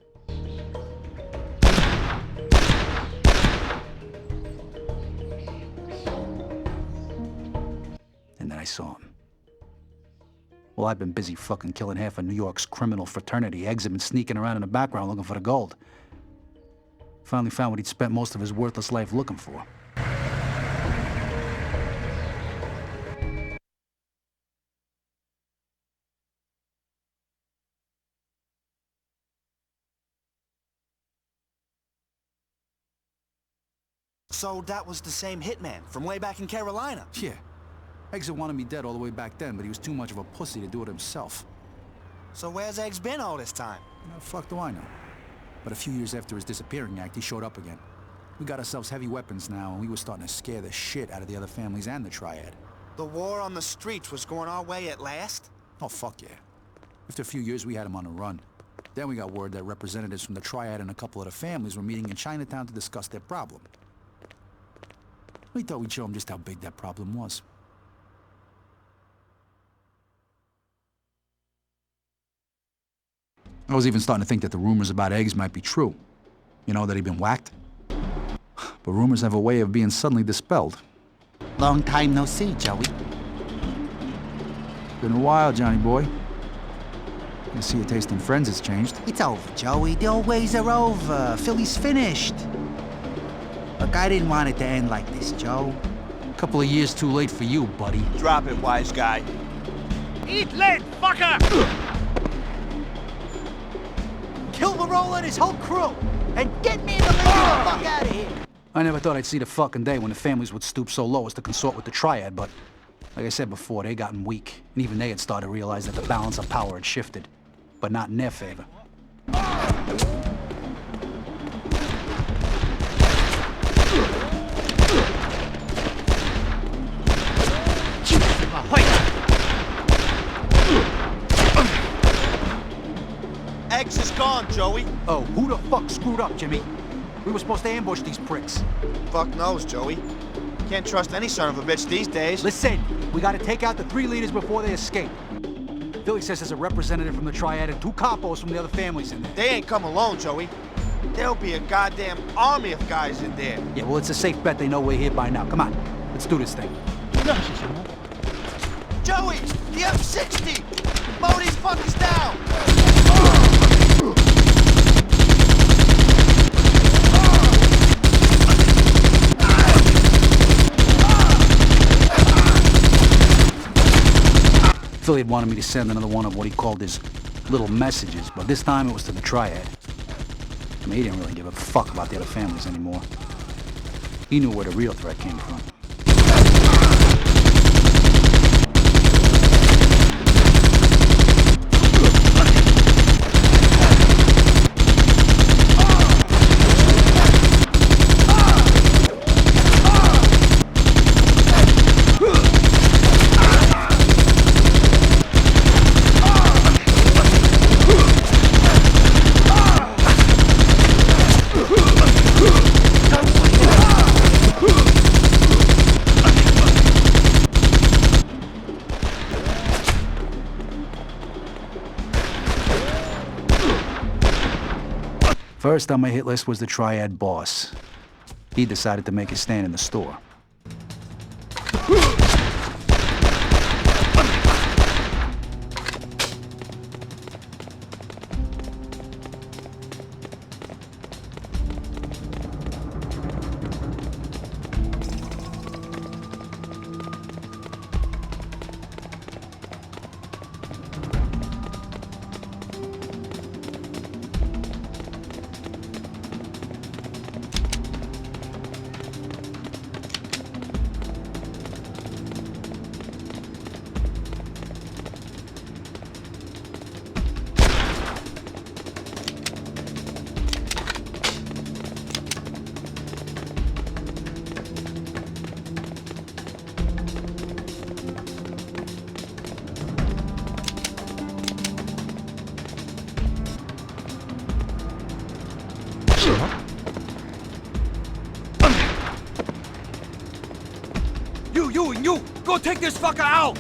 And then I saw him. Well, I'd been busy fucking killing half of New York's criminal fraternity. Eggs had been sneaking around in the background looking for the gold. Finally found what he'd spent most of his worthless life looking for. So that was the same hitman from way back in Carolina? Yeah. Eggs had wanted me dead all the way back then, but he was too much of a pussy to do it himself. So where's Eggs been all this time? The fuck do I know? But a few years after his disappearing act, he showed up again. We got ourselves heavy weapons now, and we were starting to scare the shit out of the other families and the Triad. The war on the streets was going our way at last? Oh, fuck yeah. After a few years, we had him on the run. Then we got word that representatives from the Triad and a couple of the families were meeting in Chinatown to discuss their problem. We thought we'd show them just how big that problem was. I was even starting to think that the rumors about Eggs might be true. You know, that he'd been whacked. But rumors have a way of being suddenly dispelled. Long time no see, Joey. Been a while, Johnny boy. I see your taste in friends has changed. It's over, Joey. The old ways are over. Philly's finished. Look, I didn't want it to end like this, Joe. A couple of years too late for you, buddy. Drop it, wise guy. Eat lead, fucker! Kill Verola and his whole crew! And get me in the fuck out of here! I never thought I'd see the fucking day when the families would stoop so low as to consort with the Triad, but like I said before, they gotten weak. And even they had started to realize that the balance of power had shifted, but not in their favor. Eggs is gone, Joey. Oh, who the fuck screwed up, Jimmy? We were supposed to ambush these pricks. Fuck knows, Joey. Can't trust any son of a bitch these days. Listen, we gotta take out the 3 leaders before they escape. Billy says there's a representative from the Triad and 2 capos from the other families in there. They ain't come alone, Joey. There'll be a goddamn army of guys in there. Yeah, well, it's a safe bet they know we're here by now. Come on, let's do this thing. Joey, the F-60! Mow these fuckers down! Philly had wanted me to send another one of what he called his little messages, but this time it was to the Triad. I mean, he didn't really give a fuck about the other families anymore. He knew where the real threat came from. First on my hit list was the Triad boss. He decided to make his stand in the store. You! Go take this fucker out!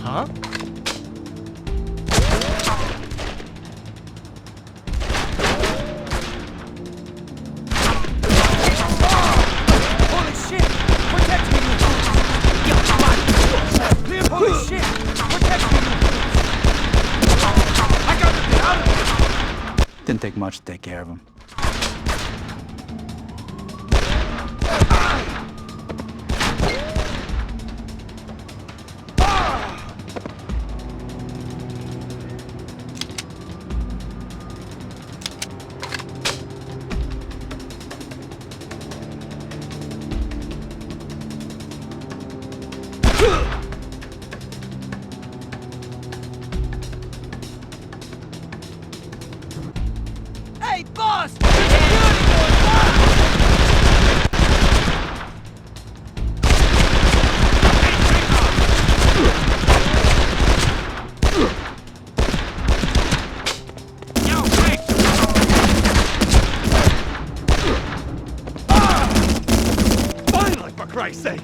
Huh? Didn't take much to take care of him. Christ's sake!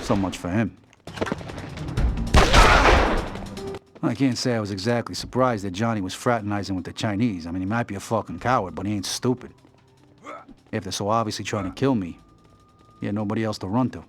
So much for him. I can't say I was exactly surprised that Johnny was fraternizing with the Chinese. I mean, he might be a fucking coward, but he ain't stupid. If they're so obviously trying to kill me, he had nobody else to run to.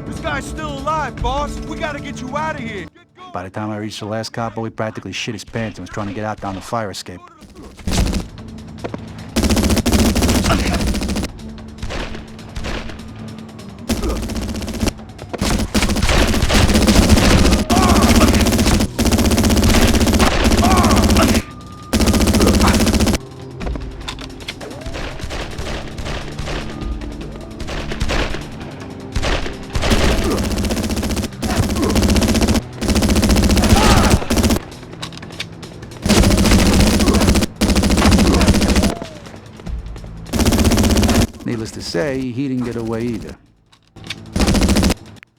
This guy's still alive, boss. We gotta get you out of here. By the time I reached the last capo, he practically shit his pants and was trying to get out down the fire escape. Needless to say, he didn't get away either.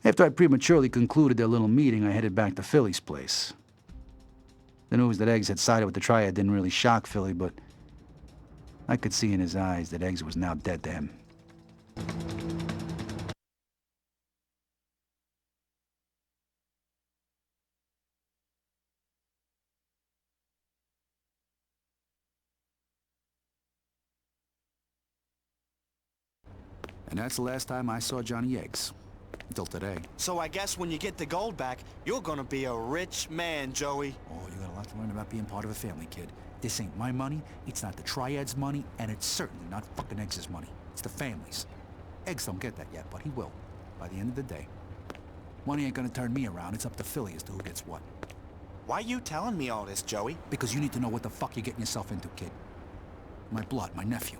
After I prematurely concluded their little meeting, I headed back to Philly's place. The news that Eggs had sided with the Triad didn't really shock Philly, but I could see in his eyes that Eggs was now dead to him. And that's the last time I saw Johnny Eggs. Until today. So I guess when you get the gold back, you're gonna be a rich man, Joey. Oh, you got a lot to learn about being part of a family, kid. This ain't my money, it's not the Triad's money, and it's certainly not fucking Eggs' money. It's the family's. Eggs don't get that yet, but he will. By the end of the day. Money ain't gonna turn me around, it's up to Philly as to who gets what. Why you telling me all this, Joey? Because you need to know what the fuck you're getting yourself into, kid. My blood, my nephew.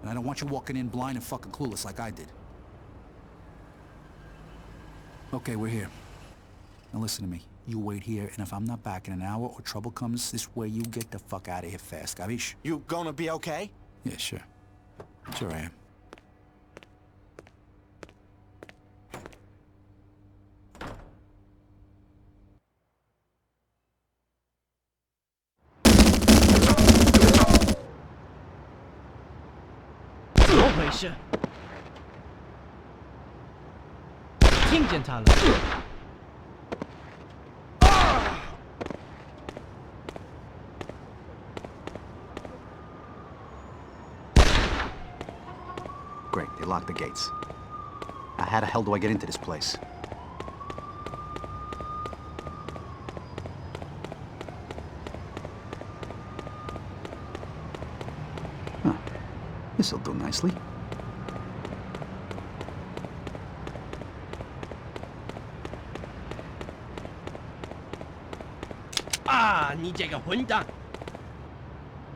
And I don't want you walking in blind and fucking clueless like I did. Okay, we're here. Now listen to me. You wait here, and if I'm not back in an hour or trouble comes this way, you get the fuck out of here fast, Gavish? You gonna be okay? Yeah, sure. Sure I am. Great, they locked the gates. Now, how the hell do I get into this place? Huh. This'll do nicely. Ah, 你这个混蛋!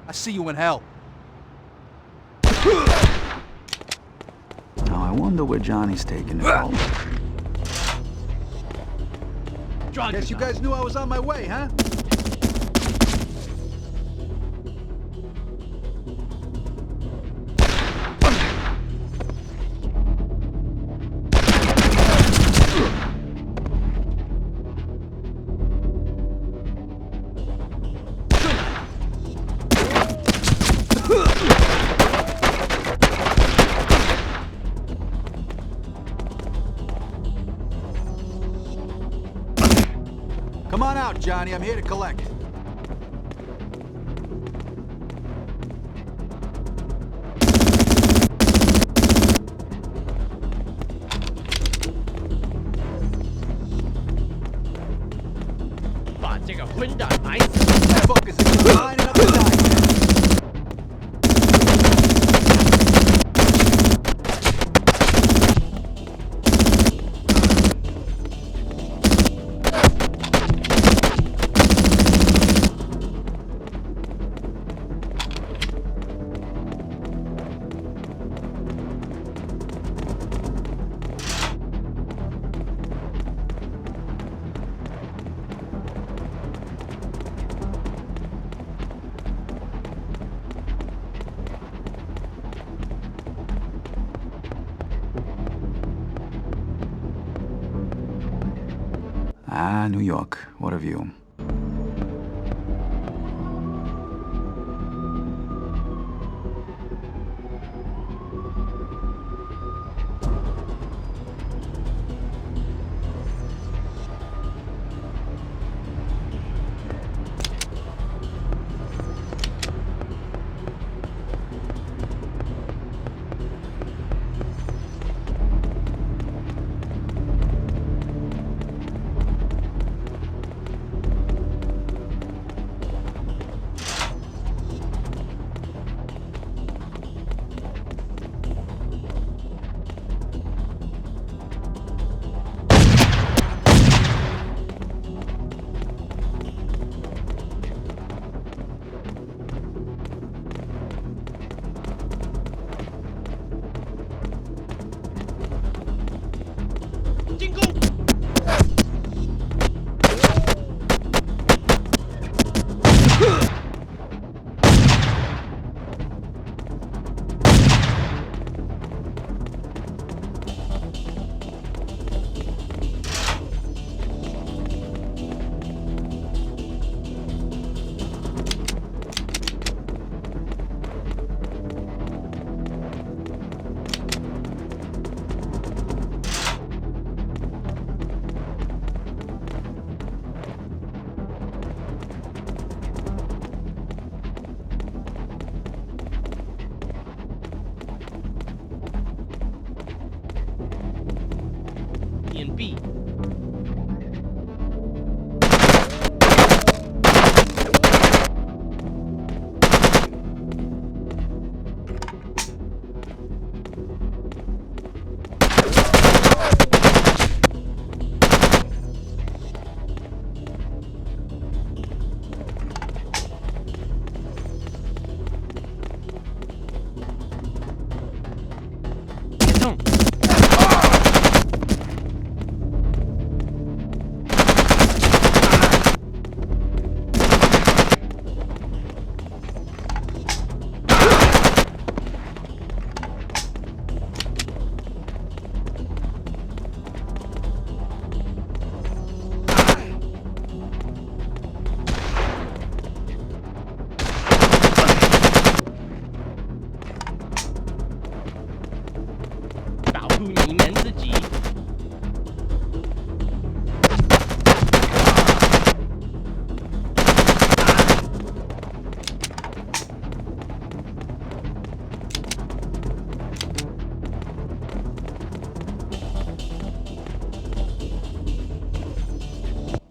I see you in hell. Now I wonder where Johnny's taking it all. Guess you guys knew I was on my way, huh? Come on out, Johnny. I'm here to collect. Fuckers are lining up to die. New York. What a view. and B.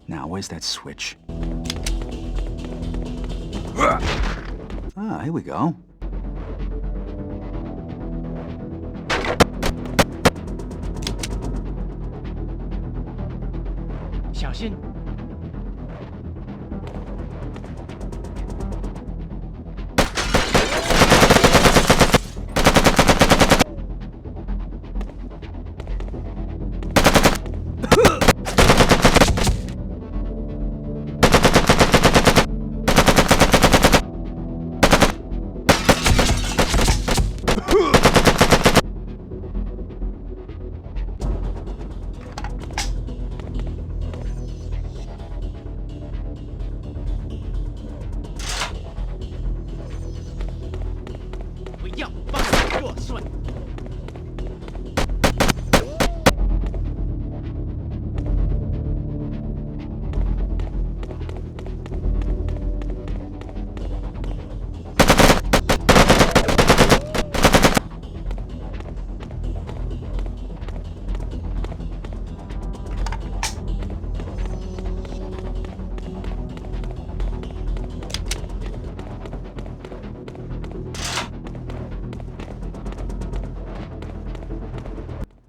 Now, where's that switch? Ah, here we go.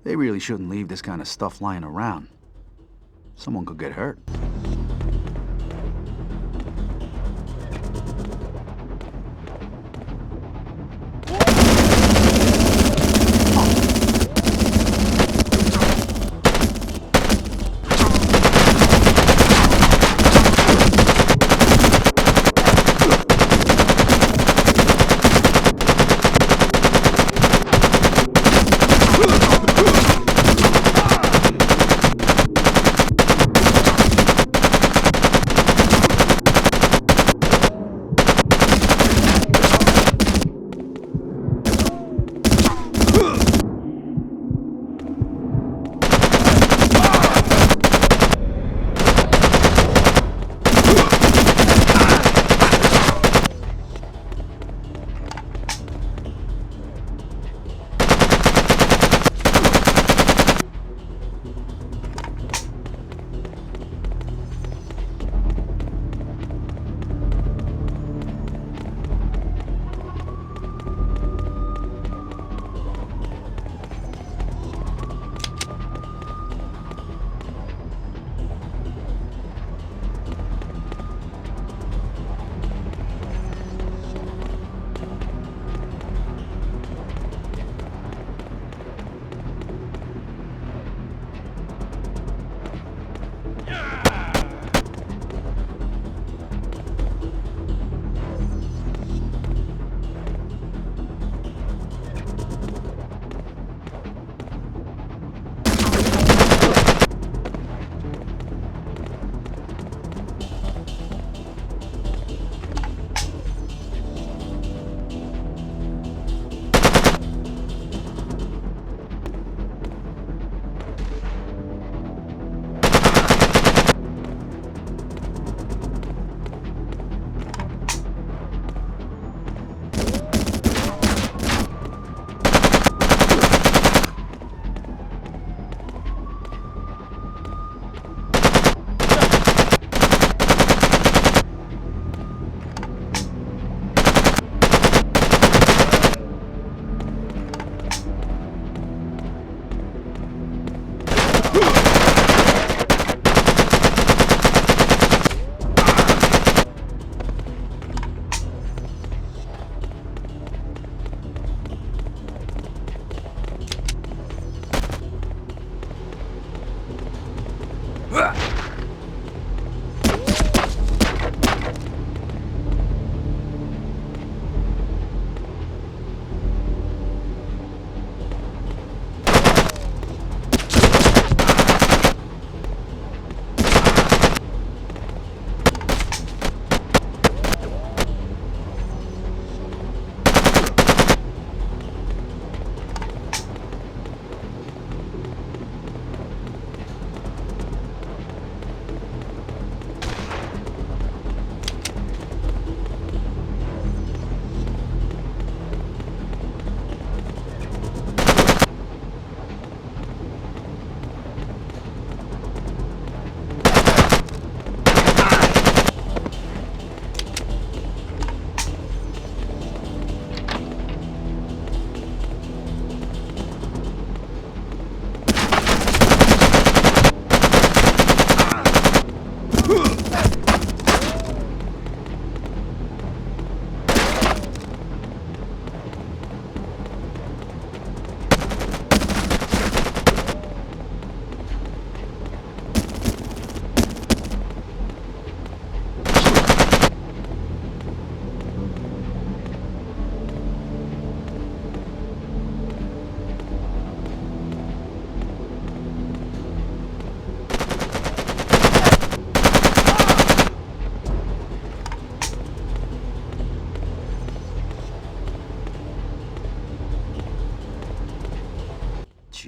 They really shouldn't leave this kind of stuff lying around. Someone could get hurt.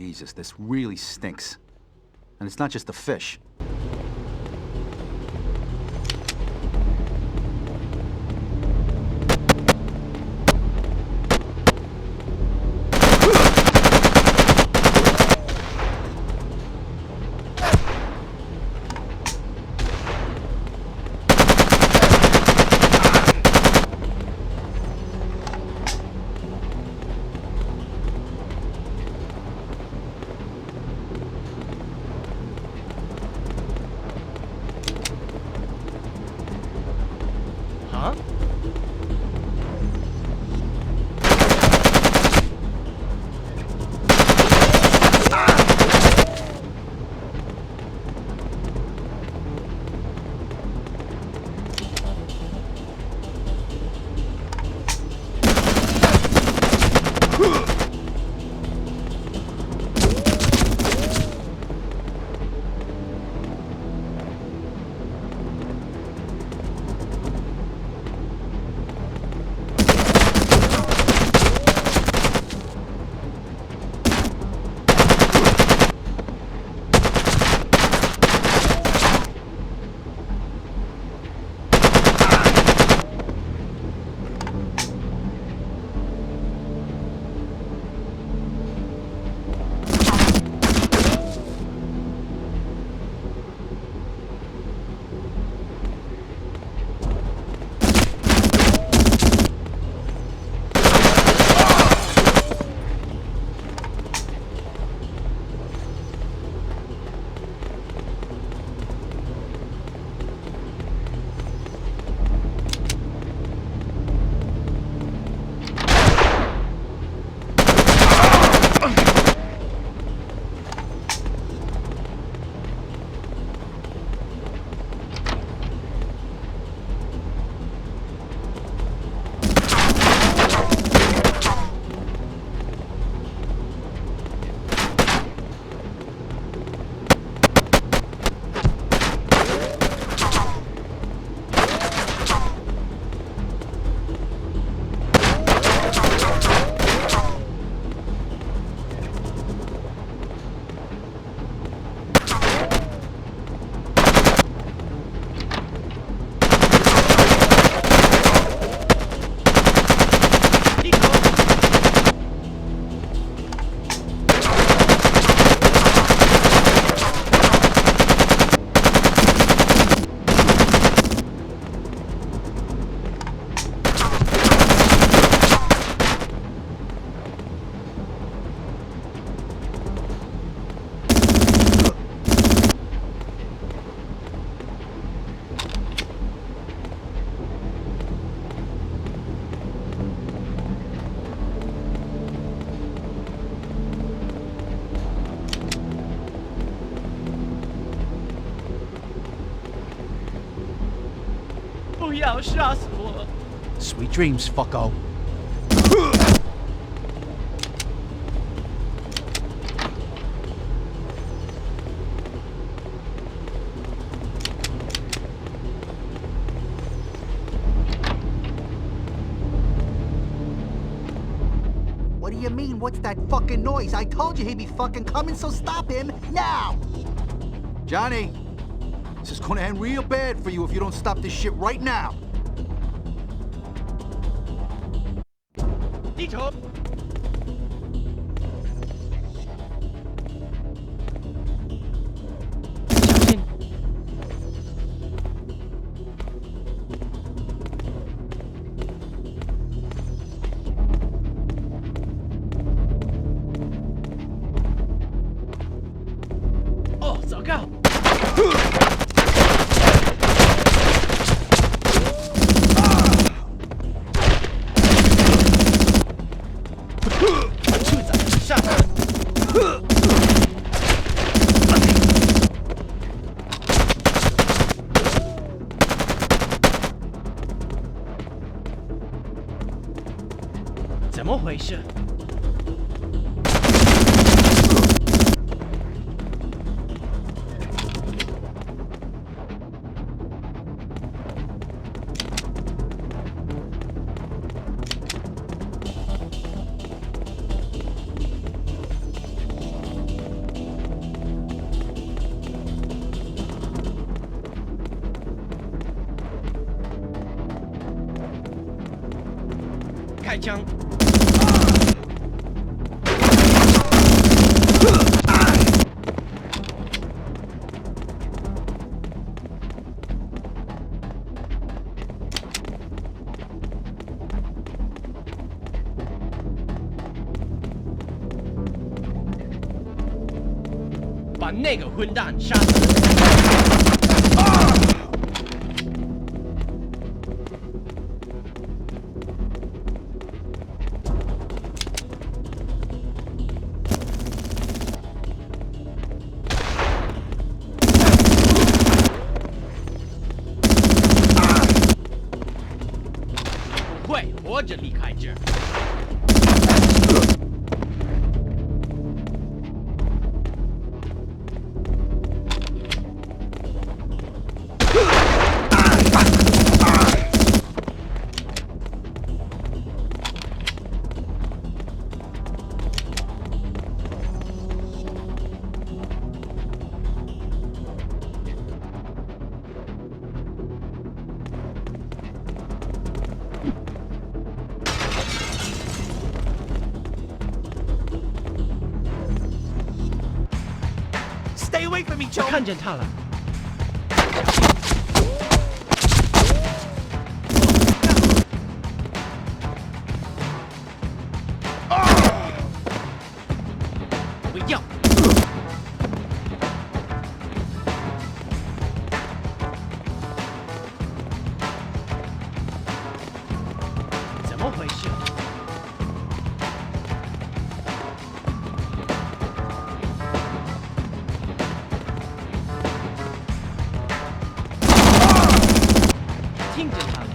Jesus, this really stinks. And it's not just the fish. Huh? Sweet dreams, fucko. What do you mean, what's that fucking noise? I told you he'd be fucking coming, so stop him now! Johnny, this is gonna end real bad for you if you don't stop this shit right now. Dito! Oh, 糟糕！ 怎么回事？开枪。把那个混蛋杀死！不会活着离开这儿。Stay away from me, Joe. 看见他了。不要。怎么回事？听见他了。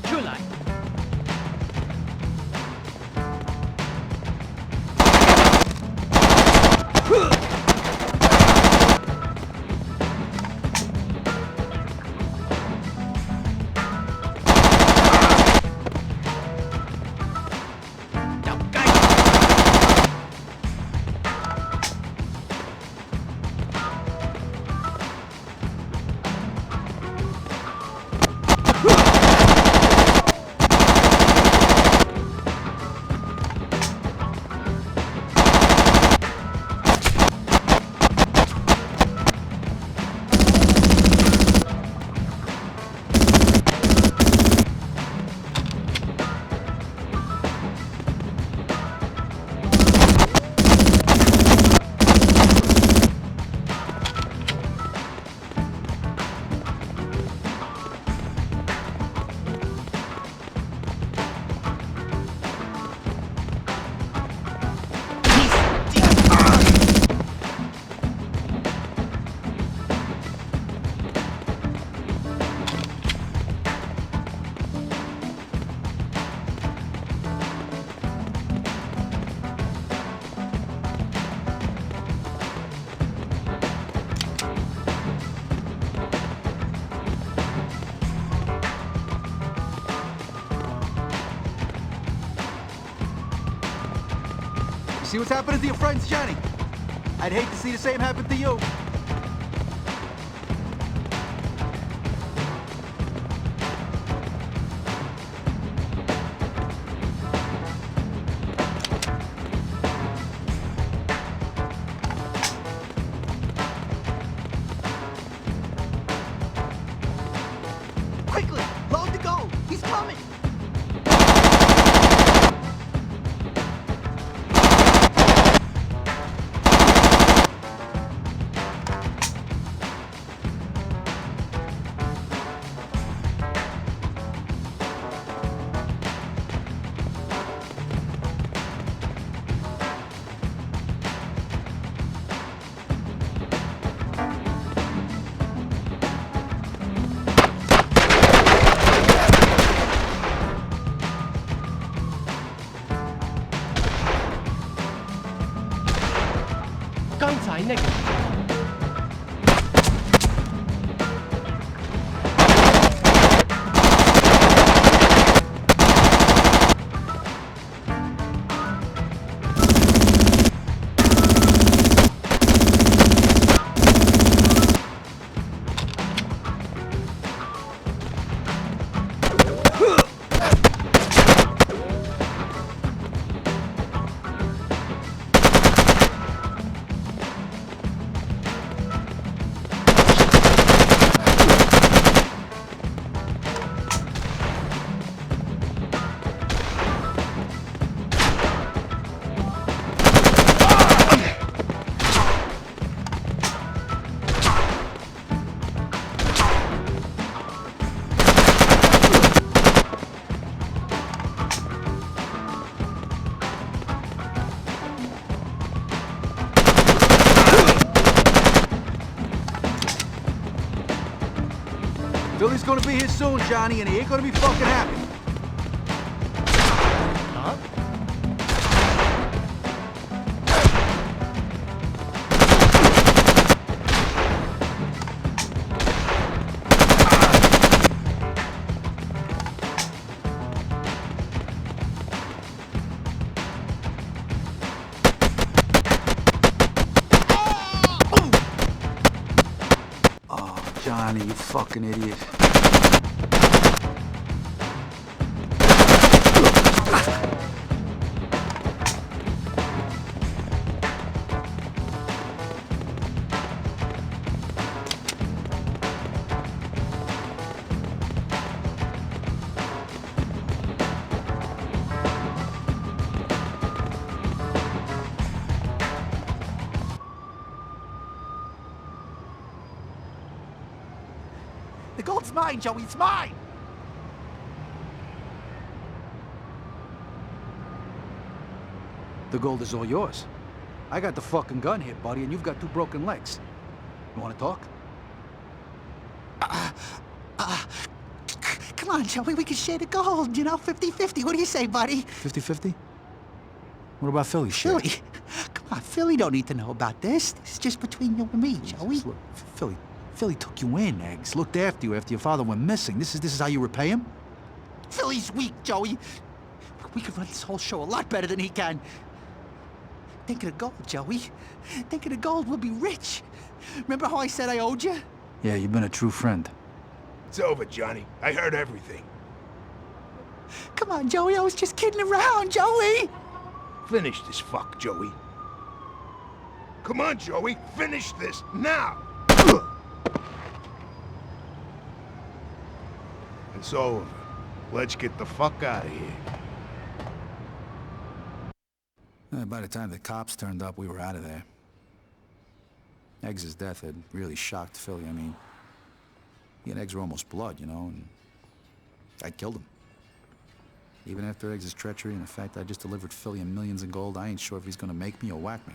出来！要该！See what's happening to your friends, Johnny? I'd hate to see the same happen to you. Quickly, load the gold. He's coming. Philly's gonna be here soon, Johnny, and he ain't gonna be fucking happy. Huh? Johnny, you fucking idiot. The gold's mine, Joey, it's mine! The gold is all yours. I got the fucking gun here, buddy, and you've got 2 broken legs. You wanna talk? Come on, Joey, we can share the gold, you know, 50-50. What do you say, buddy? 50-50? What about Philly shit? Philly? Come on, Philly don't need to know about this. This is just between you and me, Joey. Look, Philly took you in, Eggs. Looked after you after your father went missing. This is how you repay him? Philly's weak, Joey. We could run this whole show a lot better than he can. Think of the gold, Joey. Think of the gold, we'll be rich. Remember how I said I owed you? Yeah, you've been a true friend. It's over, Johnny. I heard everything. Come on, Joey, I was just kidding around, Joey! Finish this fuck, Joey. Come on, Joey, finish this, now! It's over. Let's get the fuck out of here. By the time the cops turned up, we were out of there. Eggs' death had really shocked Philly. I mean, he and Eggs were almost blood, you know, and I killed him. Even after Eggs' treachery and the fact I just delivered Philly millions in gold, I ain't sure if he's gonna make me or whack me.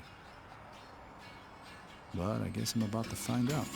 But I guess I'm about to find out.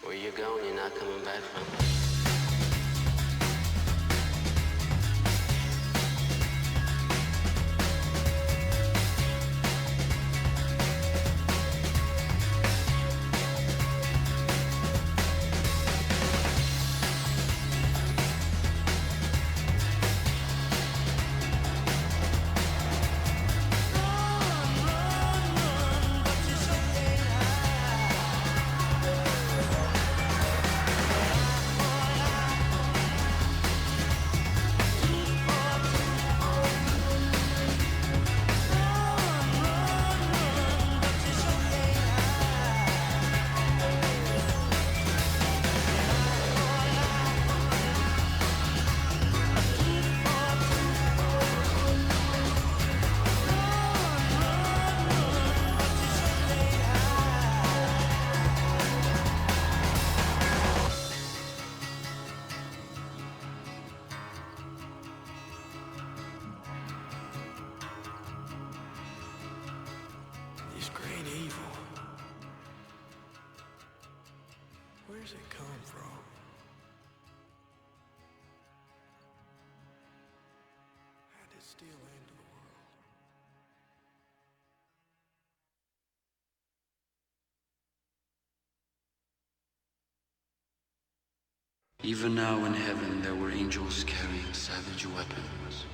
Where you going, you're not coming back from. This great evil, where's it come from? How did it steal into the world? Even now in heaven there were angels carrying savage weapons.